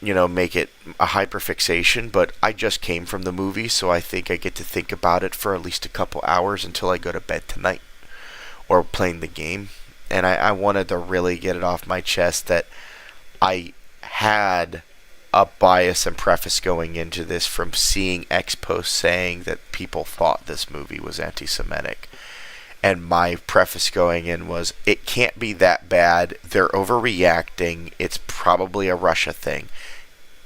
[SPEAKER 4] make it a hyperfixation. But I just came from the movie, so I think I get to think about it for at least a couple hours until I go to bed tonight or playing the game. And I wanted to really get it off my chest that I had a bias and preface going into this from seeing X posts saying that people thought this movie was anti-Semitic, and my preface going in was it can't be that bad, they're overreacting, it's probably a Russia thing.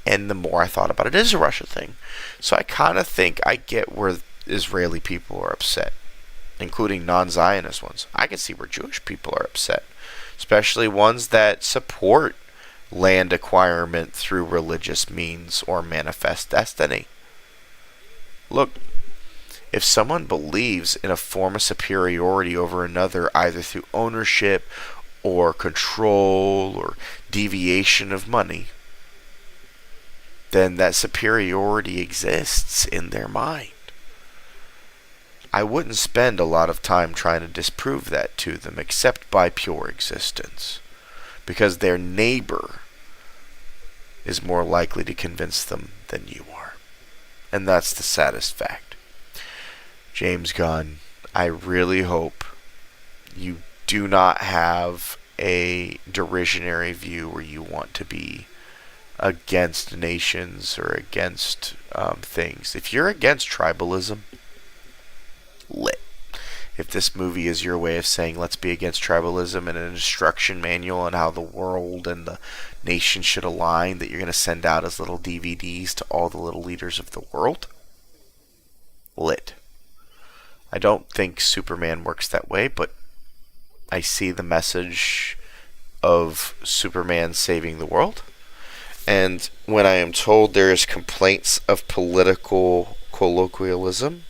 [SPEAKER 4] And the more I thought about it, it is a Russia thing. So I kind of think I get where Israeli people are upset, including non-Zionist ones. I can see where Jewish people are upset, especially ones that support land acquirement through religious means or manifest destiny. Look, if someone believes in a form of superiority over another, either through ownership or control or deviation of money, then that superiority exists in their mind. I wouldn't spend a lot of time trying to disprove that to them, except by pure existence, because their neighbor is more likely to convince them than you are. And that's the saddest fact. James Gunn, I really hope you do not have a derisionary view where you want to be against nations or against things. If you're against tribalism, lit. If this movie is your way of saying let's be against tribalism and an instruction manual on how the world and the nation should align that you're going to send out as little DVDs to all the little leaders of the world, lit. I don't think Superman works that way, but I see the message of Superman saving the world. And when I am told there is complaints of political colloquialism,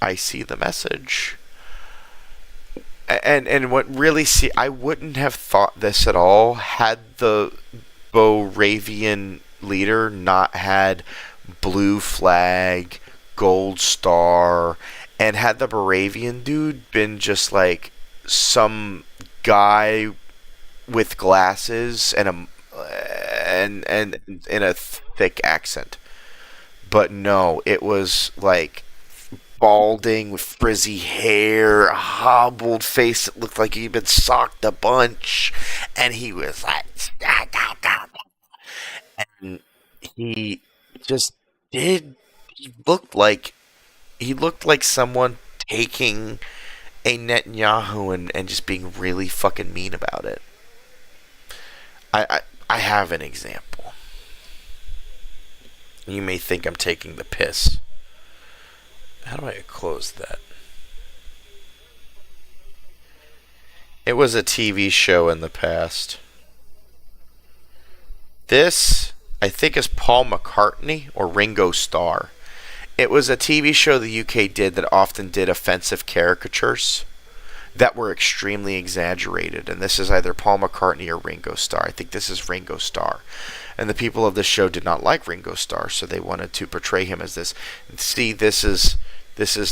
[SPEAKER 4] I see the message. And what really I wouldn't have thought this at all had the Boravian leader not had blue flag, gold star, and had the Boravian dude been just like some guy with glasses and in a thick accent. But no, it was like balding with frizzy hair, a hobbled face that looked like he'd been socked a bunch, and he was like, and he just did. He looked like someone taking a Netanyahu and just being really fucking mean about it. I have an example. You may think I'm taking the piss. How do I close that? It was a TV show in the past. This, I think, is Paul McCartney or Ringo Starr. It was a TV show the UK did that often did offensive caricatures that were extremely exaggerated. And this is either Paul McCartney or Ringo Starr. I think this is Ringo Starr. And the people of this show did not like Ringo Starr, so they wanted to portray him as this. See, this is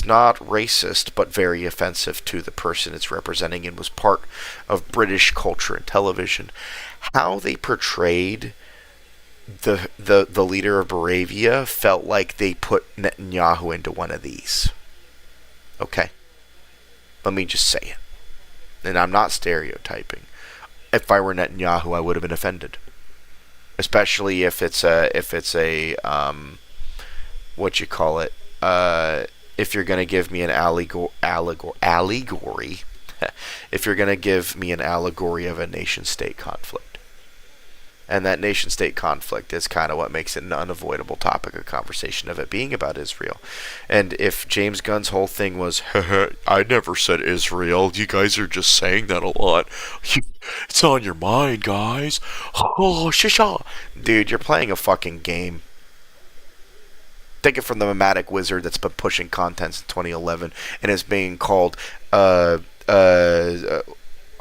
[SPEAKER 4] not racist, but very offensive to the person it's representing and was part of British culture and television. How they portrayed the leader of Moravia felt like they put Netanyahu into one of these. Okay? Let me just say it. And I'm not stereotyping. If I were Netanyahu, I would have been offended. Especially if it's a what you call it, if you're going to give me an allegory, if you're going to give me an allegory of a nation-state conflict. And that nation-state conflict is kind of what makes it an unavoidable topic of conversation of it being about Israel. And if James Gunn's whole thing was, I never said Israel, you guys are just saying that a lot. It's on your mind, guys. Oh, shisha. Dude, you're playing a fucking game. Take it from the Mathematic Wizard that's been pushing content in 2011 and is being called, oh, I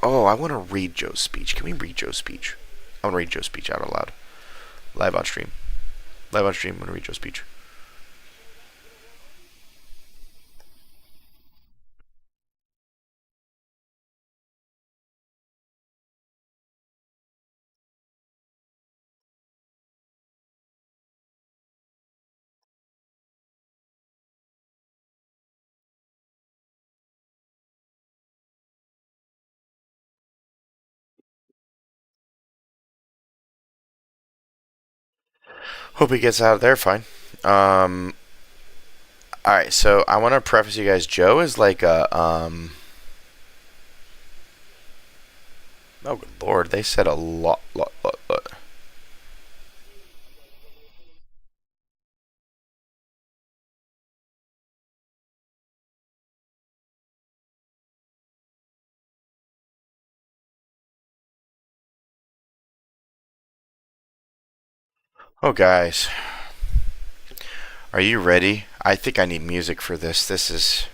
[SPEAKER 4] want to read Joe's speech. Can we read Joe's speech? I want to read Joe's speech out loud. Live on stream. I'm going to read Joe's speech. Hope he gets out of there fine. Alright, so I want to preface you guys. Joe is like a, oh, good lord, they said a lot. Oh, guys. Are you ready? I think I need music for this.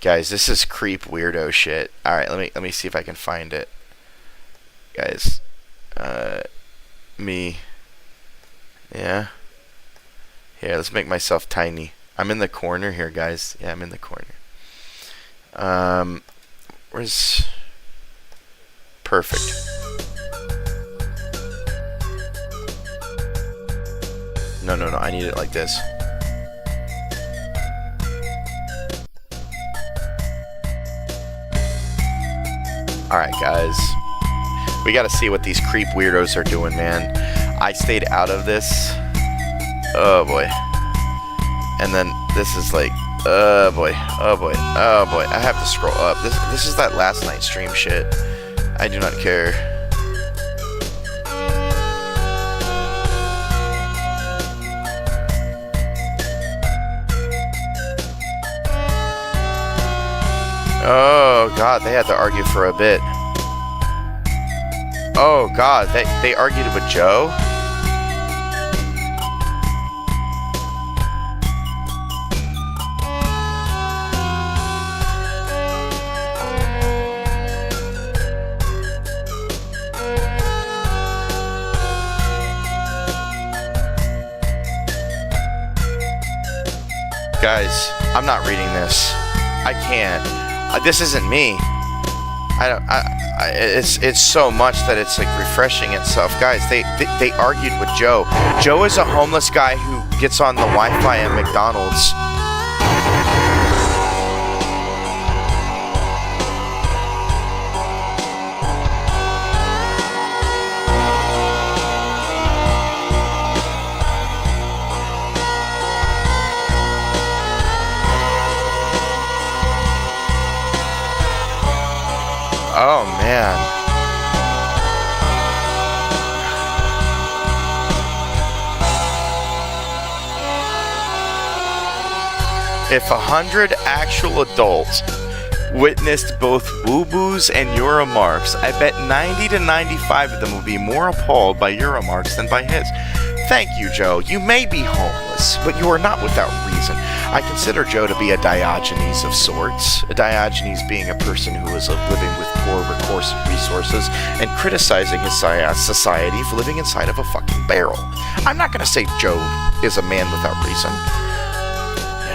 [SPEAKER 4] Guys, this is creep weirdo shit. Alright, let me see if I can find it. Guys. Me. Yeah. Here, let's make myself tiny. I'm in the corner here, guys. Yeah, I'm in the corner. Where's... Perfect. No, I need it like this. Alright, guys. We gotta see what these creep weirdos are doing, man. I stayed out of this. Oh, boy. And then this is like... Oh, boy. Oh, boy. Oh, boy. I have to scroll up. This is that last night stream shit. I do not care. Oh, God, they had to argue for a bit. Oh, God, they argued with Joe? Guys, I'm not reading this. I can't. This isn't me. It's so much that it's like refreshing itself. Guys, they argued with Joe. Joe is a homeless guy who gets on the Wi-Fi at McDonald's. Oh, man. If 100 actual adults witnessed both WuBu's and Euromarks, I bet 90 to 95 of them would be more appalled by Euromarks than by his. Thank you, Joe. You may be homeless, but you are not without reason. I consider Joe to be a Diogenes of sorts. A Diogenes being a person who is living with poor resources and criticizing his society for living inside of a fucking barrel. I'm not gonna say Joe is a man without reason.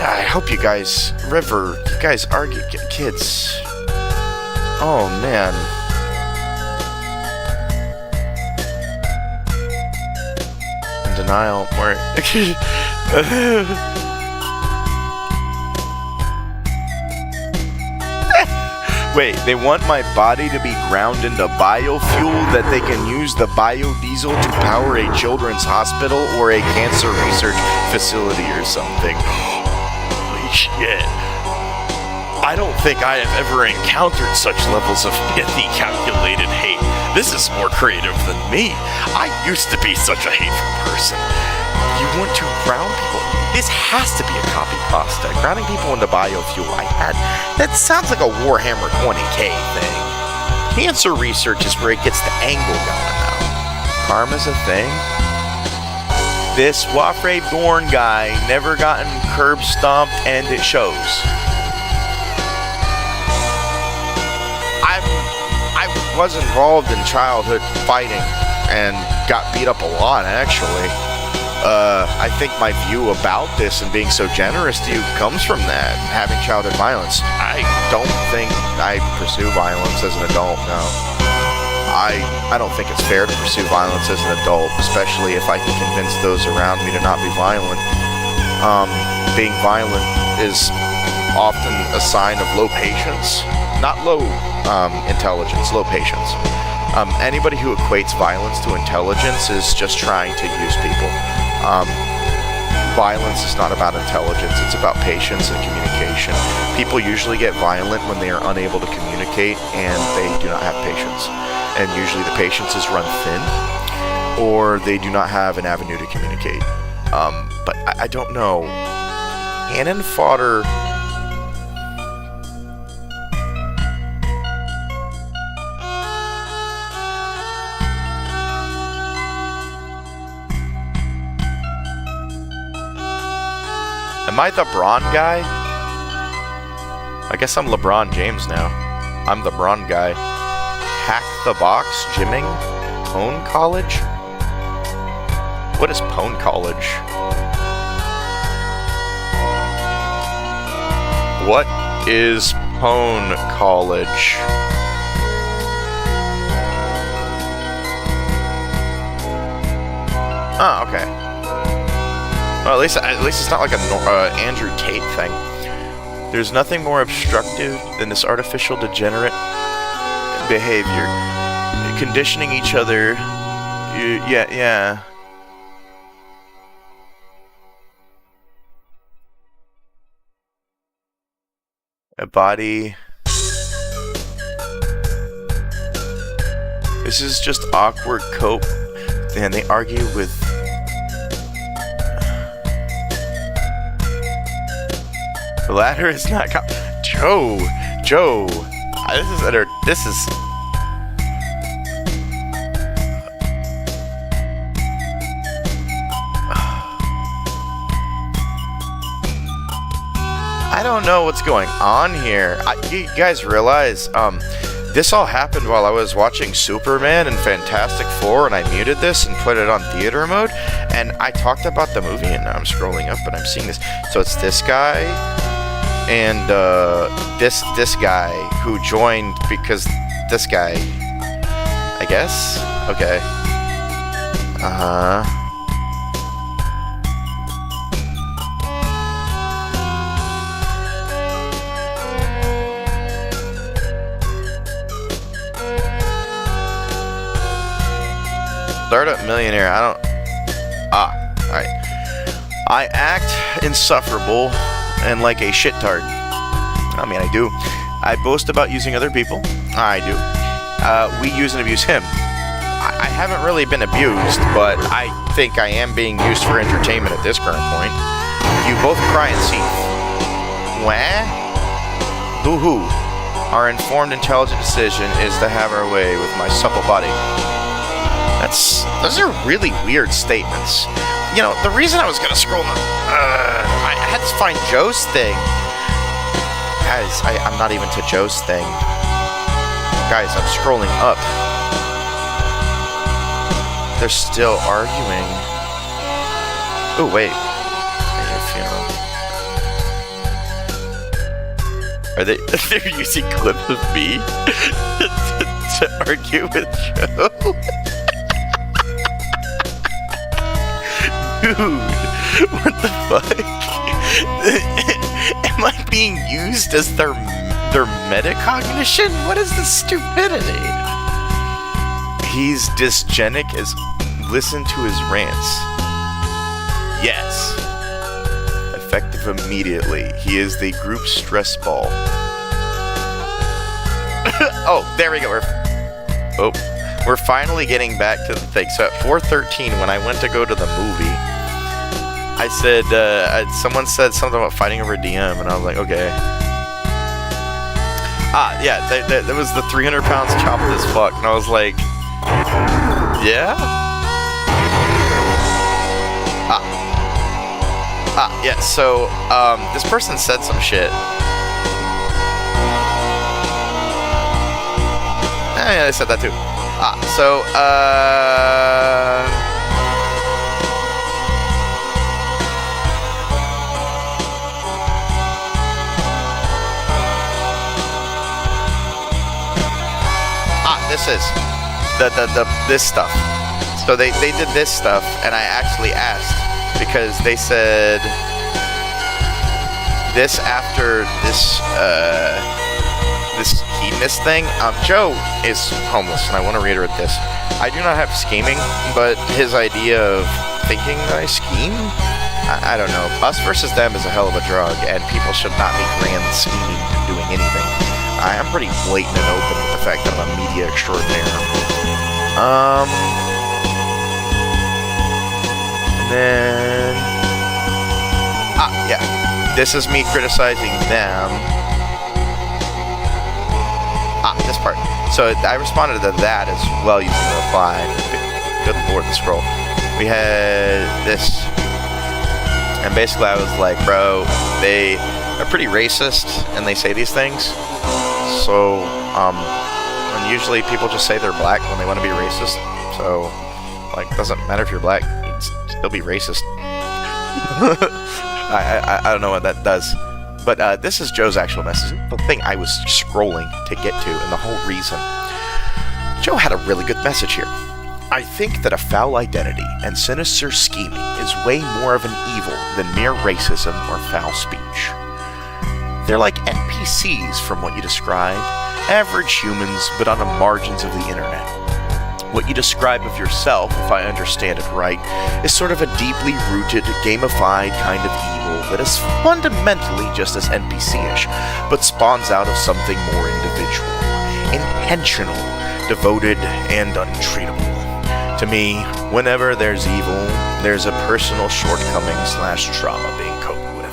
[SPEAKER 4] I hope you guys, you guys argue, kids. Oh, man. Denial. Wait, they want my body to be ground into biofuel that they can use the biodiesel to power a children's hospital or a cancer research facility or something. Holy shit. I don't think I have ever encountered such levels of pithy, calculated hate. This is more creative than me. I used to be such a hateful person. You want to ground people? This has to be a copy pasta. Grounding people into biofuel. That sounds like a Warhammer 20k thing. Cancer research is where it gets the angle going now. Karma's a thing. This Wafre Born guy never gotten curb stomped, and it shows. I was involved in childhood fighting and got beat up a lot, actually. I think my view about this and being so generous to you comes from that, having childhood violence. I don't think I pursue violence as an adult, no. I don't think it's fair to pursue violence as an adult, especially if I can convince those around me to not be violent. Being violent is often a sign of low patience. Not low intelligence, low patience. Anybody who equates violence to intelligence is just trying to use people. Violence is not about intelligence, it's about patience and communication. People usually get violent when they are unable to communicate and they do not have patience. And usually the patience is run thin, or they do not have an avenue to communicate. But I don't know. Cannon fodder... Am I the Braun guy? I guess I'm LeBron James now. I'm the Braun guy. Hack the box, gymming, Pone College? What is Pone College? What is Pone College? Oh, okay. Well, at least it's not like a Andrew Tate thing. There's nothing more obstructive than this artificial degenerate behavior. Conditioning each other. Yeah. A body. This is just awkward cope. And they argue with. The latter is not. Joe. This is. I don't know what's going on here. You guys realize, this all happened while I was watching Superman and Fantastic Four, and I muted this and put it on theater mode, and I talked about the movie, and now I'm scrolling up, and I'm seeing this. So it's this guy, and this guy who joined because this guy, I guess? Okay. Uh-huh. Startup millionaire, alright. I act insufferable and like a shit-tard. I mean, I do. I boast about using other people. I do. We use and abuse him. I haven't really been abused, but I think I am being used for entertainment at this current point. You both cry and seethe. Wah? Boo-hoo. Our informed, intelligent decision is to have our way with my supple body. Those are really weird statements. You know, the reason I was gonna scroll, I had to find Joe's thing. Guys, I'm not even to Joe's thing. Guys, I'm scrolling up. They're still arguing. Oh, wait. Are they? They're using clips of me to argue with Joe? Dude, what the fuck? Am I being used as their metacognition? What is this stupidity? He's dysgenic as listen to his rants. Yes. Effective immediately. He is the group stress ball. Oh, there we go. We're finally getting back to the thing. So at 4:13, when I went to go to the movie, I said, someone said something about fighting over DM, and I was like, okay. Yeah, there was the 300 pounds chopped as fuck, and I was like, yeah? Yeah, so, this person said some shit. Yeah, they said that too. This is this stuff. So they did this stuff, and I actually asked because they said this after this hedonist thing. Joe is homeless, and I want to reiterate this. I do not have scheming, but his idea of thinking that I scheme, I don't know. Us versus them is a hell of a drug, and people should not be grand scheming and doing anything. I am pretty blatant and open with the fact that I'm a media extraordinaire. And then... yeah. This is me criticizing them. This part. So I responded to that as well using the reply. Good lord, the scroll. We had this. And basically I was like, bro, they are pretty racist and they say these things. So, and usually people just say they're black when they want to be racist. So, like, doesn't matter if you're black, you'd still be racist. I don't know what that does. But this is Joe's actual message. The thing I was scrolling to get to, and the whole reason. Joe had a really good message here. I think that a foul identity and sinister scheming is way more of an evil than mere racism or foul speech. They're like NPCs from what you described, average humans but on the margins of the internet. What you describe of yourself, if I understand it right, is sort of a deeply rooted, gamified kind of evil that is fundamentally just as NPC-ish, but spawns out of something more individual, intentional, devoted, and untreatable. To me, whenever there's evil, there's a personal shortcoming/trauma being coped with,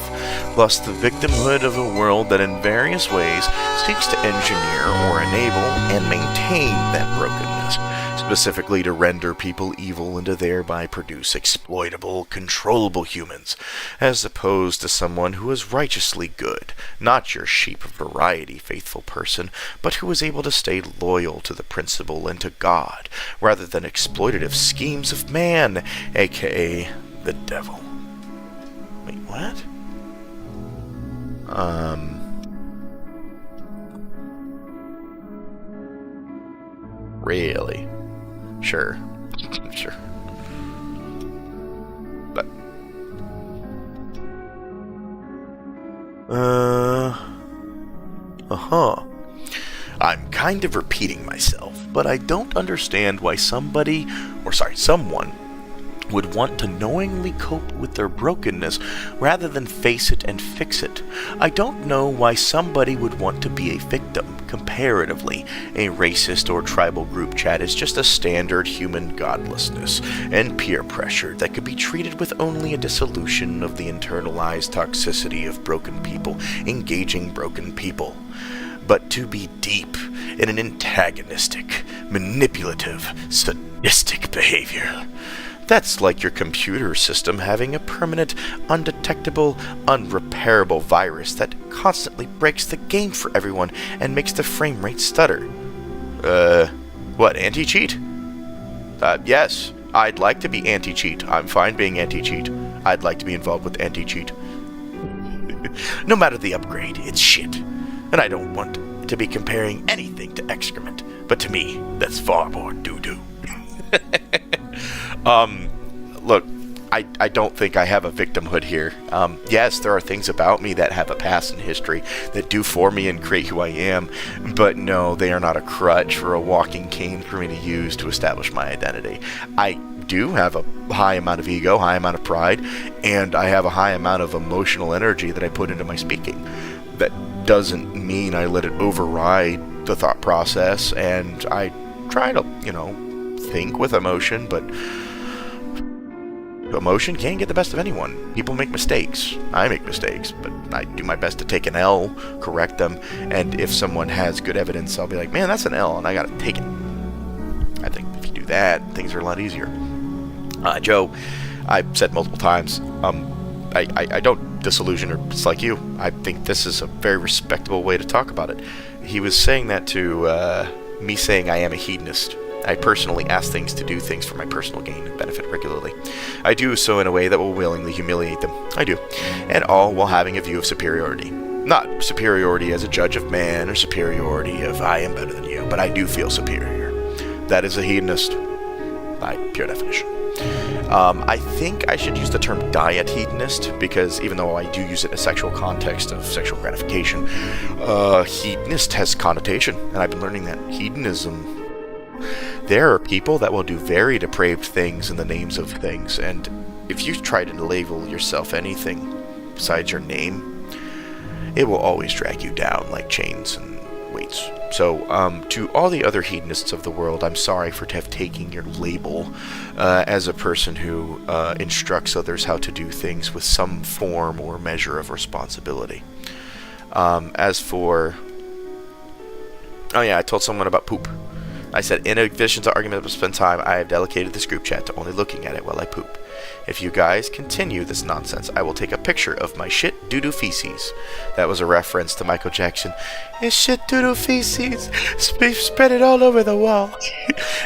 [SPEAKER 4] plus the victimhood of a world that in various ways seeks to engineer or enable and maintain that brokenness, specifically to render people evil and to thereby produce exploitable, controllable humans, as opposed to someone who is righteously good, not your sheep variety faithful person, but who is able to stay loyal to the principle and to God, rather than exploitative schemes of man, aka the devil. Wait, what? Really? Sure. Sure. But I'm kind of repeating myself, but I don't understand why someone would want to knowingly cope with their brokenness rather than face it and fix it. I don't know why somebody would want to be a victim. Comparatively, a racist or tribal group chat is just a standard human godlessness and peer pressure that could be treated with only a dissolution of the internalized toxicity of broken people engaging broken people. But to be deep in an antagonistic, manipulative, sadistic behavior, that's like your computer system having a permanent, undetectable, unrepairable virus that constantly breaks the game for everyone and makes the frame rate stutter. What, anti-cheat? Yes, I'd like to be anti-cheat. I'm fine being anti-cheat. I'd like to be involved with anti-cheat. No matter the upgrade, it's shit. And I don't want to be comparing anything to excrement, but to me, that's far more doo-doo. Look, I don't think I have a victimhood here. Yes, there are things about me that have a past and history that do for me and create who I am, but no, they are not a crutch or a walking cane for me to use to establish my identity. I do have a high amount of ego, high amount of pride, and I have a high amount of emotional energy that I put into my speaking. That doesn't mean I let it override the thought process, and I try to, think with emotion, but emotion can't get the best of anyone. People make mistakes. I make mistakes, but I do my best to take an L, correct them, and if someone has good evidence, I'll be like, man, that's an L, and I gotta take it. I think if you do that, things are a lot easier. Joe, I've said multiple times, I don't disillusion or dislike you. I think this is a very respectable way to talk about it. He was saying that to me saying I am a hedonist. I personally ask things to do things for my personal gain and benefit regularly. I do so in a way that will willingly humiliate them. I do. And all while having a view of superiority. Not superiority as a judge of man or superiority of I am better than you, but I do feel superior. That is a hedonist by pure definition. I think I should use the term diet hedonist, because even though I do use it in a sexual context of sexual gratification, hedonist has connotation, and I've been learning that hedonism. There are people that will do very depraved things in the names of things, and if you try to label yourself anything besides your name, it will always drag you down like chains and weights. So, to all the other hedonists of the world, I'm sorry for taking your label as a person who instructs others how to do things with some form or measure of responsibility. As for... Oh yeah, I told someone about poop. I said, in addition to argument of spend time, I have dedicated this group chat to only looking at it while I poop. If you guys continue this nonsense, I will take a picture of my shit doo-doo feces. That was a reference to Michael Jackson. It's shit doo-doo feces. Spread it all over the wall.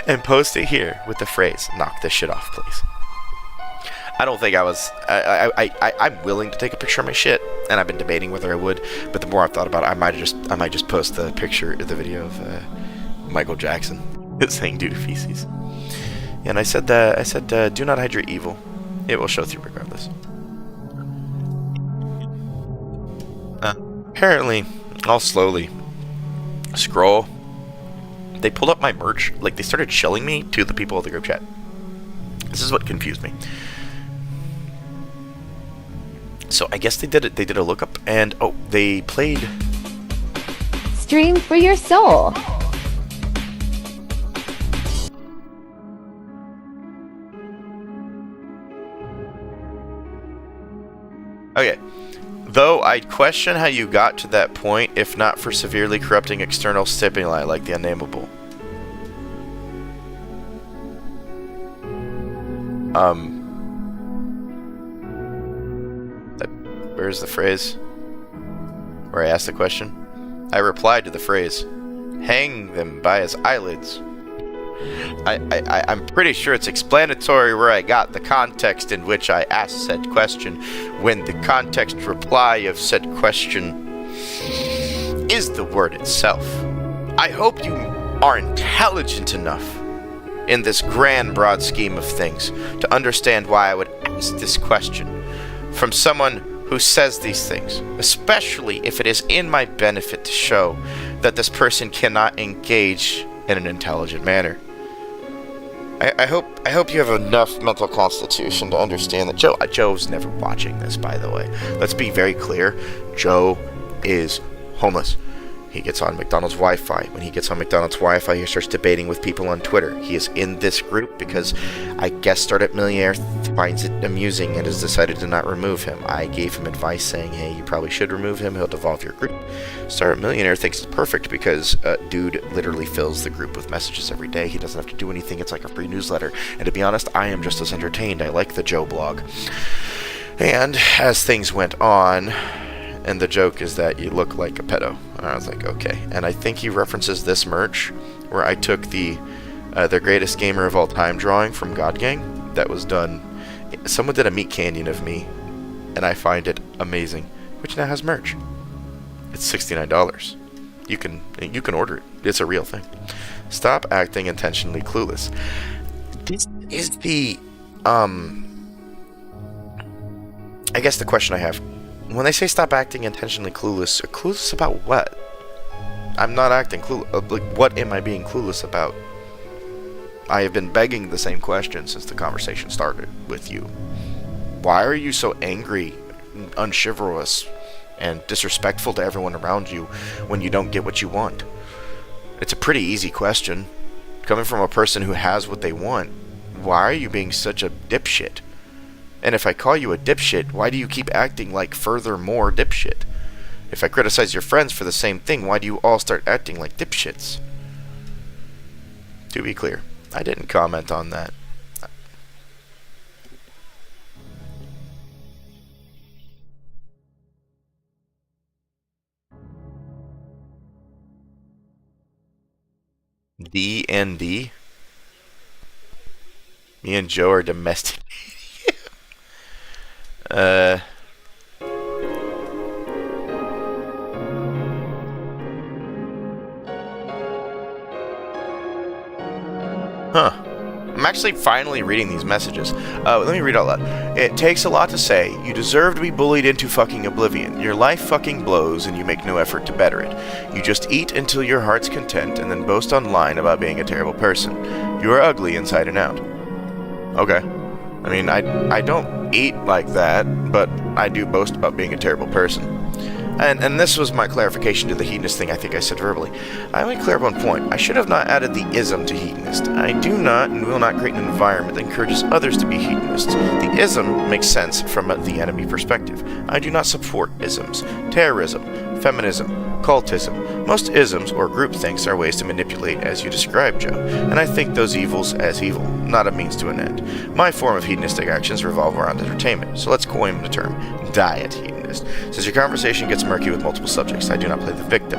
[SPEAKER 4] And post it here with the phrase, knock this shit off, please. I don't think I was... I'm willing to take a picture of my shit, and I've been debating whether I would, but the more I've thought about it, I might just post the video of Michael Jackson saying doo-doo feces. And I said, do not hide your evil. It will show through regardless. Apparently, I'll slowly scroll. They pulled up my merch. Like, they started shilling me to the people of the group chat. This is what confused me. So I guess they did a lookup, and oh, they played
[SPEAKER 7] Stream for your soul.
[SPEAKER 4] Okay. Though I'd question how you got to that point if not for severely corrupting external stimuli like the unnameable. Where's the phrase? Where I asked the question? I replied to the phrase, hang them by his eyelids. I'm pretty sure it's explanatory where I got the context in which I asked said question, when the context reply of said question is the word itself. I hope you are intelligent enough in this grand broad scheme of things to understand why I would ask this question from someone who says these things, especially if it is in my benefit to show that this person cannot engage in an intelligent manner. I hope you have enough mental constitution to understand that Joe's never watching this, by the way. Let's be very clear. Joe is homeless. He gets on McDonald's Wi-Fi. When he gets on McDonald's Wi-Fi, he starts debating with people on Twitter. He is in this group because I guess Startup Millionaire finds it amusing and has decided to not remove him. I gave him advice saying, hey, you probably should remove him. He'll devolve your group. Startup Millionaire thinks it's perfect because dude literally fills the group with messages every day. He doesn't have to do anything. It's like a free newsletter. And to be honest, I am just as entertained. I like the Joe blog. And as things went on... And the joke is that you look like a pedo. And I was like, okay. And I think he references this merch, where I took the greatest gamer of all time drawing from God Gang that was done. Someone did a meat canyon of me, and I find it amazing, which now has merch. It's $69. You can order it. It's a real thing. Stop acting intentionally clueless. This is the I guess the question I have. When they say stop acting intentionally clueless, clueless about what? I'm not acting clueless. Like, what am I being clueless about? I have been begging the same question since the conversation started with you. Why are you so angry, unchivalrous, and disrespectful to everyone around you when you don't get what you want? It's a pretty easy question. Coming from a person who has what they want, why are you being such a dipshit? And if I call you a dipshit, why do you keep acting like furthermore dipshit? If I criticize your friends for the same thing, why do you all start acting like dipshits? To be clear, I didn't comment on that. D&D? Me and Joe are domestic. Huh. I'm actually finally reading these messages. Let me read out loud. It takes a lot to say. You deserve to be bullied into fucking oblivion. Your life fucking blows and you make no effort to better it. You just eat until your heart's content and then boast online about being a terrible person. You are ugly inside and out. Okay. I mean, I don't eat like that, but I do boast about being a terrible person. And this was my clarification to the hedonist thing I think I said verbally. I only clear up one point. I should have not added the ism to hedonist. I do not and will not create an environment that encourages others to be hedonists. The ism makes sense from the enemy perspective. I do not support isms. Terrorism, feminism, cultism. Most isms or groupthinks are ways to manipulate as you described, Joe. And I think those evils as evil, not a means to an end. My form of hedonistic actions revolve around entertainment, so let's coin the term diet hedonist. Since your conversation gets murky with multiple subjects, I do not play the victim.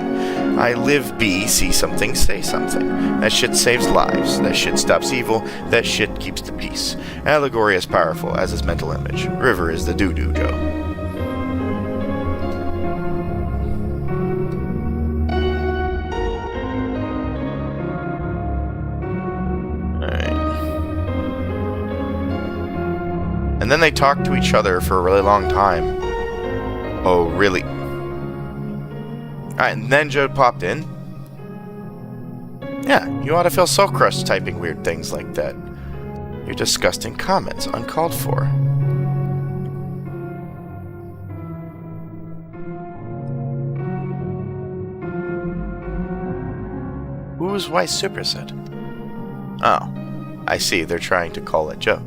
[SPEAKER 4] I live, be, see something, say something. That shit saves lives. That shit stops evil. That shit keeps the peace. Allegory is powerful, as is mental image. River is the doo-doo, Joe. And then they talked to each other for a really long time. Oh, really? Alright, and then Joe popped in. Yeah, you ought to feel so crushed typing weird things like that. Your disgusting comments, uncalled for. Who's White Superset? Oh, I see, they're trying to call it Joe.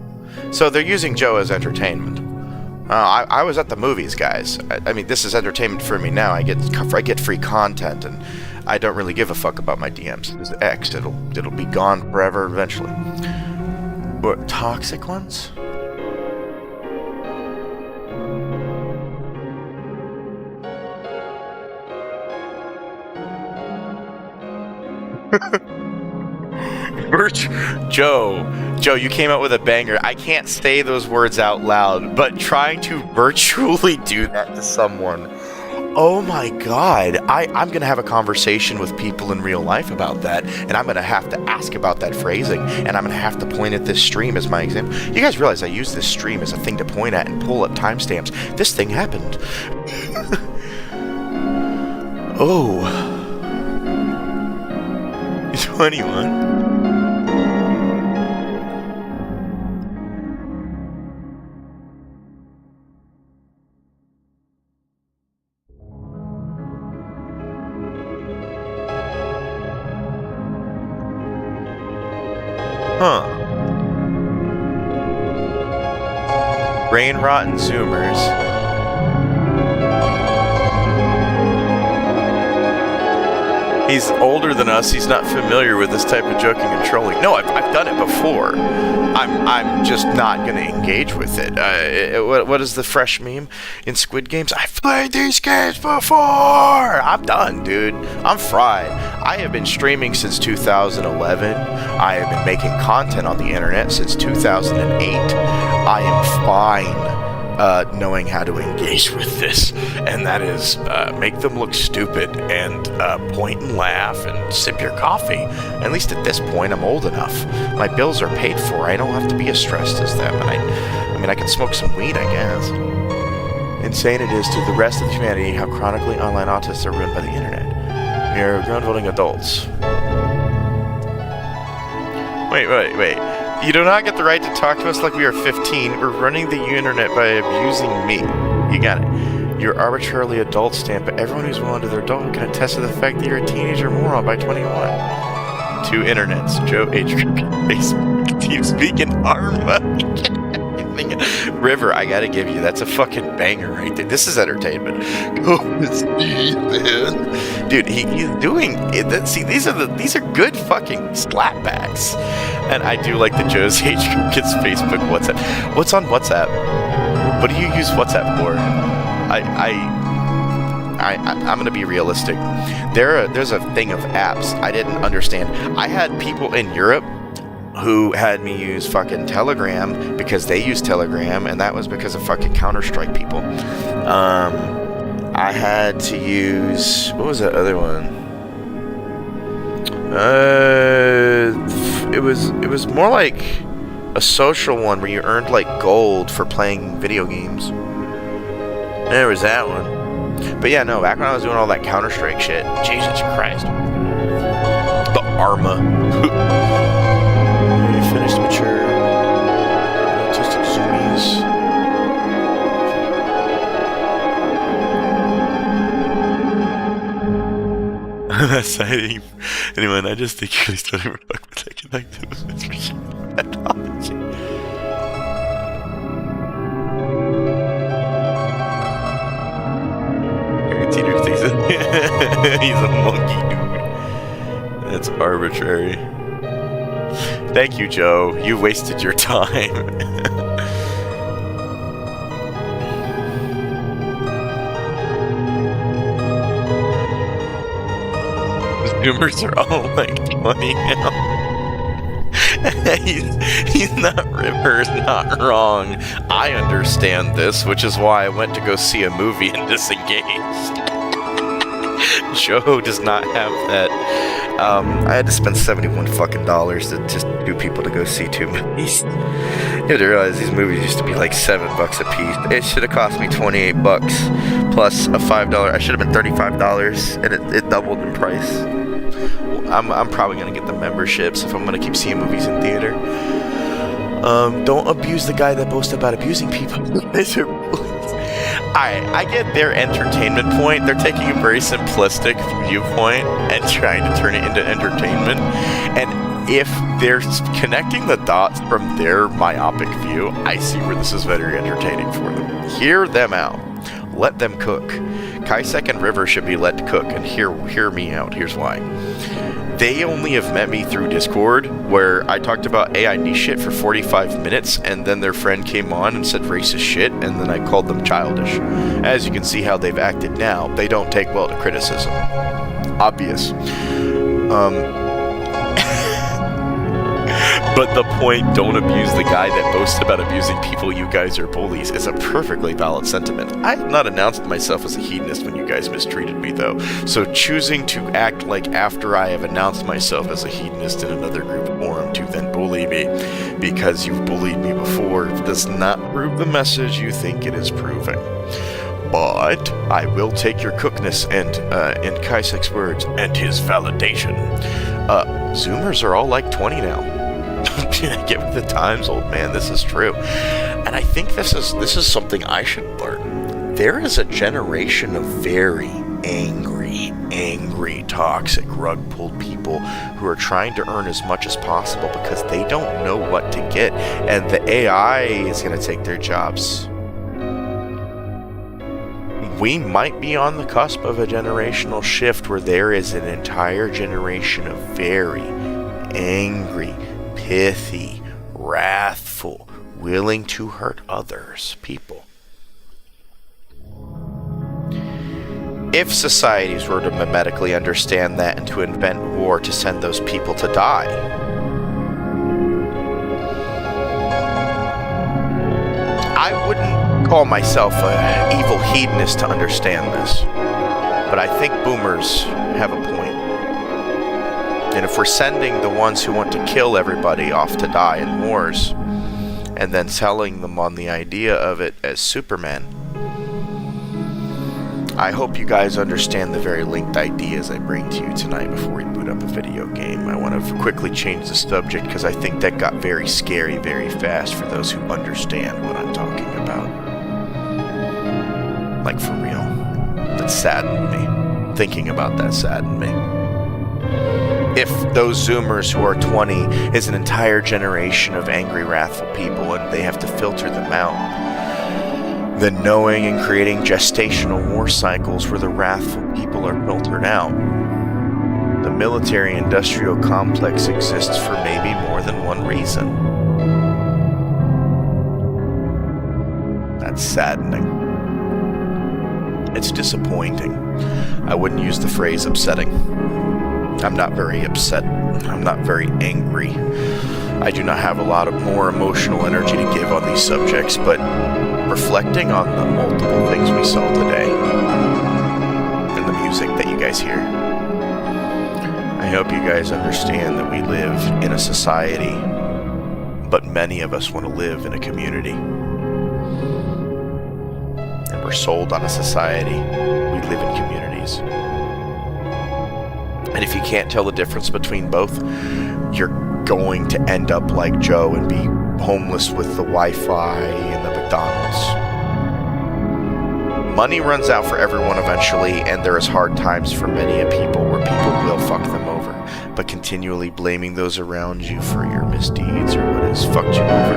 [SPEAKER 4] So they're using Joe as entertainment. I was at the movies, guys. I mean, this is entertainment for me now. I get free content, and I don't really give a fuck about my DMs. It's X. It'll be gone forever eventually. What, toxic ones? Joe, you came out with a banger. I can't say those words out loud, but trying to virtually do that to someone. Oh my god. I'm going to have a conversation with people in real life about that, and I'm going to have to ask about that phrasing, and I'm going to have to point at this stream as my example. You guys realize I use this stream as a thing to point at and pull up timestamps. This thing happened. Oh. 21. Huh. Brain rotten Zoomers. He's older than us. He's not familiar with this type of joking and trolling. No, I've done it before. I'm just not going to engage with it. What is the fresh meme in Squid Games? I've played these games before. I'm done, dude. I'm fried. I have been streaming since 2011. I have been making content on the internet since 2008. I am fine. Knowing how to engage with this, and that is make them look stupid and point and laugh and sip your coffee. At least at this point, I'm old enough. My bills are paid for. I don't have to be as stressed as them. And I mean, I can smoke some weed, I guess. Insane it is to the rest of humanity how chronically online autists are ruined by the internet. We are grown voting adults. Wait. You do not get the right to talk to us like we are 15. We're running the internet by abusing me. You got it. You're arbitrarily adult stamped, but everyone who's well into their adulthood can attest to the fact that you're a teenager moron by 21. 2 internets. Joe H. Facebook, TeamSpeak, and Arma. River, I gotta give you, that's a fucking banger right there. This is entertainment. Go Steve, man. Dude, he's doing it. See, these are good fucking slapbacks. And I do like the Joe's H. Kids Facebook WhatsApp. What's on WhatsApp? What do you use WhatsApp for? I'm gonna be realistic. There's a thing of apps I didn't understand. I had people in Europe who had me use fucking Telegram because they use Telegram, and that was because of fucking Counter-Strike people. I had to use, what was that other one? It was more like a social one where you earned like gold for playing video games. There was that one. But yeah, no, back when I was doing all that Counter-Strike shit, Jesus Christ. The Arma. Finished mature autistic zoomies. That sighting. Anyway, I just think you're starting to fuck with that connected with this methodology. Teeter thinks he's a monkey, dude. That's arbitrary. Thank you, Joe. You wasted your time. Zoomers are all like 20 now. he's not River's not wrong. I understand this, which is why I went to go see a movie and disengaged. Joe does not have that. I had to spend $71 fucking to just do people to go see 2 movies. You have to realize these movies used to be like $7 a piece. It should have cost me $28 plus a $5. I should have been $35, and it doubled in price. I'm probably gonna get the memberships if I'm gonna keep seeing movies in theater. Don't abuse the guy that boasts about abusing people. I get their entertainment point. They're taking a very simplistic viewpoint and trying to turn it into entertainment. And if they're connecting the dots from their myopic view, I see where this is very entertaining for them. Hear them out. Let them cook. Kaisek and River should be let cook, and hear me out. Here's why. They only have met me through Discord, where I talked about AI niche shit for 45 minutes, and then their friend came on and said racist shit, and then I called them childish. As you can see how they've acted now, they don't take well to criticism. Obvious. But the point, don't abuse the guy that boasts about abusing people, you guys are bullies, is a perfectly valid sentiment. I have not announced myself as a hedonist when you guys mistreated me, though. So choosing to act like after I have announced myself as a hedonist in another group forum to then bully me because you've bullied me before does not prove the message you think it is proving. But I will take your cookness and, in Kaisek's words, and his validation. Zoomers are all like 20 now. Get with the times, old man. This is true, and I think this is something I should learn. There is a generation of very angry, toxic, rug-pulled people who are trying to earn as much as possible because they don't know what to get, and the AI is going to take their jobs. We might be on the cusp of a generational shift where there is an entire generation of very angry, pithy, wrathful, willing to hurt others people. If societies were to mimetically understand that and to invent war to send those people to die, I wouldn't call myself an evil hedonist to understand this, but I think boomers have a point. And if we're sending the ones who want to kill everybody off to die in wars, and then selling them on the idea of it as Superman, I hope you guys understand the very linked ideas I bring to you tonight before we boot up a video game. I want to quickly change the subject because I think that got very scary very fast for those who understand what I'm talking about. Like, for real. That saddened me. Thinking about that saddened me. If those Zoomers who are 20 is an entire generation of angry, wrathful people and they have to filter them out, then knowing and creating gestational war cycles where the wrathful people are filtered out, the military-industrial complex exists for maybe more than one reason. That's saddening. It's disappointing. I wouldn't use the phrase upsetting. I'm not very upset. I'm not very angry. I do not have a lot of more emotional energy to give on these subjects, but reflecting on the multiple things we saw today and the music that you guys hear, I hope you guys understand that we live in a society, but many of us want to live in a community. And we're sold on a society. We live in communities. And if you can't tell the difference between both, you're going to end up like Joe and be homeless with the Wi-Fi and the McDonald's. Money runs out for everyone eventually, and there is hard times for many a people where people will fuck them over. But continually blaming those around you for your misdeeds or what has fucked you over.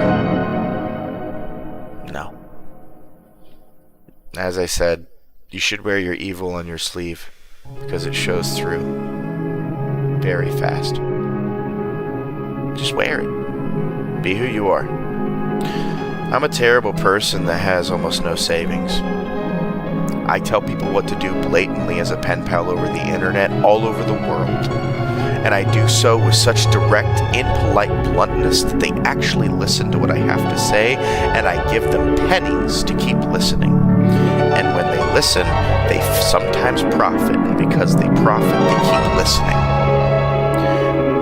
[SPEAKER 4] No. As I said, you should wear your evil on your sleeve, because it shows through very fast. Just wear it. Be who you are. I'm a terrible person that has almost no savings. I tell people what to do blatantly as a pen pal over the internet all over the world. And I do so with such direct, impolite bluntness that they actually listen to what I have to say, and I give them pennies to keep listening. And when they listen, they sometimes profit, and because they profit, they keep listening.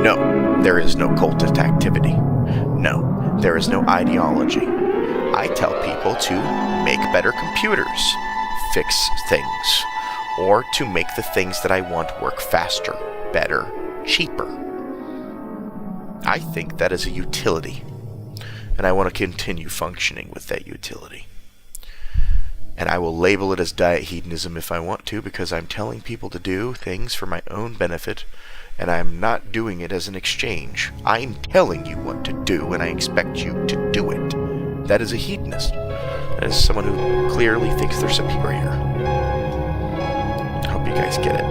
[SPEAKER 4] No, there is no cultist activity. No, there is no ideology. I tell people to make better computers, fix things, or to make the things that I want work faster, better, cheaper. I think that is a utility, and I want to continue functioning with that utility. And I will label it as diet hedonism if I want to, because I'm telling people to do things for my own benefit, and I'm not doing it as an exchange. I'm telling you what to do, and I expect you to do it. That is a hedonist. That is someone who clearly thinks they're superior. I hope you guys get it.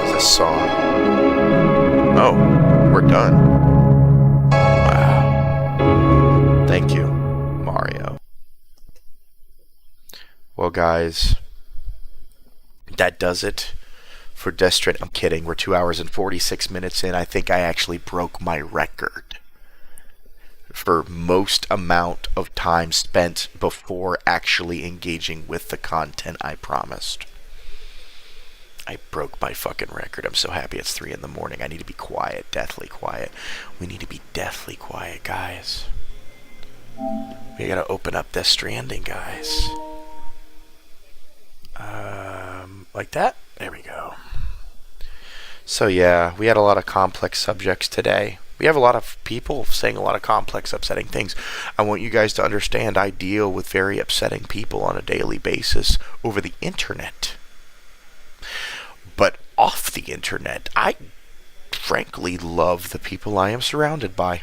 [SPEAKER 4] It's a song. Oh, we're done. Wow. Thank you, Mario. Well, guys, that does it for Death Stranding. I'm kidding. We're 2 hours and 46 minutes in. I think I actually broke my record for most amount of time spent before actually engaging with the content I promised. I broke my fucking record. I'm so happy it's 3 in the morning. I need to be quiet, deathly quiet. We need to be deathly quiet, guys. We gotta open up Death Stranding, guys. Like that? There we go. So yeah, we had a lot of complex subjects today. We have a lot of people saying a lot of complex, upsetting things. I want you guys to understand I deal with very upsetting people on a daily basis over the internet. But off the internet, I frankly love the people I am surrounded by.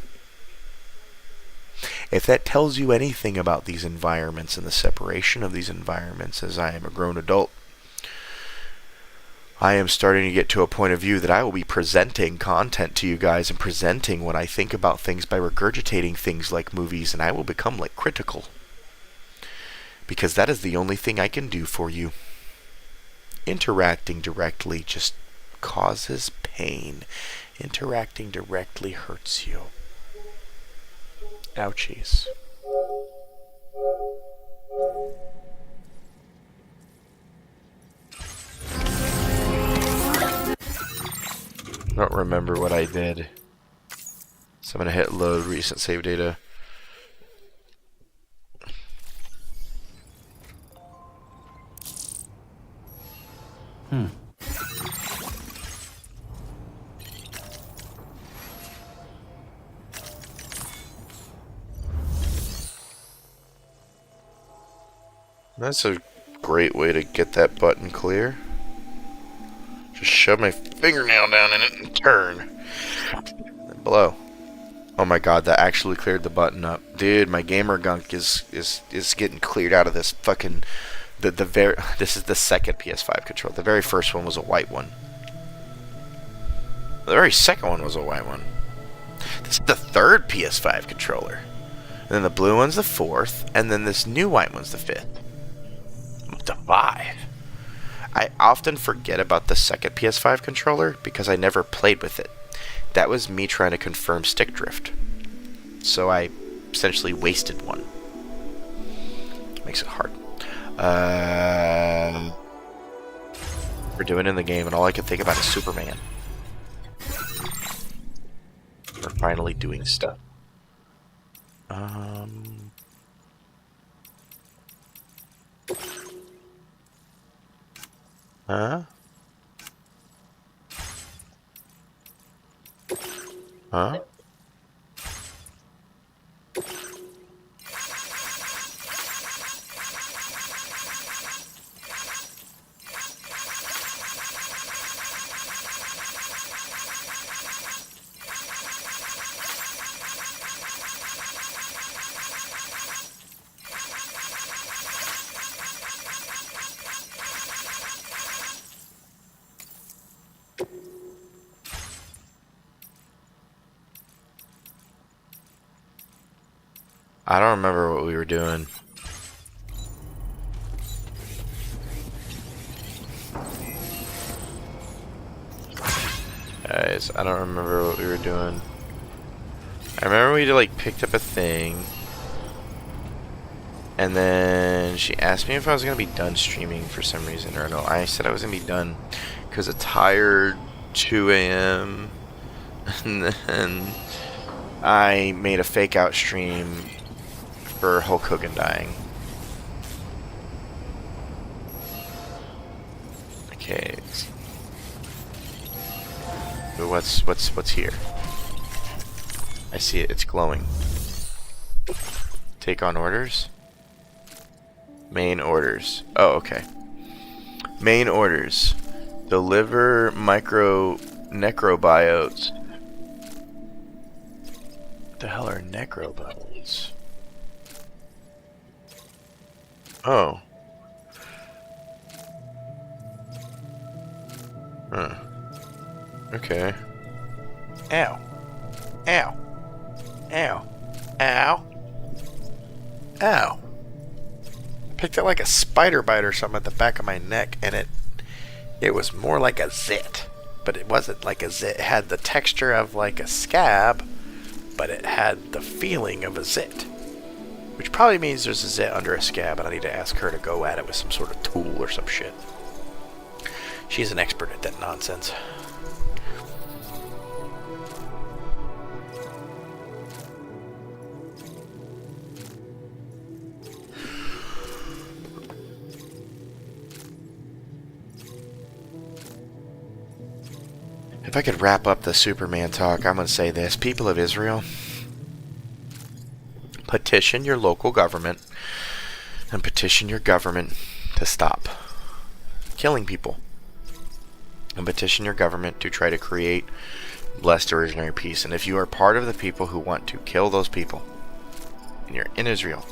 [SPEAKER 4] If that tells you anything about these environments and the separation of these environments as I am a grown adult, I am starting to get to a point of view that I will be presenting content to you guys and presenting what I think about things by regurgitating things like movies, and I will become like critical. Because that is the only thing I can do for you. Interacting directly just causes pain. Interacting directly hurts you. Ouchies. I don't remember what I did. So I'm going to hit load recent save data. That's a great way to get that button clear. Just shove my fingernail down in it and turn. And blow. Oh my god, that actually cleared the button up. Dude, my gamer gunk is getting cleared out of this fucking... This is the second PS5 controller. The very first one was a white one. The very second one was a white one. This is the third PS5 controller. And then the blue one's the fourth. And then this new white one's the fifth. I'm up to 5. I often forget about the second PS5 controller because I never played with it. That was me trying to confirm stick drift. So I essentially wasted one. Makes it hard. We're doing it in the game and all I can think about is Superman. We're finally doing stuff. Huh? Huh? I don't remember what we were doing. Guys, I don't remember what we were doing. I remember we like picked up a thing. And then she asked me if I was going to be done streaming for some reason. Or no, I said I was going to be done because of tired 2 a.m. And then I made a fake out stream for Hulk Hogan dying. Okay. But what's here? I see it. It's glowing. Take on orders? Main orders. Oh, okay. Main orders. Deliver necrobiotes. What the hell are necrobiotes? Oh. Huh. Okay. Ow. Ow. Ow. Ow. Ow. Picked up like a spider bite or something at the back of my neck, and it was more like a zit, but it wasn't like a zit. It had the texture of like a scab, but it had the feeling of a zit, which probably means there's a zit under a scab, and I need to ask her to go at it with some sort of tool or some shit. She's an expert at that nonsense. If I could wrap up the Superman talk, I'm going to say this. People of Israel, petition your local government and petition your government to stop killing people. And petition your government to try to create blessed originary peace. And if you are part of the people who want to kill those people, and you're in Israel,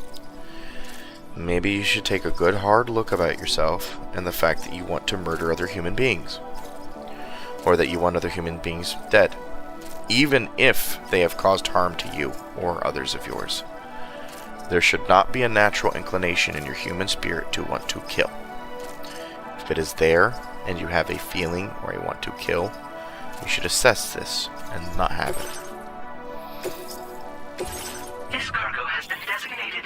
[SPEAKER 4] maybe you should take a good hard look about yourself and the fact that you want to murder other human beings. Or that you want other human beings dead, even if they have caused harm to you or others of yours. There should not be a natural inclination in your human spirit to want to kill. If it is there, and you have a feeling or a want to kill, you should assess this and not have it.
[SPEAKER 8] This cargo has been designated.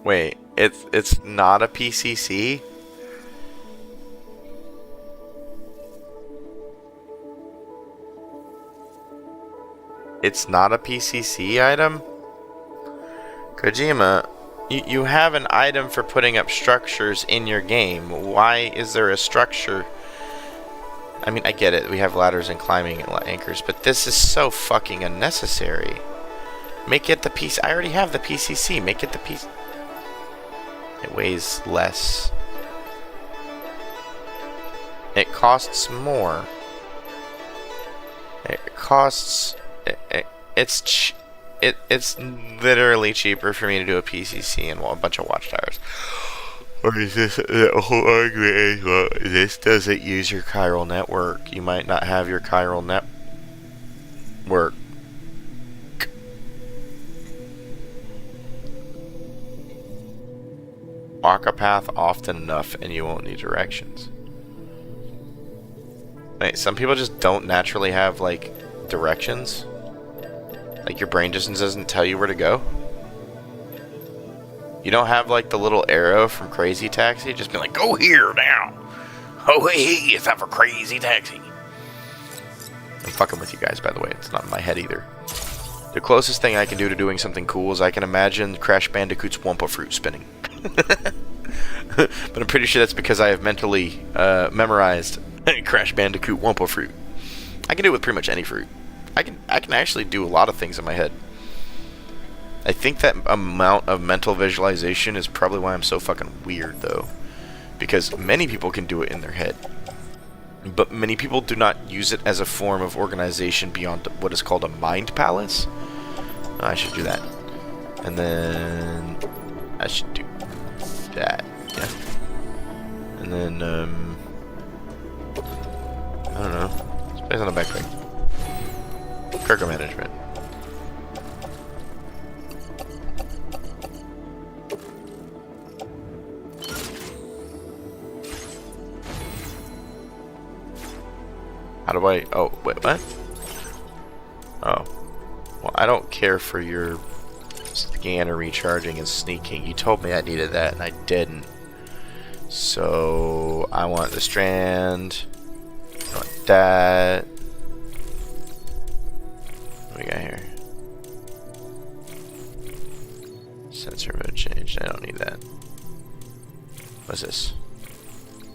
[SPEAKER 4] Wait, it's not a PCC? It's not a PCC item? Kojima, you have an item for putting up structures in your game. Why is there a structure? I mean, I get it. We have ladders and climbing anchors, but this is so fucking unnecessary. Make it the PC. I already have the PCC. Make it the PC. It weighs less. It costs more. It costs. It's literally cheaper for me to do a PCC and a bunch of watchtowers. Or is this the whole argument is, well, this doesn't use your chiral network. You might not have your chiral network. Walk a path often enough and you won't need directions. Wait, some people just don't naturally have, like, directions? Like, your brain just doesn't tell you where to go? You don't have, like, the little arrow from Crazy Taxi? Just be like, go here now! Oh, hey, it's time for Crazy Taxi! I'm fucking with you guys, by the way. It's not in my head either. The closest thing I can do to doing something cool is I can imagine Crash Bandicoot's Wumpa Fruit spinning. But I'm pretty sure that's because I have mentally memorized Crash Bandicoot Wumpa Fruit. I can do it with pretty much any fruit. I can actually do a lot of things in my head. I think that amount of mental visualization is probably why I'm so fucking weird, though. Because many people can do it in their head. but many people do not use it as a form of organization beyond what is called a mind palace. I should do that. And then I should do that. Yeah. And then, I don't know. Space on the backpack. Cargo management. How do I... Oh, wait, what? Oh. Well, I don't care for your scanner recharging and sneaking. You told me I needed that, and I didn't. So, I want the strand. I want that. What do we got here? Sensor mode change. I don't need that. What's this?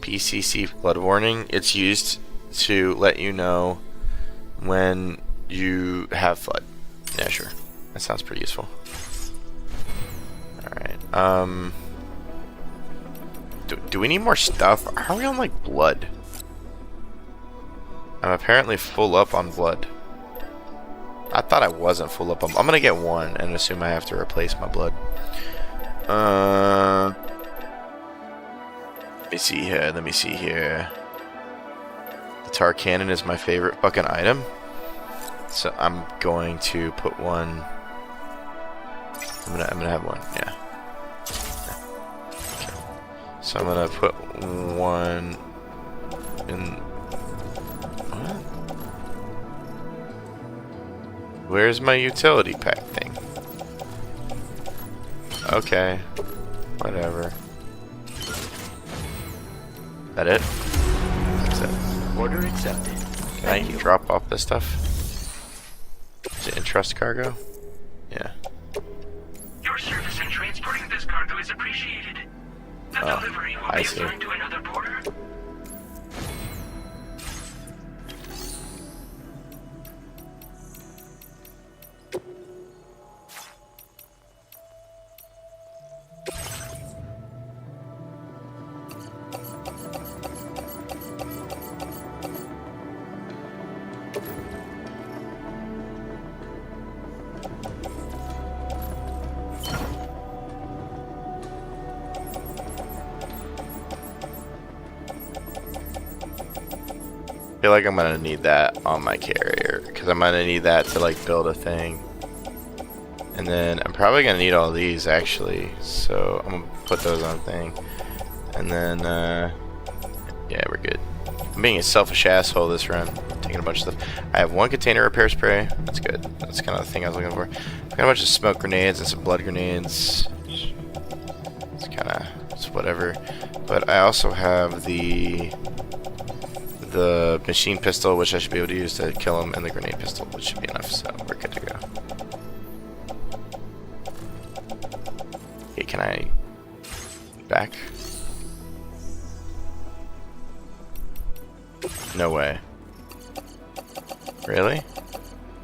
[SPEAKER 4] PCC blood warning. It's used to let you know when you have flood. Yeah, sure. That sounds pretty useful. Alright. Do we need more stuff? Are we on like blood? I'm apparently full up on blood. I thought I wasn't full up on... I'm gonna get one and assume I have to replace my blood. Let me see here. Let me see here. The tar cannon is my favorite fucking item. So I'm going to put one. I'm gonna have one. Yeah. Okay. So I'm gonna put one in. What? Where's my utility pack thing? Okay. Whatever. That it? That's it.
[SPEAKER 8] Order accepted.
[SPEAKER 4] Can I drop off this stuff? Is it entrust cargo? Yeah.
[SPEAKER 8] Your service in transporting this cargo is appreciated. The delivery will be assigned to another porter.
[SPEAKER 4] I feel like I'm gonna need that on my carrier because I'm gonna need that to like build a thing, and then I'm probably gonna need all these actually. So I'm gonna put those on thing, and then yeah, we're good. I'm being a selfish asshole this run, taking a bunch of stuff. I have one container repair spray. That's good. That's kind of the thing I was looking for. I've got a bunch of smoke grenades and some blood grenades. It's kind of whatever. But I also have the machine pistol, which I should be able to use to kill him, and the grenade pistol, which should be enough, so we're good to go. Okay, can I... back? No way. Really?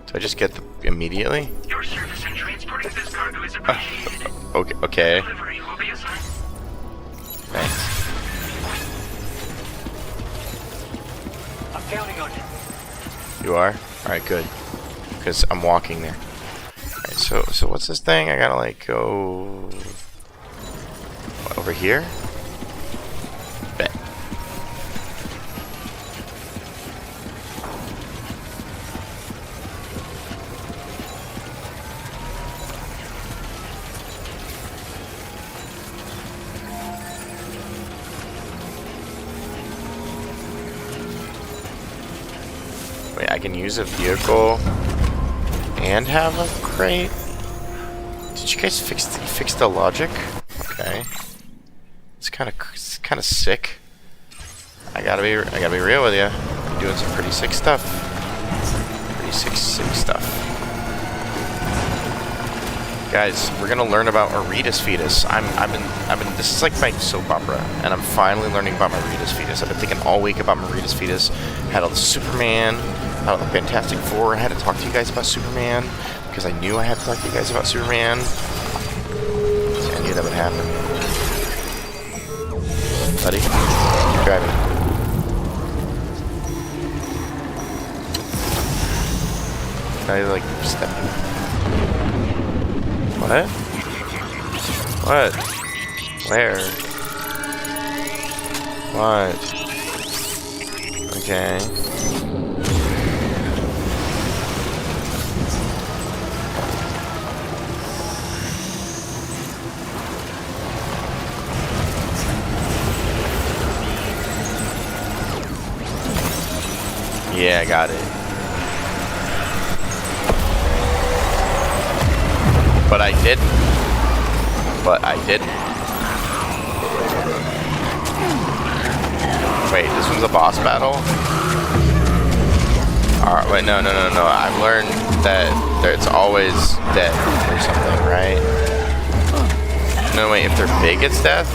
[SPEAKER 4] Do I just get the... immediately?
[SPEAKER 8] Your service in transporting this cargo is appreciated.
[SPEAKER 4] Okay.
[SPEAKER 8] Delivery will be assigned.
[SPEAKER 4] Thanks.
[SPEAKER 8] I'm counting on you.
[SPEAKER 4] You are? Alright, good. Because I'm walking there. Alright, so what's this thing? I gotta like go... what, over here? Bet. Wait, I can use a vehicle and have a crate? Did you guys fix the logic? Okay. It's kind of sick. I gotta be real with you. You're doing some pretty sick stuff. Pretty sick stuff. Guys, we're gonna learn about Aretas fetus. I've been. This is like my soap opera, and I'm finally learning about my Aretas fetus. I've been thinking all week about my Aretas fetus. Had all the Superman, had all the Fantastic Four. I had to talk to you guys about Superman because I knew I had to talk to you guys about Superman. So I knew that would happen. Buddy, keep driving. Now he's like stepping. What? What? Where? What? Okay. Yeah, I got it. But I didn't. But I didn't. Wait, this one's a boss battle? Alright, wait, no. I've learned that it's always death or something, right? No, wait, if they're big, it's death?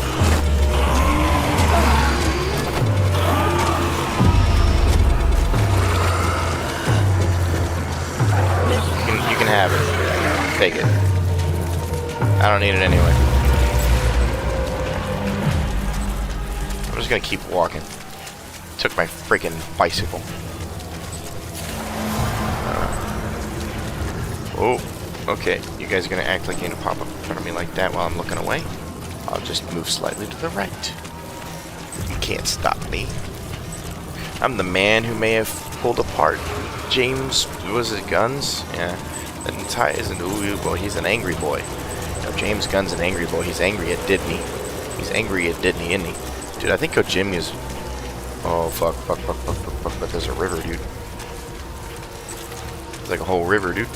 [SPEAKER 4] You can have it. Take it. I don't need it anyway. I'm just gonna keep walking. Took my freaking bicycle. Oh, okay. You guys are gonna act like you're gonna pop up in front of me like that while I'm looking away? I'll just move slightly to the right. You can't stop me. I'm the man who may have pulled apart James, was it Guns? Yeah. And Ty is an boy. He's an angry boy. You know, James Gunn's an angry boy. He's angry at Disney. He's angry at Disney, isn't he? Dude, I think Kojimi is... Oh, fuck. But there's a river, dude. There's like a whole river, dude.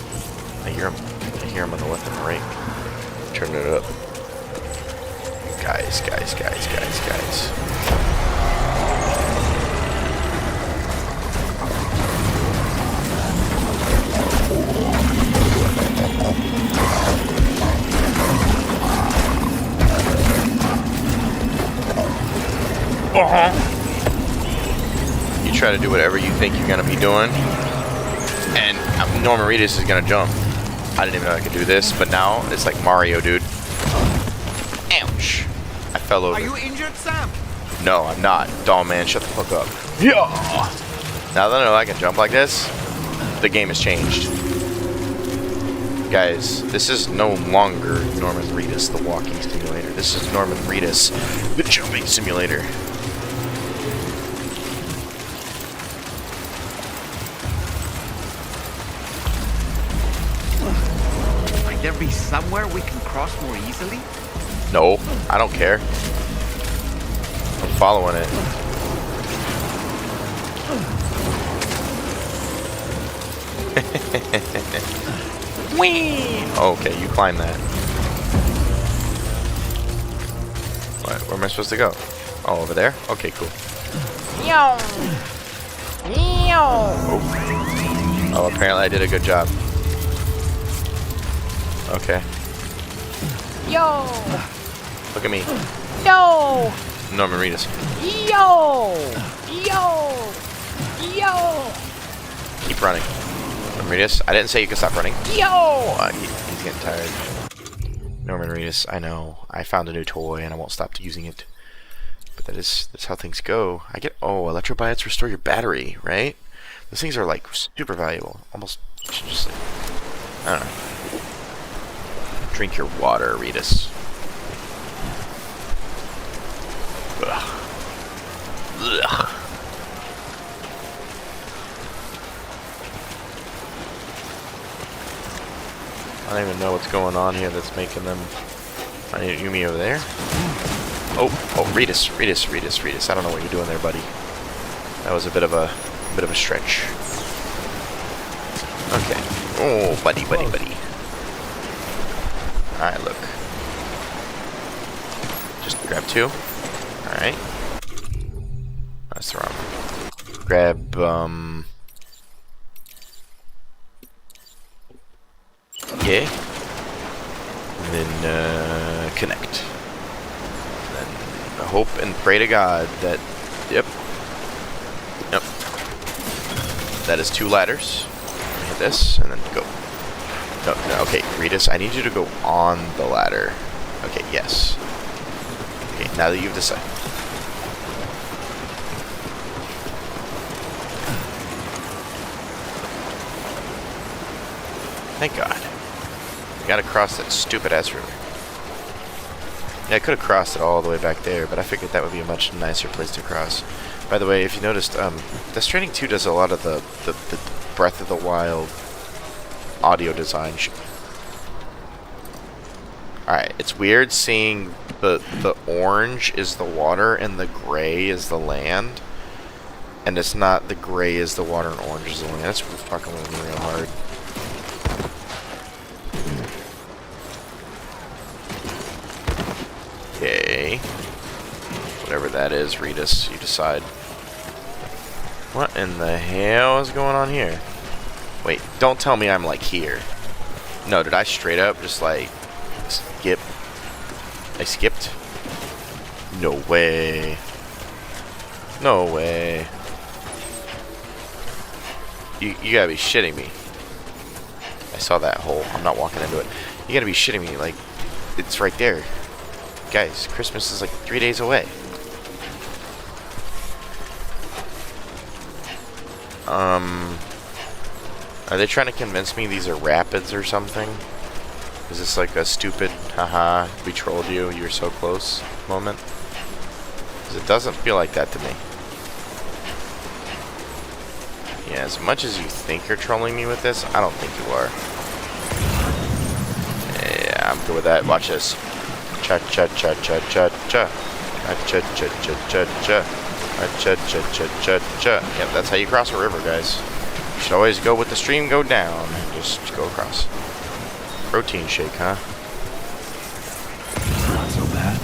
[SPEAKER 4] I hear him. I hear him on the left and the right. Turn it up. Guys. You try to do whatever you think you're gonna be doing, and Norman Reedus is gonna jump. I didn't even know I could do this, but now it's like Mario, dude. Ouch! I fell over.
[SPEAKER 3] Are you injured, Sam?
[SPEAKER 4] No, I'm not. Doll man, shut the fuck up. Yeah. Now that I know I can jump like this, the game has changed. Guys, this is no longer Norman Reedus, the walking simulator. This is Norman Reedus, the jumping simulator.
[SPEAKER 3] Might there be somewhere we can cross more easily?
[SPEAKER 4] No, I don't care. I'm following it. Whee! Okay, you climb that. What? Where am I supposed to go? Oh, over there? Okay, cool. Oh, apparently I did a good job. Okay.
[SPEAKER 9] Yo!
[SPEAKER 4] Look at me.
[SPEAKER 9] No!
[SPEAKER 4] Norman Reedus.
[SPEAKER 9] Yo!
[SPEAKER 4] Keep running. Norman Reedus, I didn't say you could stop running.
[SPEAKER 9] Yo!
[SPEAKER 4] He's getting tired. Norman Reedus, I know. I found a new toy and I won't stop using it. But that's how things go. Electrobiots restore your battery, right? Those things are like super valuable. Almost just like, I don't know. Drink your water, Reedus. Ugh. I don't even know what's going on here that's making them... I need Yumi over there. Oh, Reedus. I don't know what you're doing there, buddy. That was a bit of a stretch. Okay. Oh, buddy. Alright, look. Just grab two. Alright. That's the wrong one. Grab, yeah. And then, connect. And then hope and pray to God that, yep. That is 2 ladders. Hit this, and then go. No, okay, Reedus, I need you to go on the ladder. Okay, yes. Okay, now that you've decided. Thank God. We gotta cross that stupid ass river. Yeah, I could have crossed it all the way back there, but I figured that would be a much nicer place to cross. By the way, if you noticed, the Stranding 2 does a lot of the Breath of the Wild audio design. Alright, it's weird seeing the orange is the water and the gray is the land. And it's not the gray is the water and orange is the land. That's fucking with me real hard. Okay. Whatever that is, Ritas, you decide. What in the hell is going on here? Wait, don't tell me I'm like here. No, did I straight up just like skip? I skipped? No way. No way. You gotta be shitting me. I saw that hole. I'm not walking into it. You gotta be shitting me. Like, it's right there. Guys, Christmas is like 3 days away. Are they trying to convince me these are rapids or something? Is this like a stupid, haha, we trolled you, you're so close moment? Because it doesn't feel like that to me. Yeah, as much as you think you're trolling me with this, I don't think you are. Yeah, I'm good with that. Watch this. Cha cha cha cha cha cha. Cha cha cha cha cha. Cha cha cha cha cha. Yep, that's how you cross a river, guys. You should always go with the stream, go down, and just go across. Protein shake, huh?
[SPEAKER 3] Not so bad.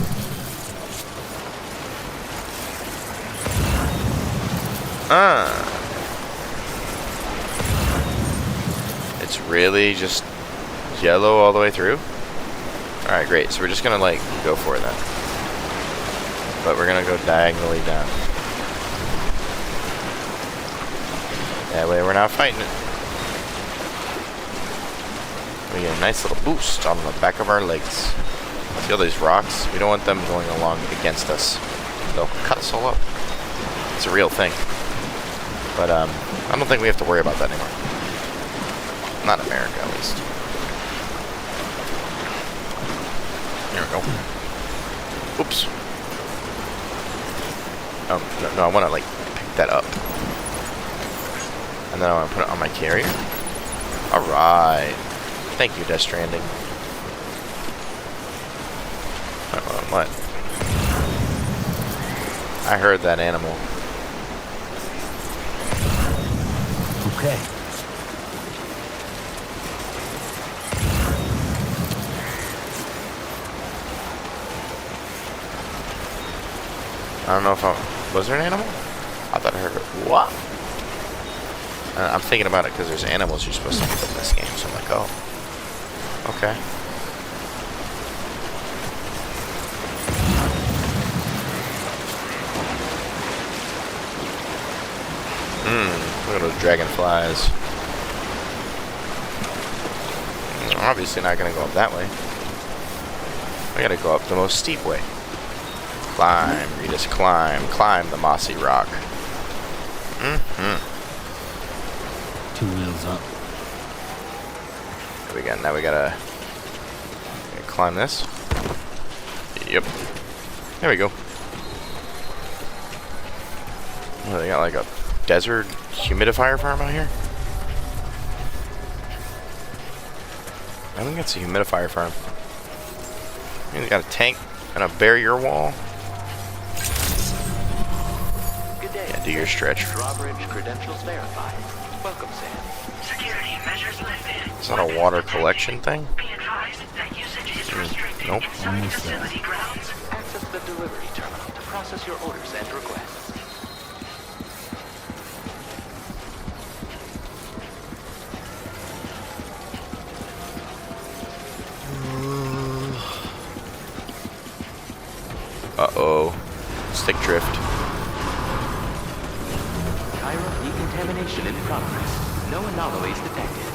[SPEAKER 4] It's really just yellow all the way through? Alright, great. So we're just gonna, like, go for it then. But we're gonna go diagonally down. That way we're not fighting it. We get a nice little boost on the back of our legs. See all these rocks? We don't want them going along against us. They'll cut us all up. It's a real thing. But I don't think we have to worry about that anymore. Not in America, at least. There we go. Oops. No, I want to, like, pick that up. And then I want to put it on my carrier. Alright. Thank you, Death Stranding. What? I heard that animal.
[SPEAKER 3] Okay.
[SPEAKER 4] I don't know if was there an animal? I thought I heard it. What? I'm thinking about it because there's animals you're supposed to pick up in this game, so I'm like, oh. Okay. Look at those dragonflies. Obviously not gonna go up that way. We gotta go up the most steep way. Climb, Ritas, climb. Climb the mossy rock.
[SPEAKER 3] Two wheels up.
[SPEAKER 4] Now we gotta climb this. Yep. There we go. Oh, they got like a desert humidifier farm out here? I think that's a humidifier farm. They got a tank and a barrier wall.
[SPEAKER 10] Good day.
[SPEAKER 4] Yeah, do your stretch.
[SPEAKER 10] Drawbridge credentials verified. Welcome, Sam.
[SPEAKER 8] Security measures lifted.
[SPEAKER 4] Is that a water collection thing?
[SPEAKER 8] Be advised that usage is restricted
[SPEAKER 4] Nope.
[SPEAKER 8] inside facility grounds.
[SPEAKER 10] Access the delivery terminal to process your orders and requests.
[SPEAKER 4] Uh-oh. Stick drift.
[SPEAKER 10] Chiral decontamination in progress. No anomalies detected.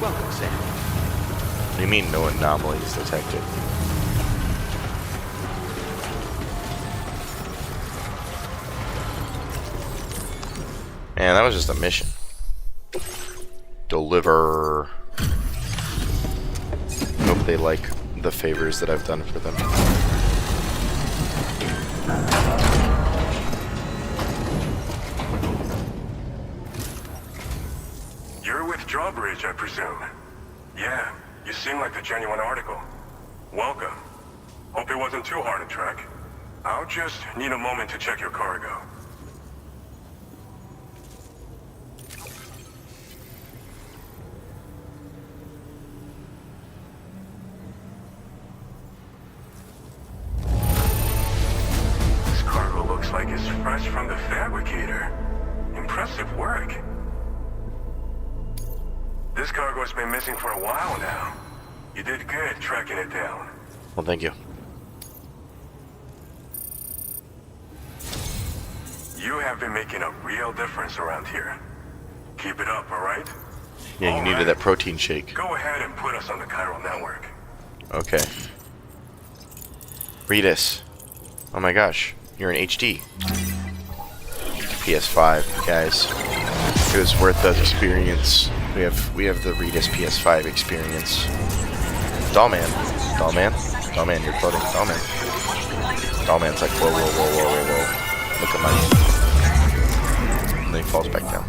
[SPEAKER 10] Welcome, Sam.
[SPEAKER 4] What do you mean no anomalies detected? Man, that was just a mission. Deliver. Hope they like the favors that I've done for them.
[SPEAKER 1] You're with Drawbridge, I presume. Yeah, you seem like the genuine article. Welcome. Hope it wasn't too hard to track. I'll just need a moment to check your cargo. This cargo looks like it's fresh from the fabricator. Impressive work. This cargo has been missing for a while now. You did good tracking it down.
[SPEAKER 4] Well, thank you.
[SPEAKER 1] You have been making a real difference around here. Keep it up, alright?
[SPEAKER 4] Yeah, you needed that protein shake.
[SPEAKER 1] Go ahead and put us on the chiral network.
[SPEAKER 4] Okay. Redis. Oh my gosh, you're in HD. PS5, guys. It was worth the experience. We have the Redis PS5 experience. Dollman, you're floating. Dollman's like, whoa. Look at my. And then he falls back down.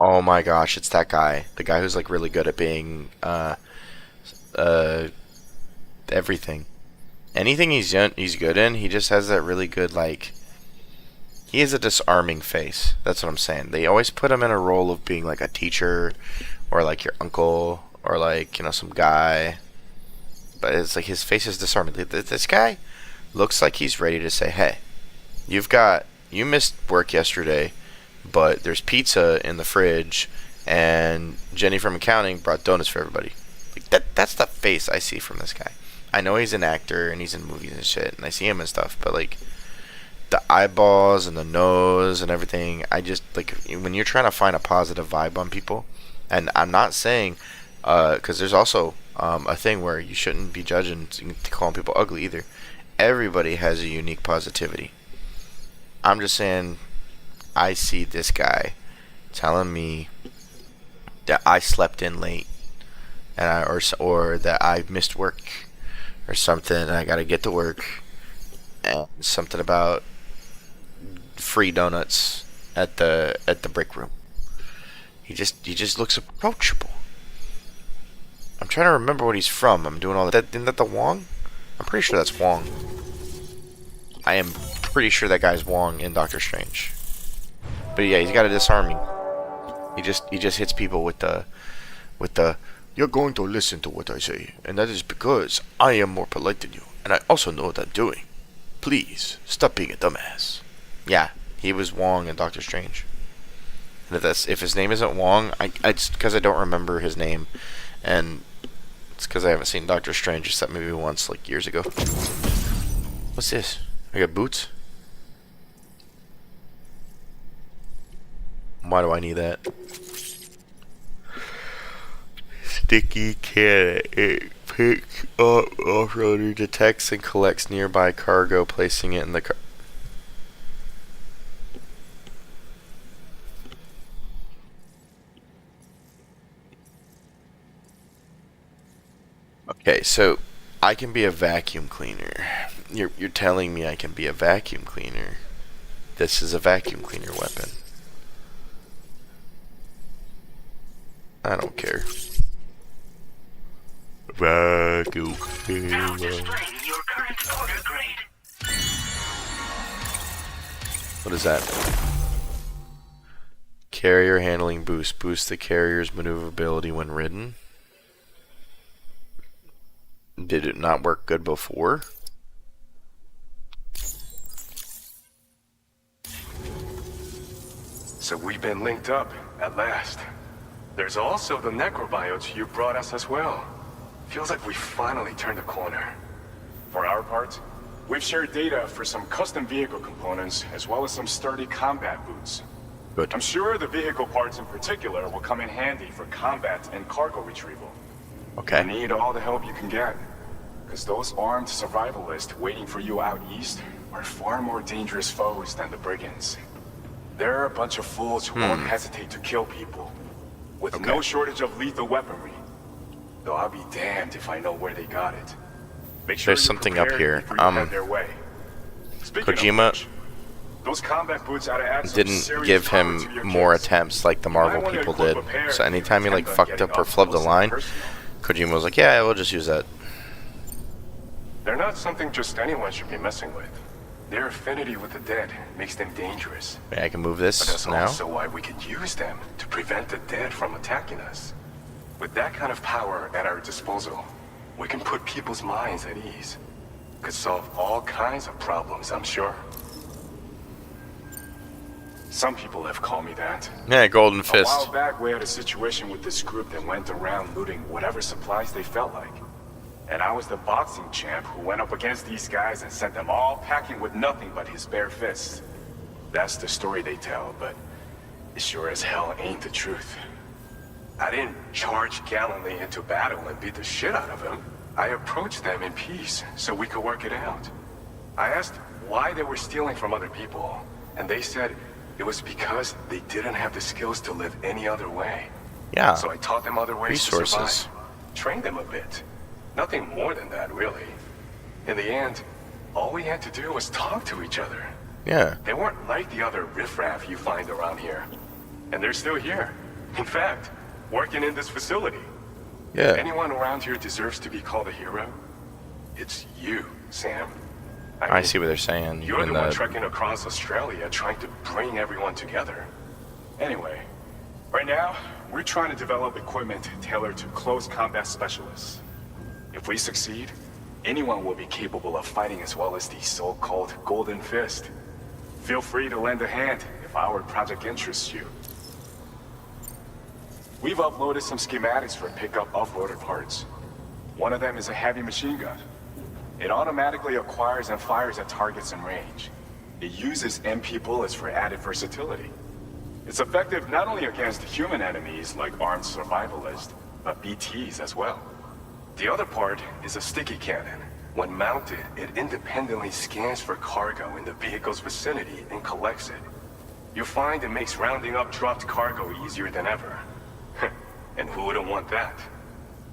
[SPEAKER 4] Oh my gosh, it's that guy. The guy who's like really good at being everything. Anything he's good in, he just has that really good, like, he has a disarming face. That's what I'm saying. They always put him in a role of being like a teacher or like your uncle or like, you know, some guy. But it's like his face is disarming. This guy looks like he's ready to say, hey, you missed work yesterday, but there's pizza in the fridge, and Jenny from accounting brought donuts for everybody. Like that's the face I see from this guy. I know he's an actor and he's in movies and shit, and I see him and stuff, but like the eyeballs and the nose and everything, I just like when you're trying to find a positive vibe on people, and I'm not saying because there's also a thing where you shouldn't be judging calling people ugly either. Everybody has a unique positivity. I'm just saying I see this guy telling me that I slept in late and or that I missed work or something and I gotta get to work, and something about free donuts at the break room. He just looks approachable. I'm trying to remember what he's from. I'm doing all that. Isn't that the Wong? I'm pretty sure that's Wong. I am pretty sure that guy's Wong in Doctor Strange. But yeah, he's got a disarming. He just hits people with the you're going to listen to what I say, and that is because I am more polite than you, and I also know what I'm doing. Please stop being a dumbass. Yeah, he was Wong in Doctor Strange. And if his name isn't Wong, it's because I don't remember his name, and it's because I haven't seen Doctor Strange except maybe once, like years ago. What's this? I got boots? Why do I need that? Sticky can. It picks up off-roader, detects and collects nearby cargo, placing it in the car. Okay, so I can be a vacuum cleaner. You're telling me I can be a vacuum cleaner. This is a vacuum cleaner weapon. I don't care. Vacuum cleaner.
[SPEAKER 8] Now displaying your current order grade.
[SPEAKER 4] What is that? Carrier handling boost. Boost the carrier's maneuverability when ridden. Did it not work good before?
[SPEAKER 1] So we've been linked up, at last. There's also the necrobiotes you brought us as well. Feels like we finally turned a corner.
[SPEAKER 11] For our part, we've shared data for some custom vehicle components, as well as some sturdy combat boots.
[SPEAKER 4] Good.
[SPEAKER 11] I'm sure the vehicle parts in particular will come in handy for combat and cargo retrieval.
[SPEAKER 4] Okay.
[SPEAKER 11] You need all the help you can get. Because those armed survivalists waiting for you out east are far more dangerous foes than the brigands. They're a bunch of fools who won't hesitate to kill people, with no shortage of lethal weaponry. Though I'll be damned if I know where they got it. Make sure
[SPEAKER 4] There's something up here.
[SPEAKER 11] head their way.
[SPEAKER 4] Kojima
[SPEAKER 11] those combat boots ought to add some
[SPEAKER 4] didn't
[SPEAKER 11] serious
[SPEAKER 4] give
[SPEAKER 11] power
[SPEAKER 4] him
[SPEAKER 11] to your
[SPEAKER 4] more
[SPEAKER 11] kits.
[SPEAKER 4] attempts like the
[SPEAKER 11] You might
[SPEAKER 4] Marvel
[SPEAKER 11] wanna
[SPEAKER 4] people
[SPEAKER 11] equip
[SPEAKER 4] did.
[SPEAKER 11] a pair
[SPEAKER 4] So
[SPEAKER 11] if you
[SPEAKER 4] anytime he like
[SPEAKER 11] intend on
[SPEAKER 4] fucked
[SPEAKER 11] getting
[SPEAKER 4] up or
[SPEAKER 11] up
[SPEAKER 4] flubbed a
[SPEAKER 11] close and
[SPEAKER 4] line,
[SPEAKER 11] personal.
[SPEAKER 4] Kojima was like, yeah, we'll just use that.
[SPEAKER 11] They're not something just anyone should be messing with. Their affinity with the dead makes them dangerous.
[SPEAKER 4] Wait, I can move
[SPEAKER 11] But
[SPEAKER 4] this
[SPEAKER 11] that's
[SPEAKER 4] now?
[SPEAKER 11] also why we can use them to prevent the dead from attacking us. With that kind of power at our disposal, we can put people's minds at ease. Could solve all kinds of problems, I'm sure. Some people have called me that.
[SPEAKER 4] Yeah, Golden
[SPEAKER 11] A
[SPEAKER 4] Fist.
[SPEAKER 11] while back, we had a situation with this group that went around looting whatever supplies they felt like. And I was the boxing champ who went up against these guys and sent them all packing with nothing but his bare fists. That's the story they tell, but it sure as hell ain't the truth. I didn't charge gallantly into battle and beat the shit out of them. I approached them in peace so we could work it out. I asked why they were stealing from other people, and they said it was because they didn't have the skills to live any other way.
[SPEAKER 4] Yeah.
[SPEAKER 11] So I taught them other ways to
[SPEAKER 4] Resources.
[SPEAKER 11] survive. Trained them a bit. Nothing more than that, really. In the end, all we had to do was talk to each other.
[SPEAKER 4] Yeah.
[SPEAKER 11] They weren't like the other riffraff you find around here. And they're still here. In fact, working in this facility.
[SPEAKER 4] Yeah.
[SPEAKER 11] If anyone around here deserves to be called a hero, it's you, Sam.
[SPEAKER 4] I see what they're saying.
[SPEAKER 11] You're
[SPEAKER 4] in
[SPEAKER 11] the one trekking across Australia trying to bring everyone together. Anyway, right now, we're trying to develop equipment tailored to close combat specialists. If we succeed, anyone will be capable of fighting as well as the so-called Golden Fist. Feel free to lend a hand if our project interests you. We've uploaded some schematics for pickup off-roader parts. One of them is a heavy machine gun. It automatically acquires and fires at targets in range. It uses MP bullets for added versatility. It's effective not only against human enemies like armed survivalists, but BTs as well. The other part is a sticky cannon. When mounted, it independently scans for cargo in the vehicle's vicinity and collects it. You'll find it makes rounding up dropped cargo easier than ever. And who wouldn't want that?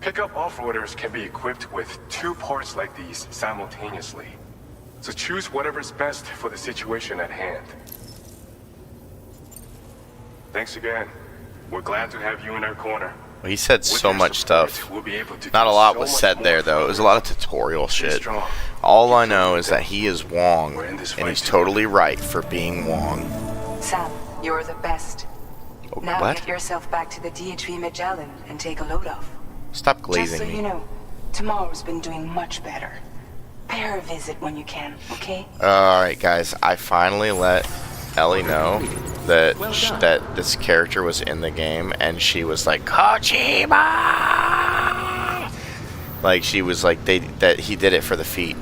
[SPEAKER 11] Pickup off-roaders can be equipped with 2 parts like these simultaneously. So choose whatever's best for the situation at hand. Thanks again. We're glad to have you in our corner.
[SPEAKER 4] Well, he said so much stuff. Not a lot was said there, though. It was a lot of tutorial shit. All I know is that he is Wong, and he's totally right for being Wong.
[SPEAKER 12] Sam, you're the best. Now
[SPEAKER 4] What?
[SPEAKER 12] get yourself back to the DHV Magellan and take a load off.
[SPEAKER 4] Stop
[SPEAKER 12] Just
[SPEAKER 4] glazing
[SPEAKER 12] so
[SPEAKER 4] me.
[SPEAKER 12] you know, tomorrow's been doing much better. Pay her a visit when you can, okay?
[SPEAKER 4] Alright, guys. I finally let Ellie know that that this character was in the game, and she was like, Kojima! Like, she was like, that he did it for the feet.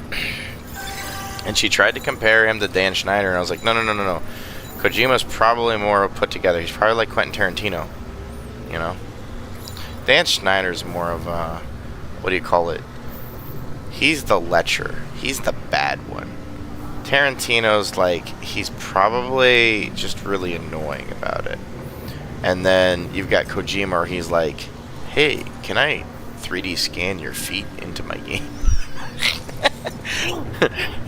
[SPEAKER 4] And she tried to compare him to Dan Schneider, and I was like, no. Kojima's probably more put together. He's probably like Quentin Tarantino, you know? Dan Schneider's more of a, what do you call it? He's the lecher. He's the bad one. Tarantino's like, he's probably just really annoying about it. And then you've got Kojima where he's like, hey, can I 3D scan your feet into my game?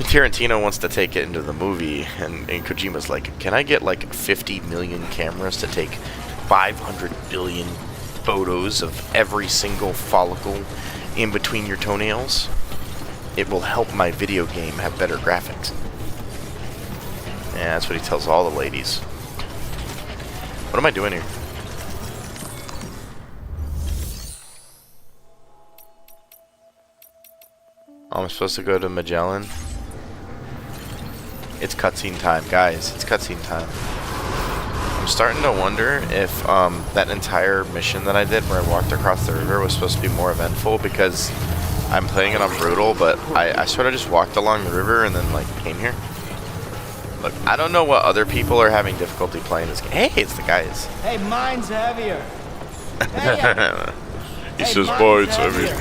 [SPEAKER 4] Tarantino wants to take it into the movie, and Kojima's like, can I get like 50 million cameras to take 500 billion photos of every single follicle in between your toenails? It will help my video game have better graphics. Yeah, that's what he tells all the ladies. What am I doing here? Oh, I'm supposed to go to Magellan. It's cutscene time, guys. It's cutscene time. I'm starting to wonder if that entire mission that I did where I walked across the river was supposed to be more eventful, because I'm playing it on brutal, but I sort of just walked along the river and then like came here. Look, I don't know what other people are having difficulty playing this game. Hey, it's the guys.
[SPEAKER 13] Hey, mine's heavier.
[SPEAKER 4] He says, boy, it's heavier.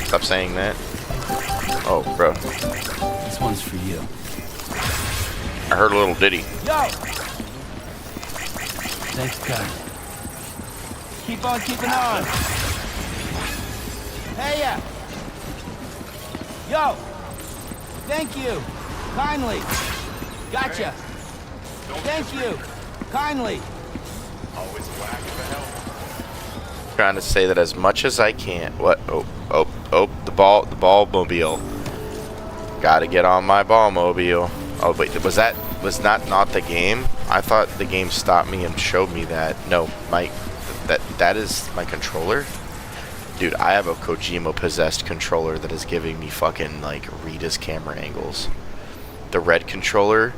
[SPEAKER 4] Stop saying that. Oh, bro.
[SPEAKER 13] This one's for you.
[SPEAKER 4] I heard a little ditty.
[SPEAKER 13] Yo! Thanks, guys. Keep on keeping on. Hey, yeah. Yo! Thank you. Kindly. Gotcha. Thank you. Kindly.
[SPEAKER 11] Always whack the hell.
[SPEAKER 4] Trying to say that as much as I can. What? Oh, the ball mobile. Gotta get on my ball mobile. Oh, wait, was that not the game? I thought the game stopped me and showed me that. No, that is my controller. Dude, I have a Kojima possessed controller that is giving me fucking like Rita's camera angles. The red controller,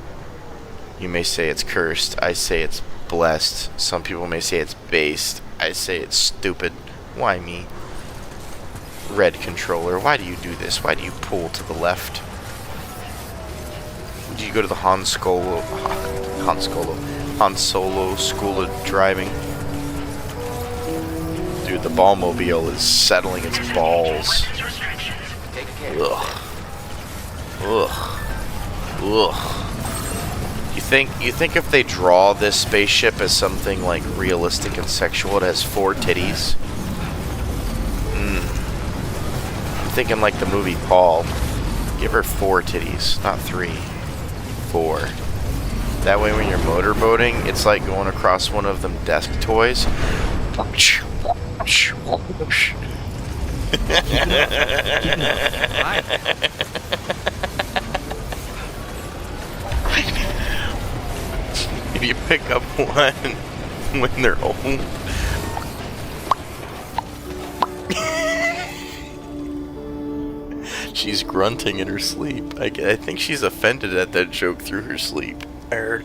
[SPEAKER 4] you may say it's cursed. I say it's blessed. Some people may say it's based. I say it's stupid. Why me? Red controller, why do you do this? Why do you pull to the left? Did you go to the Han Solo school of driving? Dude, the ballmobile is settling its balls. Ugh. You think if they draw this spaceship as something like realistic and sexual, it has 4 titties? I'm thinking like the movie Paul. Give her 4 titties, not 3. 4. That way when you're motorboating, it's like going across one of them desk toys. You pick up one when they're old. She's grunting in her sleep. I think she's offended at that joke through her sleep. I heard.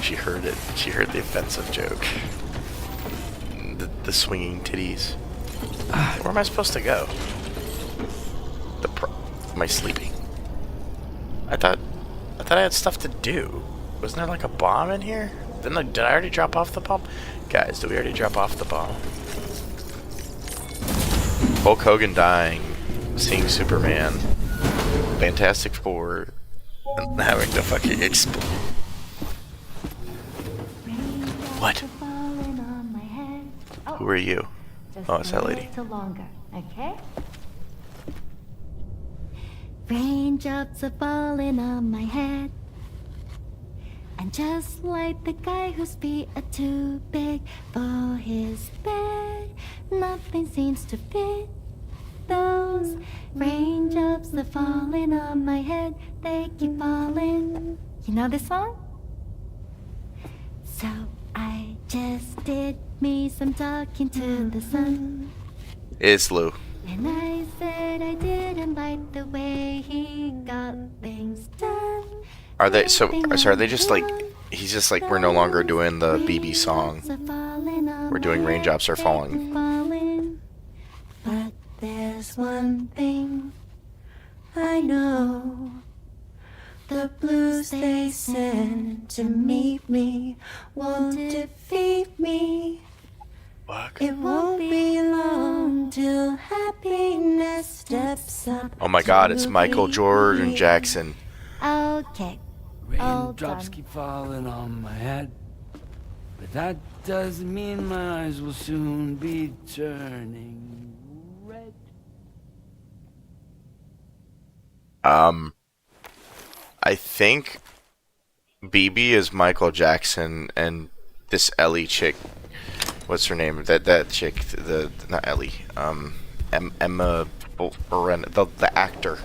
[SPEAKER 4] She heard it. She heard the offensive joke. The swinging titties. Where am I supposed to go? Am I sleeping? I thought I had stuff to do. Wasn't there like a bomb in here? Did I already drop off the bomb? Guys, did we already drop off the bomb? Hulk Hogan dying, seeing Superman, Fantastic Four, and having to fucking explode. What? Who are you? Oh, it's that lady.
[SPEAKER 2] Longer, okay? Raindrops are falling on my head. And just like the guy whose feet are too big for his bed, nothing seems to fit. Those raindrops are falling on my head, they keep falling. You know this song? So I just did me some talking to the sun.
[SPEAKER 4] It's Lou.
[SPEAKER 2] And I said I didn't like the way he got things done.
[SPEAKER 4] Are they are they just like, he's just like, we're no longer doing the BB song. We're doing Raindrops Are Falling.
[SPEAKER 2] But there's one thing I know. The blues they send to meet me won't defeat me. It won't be long till happiness steps up.
[SPEAKER 4] Oh my god, it's Michael Jordan Jackson.
[SPEAKER 2] Okay.
[SPEAKER 13] Raindrops keep falling on my head, but that doesn't mean my eyes will soon be turning red.
[SPEAKER 4] I think BB is Michael Jackson, and this Ellie chick, what's her name? That chick, not Ellie, Emma Boren, the actress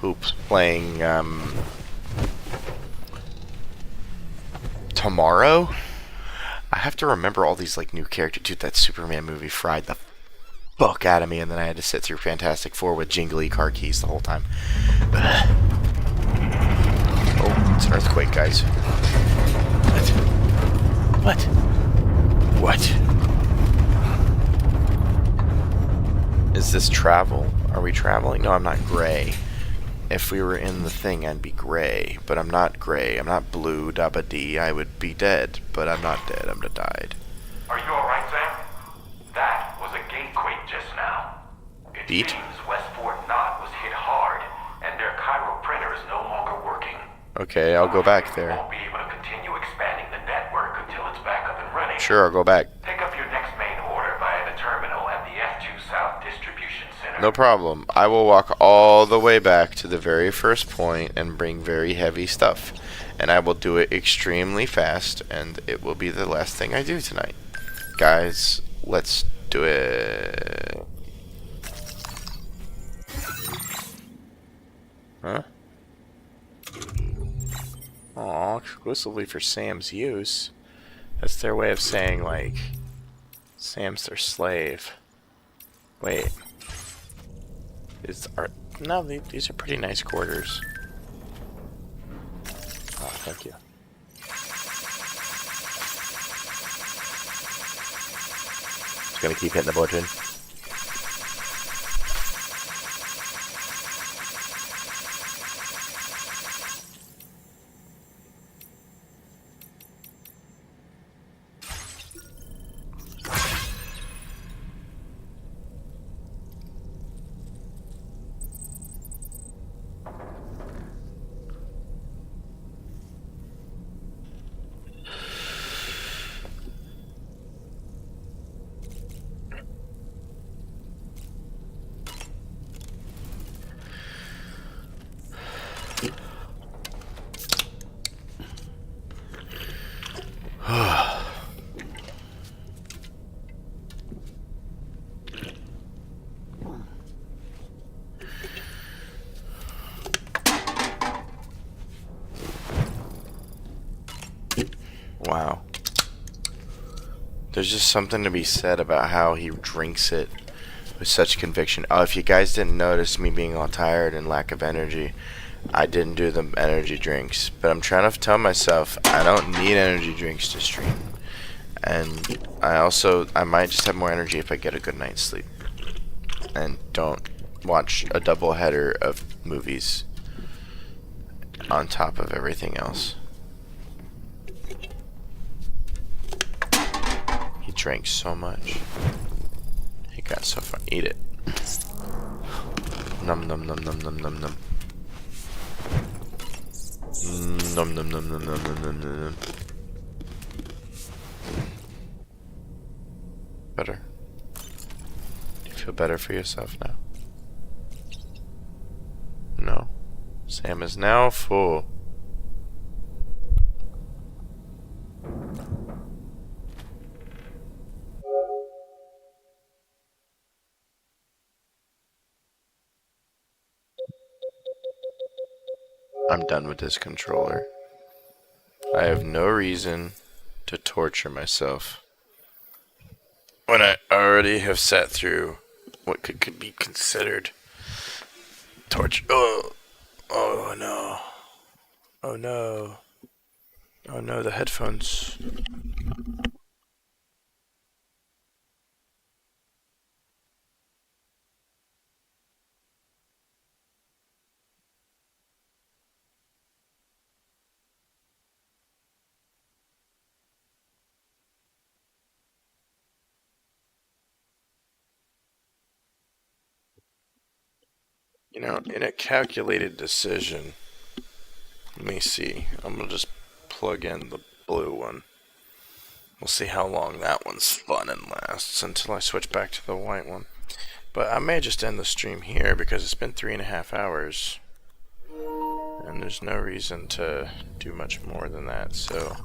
[SPEAKER 4] who's playing Tomorrow. I have to remember all these like new characters. Dude, that Superman movie fried the fuck out of me, and then I had to sit through Fantastic Four with jingly car keys the whole time. Oh, it's an earthquake, guys. What? Is this travel? Are we traveling? No, I'm not gray. If we were in the thing, I'd be gray. But I'm not gray. I'm not blue, dabba dee. I would be dead. But I'm not dead. I'm died.
[SPEAKER 8] Are you alright, Sam? That was a gatequake just now.
[SPEAKER 4] Beat?
[SPEAKER 8] James Westport Knott was hit hard, and their Cairo printer is no longer working.
[SPEAKER 4] Okay, I'll go back
[SPEAKER 8] We
[SPEAKER 4] there.
[SPEAKER 8] won't be able to continue expanding the network until it's back up and running.
[SPEAKER 4] Sure, I'll go back.
[SPEAKER 8] Pick up your next main order via the terminal at the F2 South Distribution Center.
[SPEAKER 4] No problem. I will walk all the way back to the very first point and bring very heavy stuff. And I will do it extremely fast, and it will be the last thing I do tonight. Guys, let's do it. Huh? Aw, exclusively for Sam's use. That's their way of saying, like, Sam's their slave. Wait. No, these are pretty nice quarters. Oh, thank you. Just gonna keep hitting the button. Wow. There's just something to be said about how he drinks it with such conviction. Oh, if you guys didn't notice me being all tired and lack of energy, I didn't do the energy drinks. But I'm trying to tell myself I don't need energy drinks to stream. And I might just have more energy if I get a good night's sleep. And don't watch a double header of movies on top of everything else. He drank so much. He got so far. Eat it. Num num num num num num num. Num num num num num num num num. Better. Do you feel better for yourself now? No. Sam is now full. I'm done with this controller. I have no reason to torture myself when I already have sat through what could be considered torture. Oh no. Oh no. Oh no, the headphones. You know, in a calculated decision, let me see. I'm going to just plug in the blue one. We'll see how long that one's fun and lasts until I switch back to the white one. But I may just end the stream here because it's been 3.5 hours. And there's no reason to do much more than that, so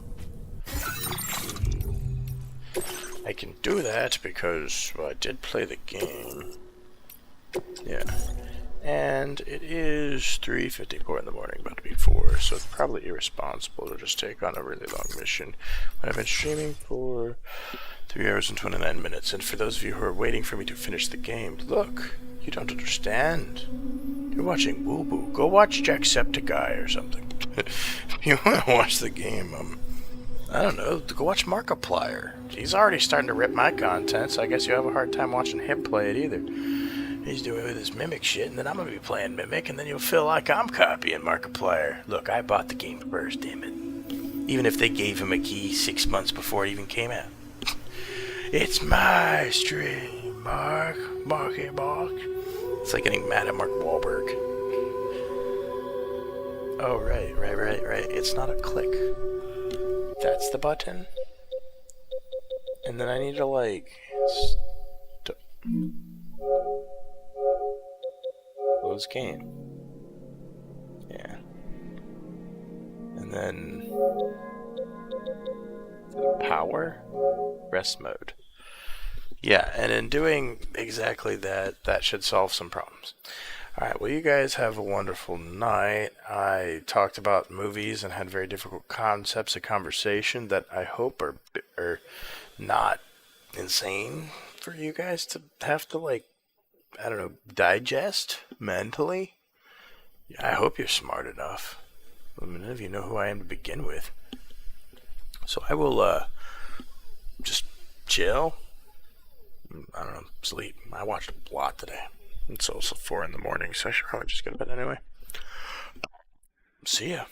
[SPEAKER 4] I can do that because, well, I did play the game. Yeah. And it is 3:54 in the morning, about to be 4, so it's probably irresponsible to just take on a really long mission when I've been streaming for 3 hours and 29 minutes. And for those of you who are waiting for me to finish the game, look, you don't understand. You're watching WuBu. Go watch Jacksepticeye or something. If you want to watch the game, I don't know, go watch Markiplier. He's already starting to rip my content, so I guess you have a hard time watching him play it either. He's doing it with his Mimic shit, and then I'm gonna be playing Mimic, and then you'll feel like I'm copying Markiplier. Look, I bought the game first, damn it. Even if they gave him a key 6 months before it even came out. It's my stream, Marky Mark. It's like getting mad at Mark Wahlberg. Oh, right. It's not a click. That's the button. And then I need to, like... Close game. Yeah. And then... Power? Rest mode. Yeah, and in doing exactly that, that should solve some problems. Alright, well, you guys have a wonderful night. I talked about movies and had very difficult concepts of conversation that I hope are not insane for you guys to have to, like, I don't know, digest mentally. I hope you're smart enough. I mean, none of you know who I am to begin with. So I will, just chill. I don't know, sleep. I watched a lot today. It's also 4 in the morning, so I should probably just go to bed anyway. See ya.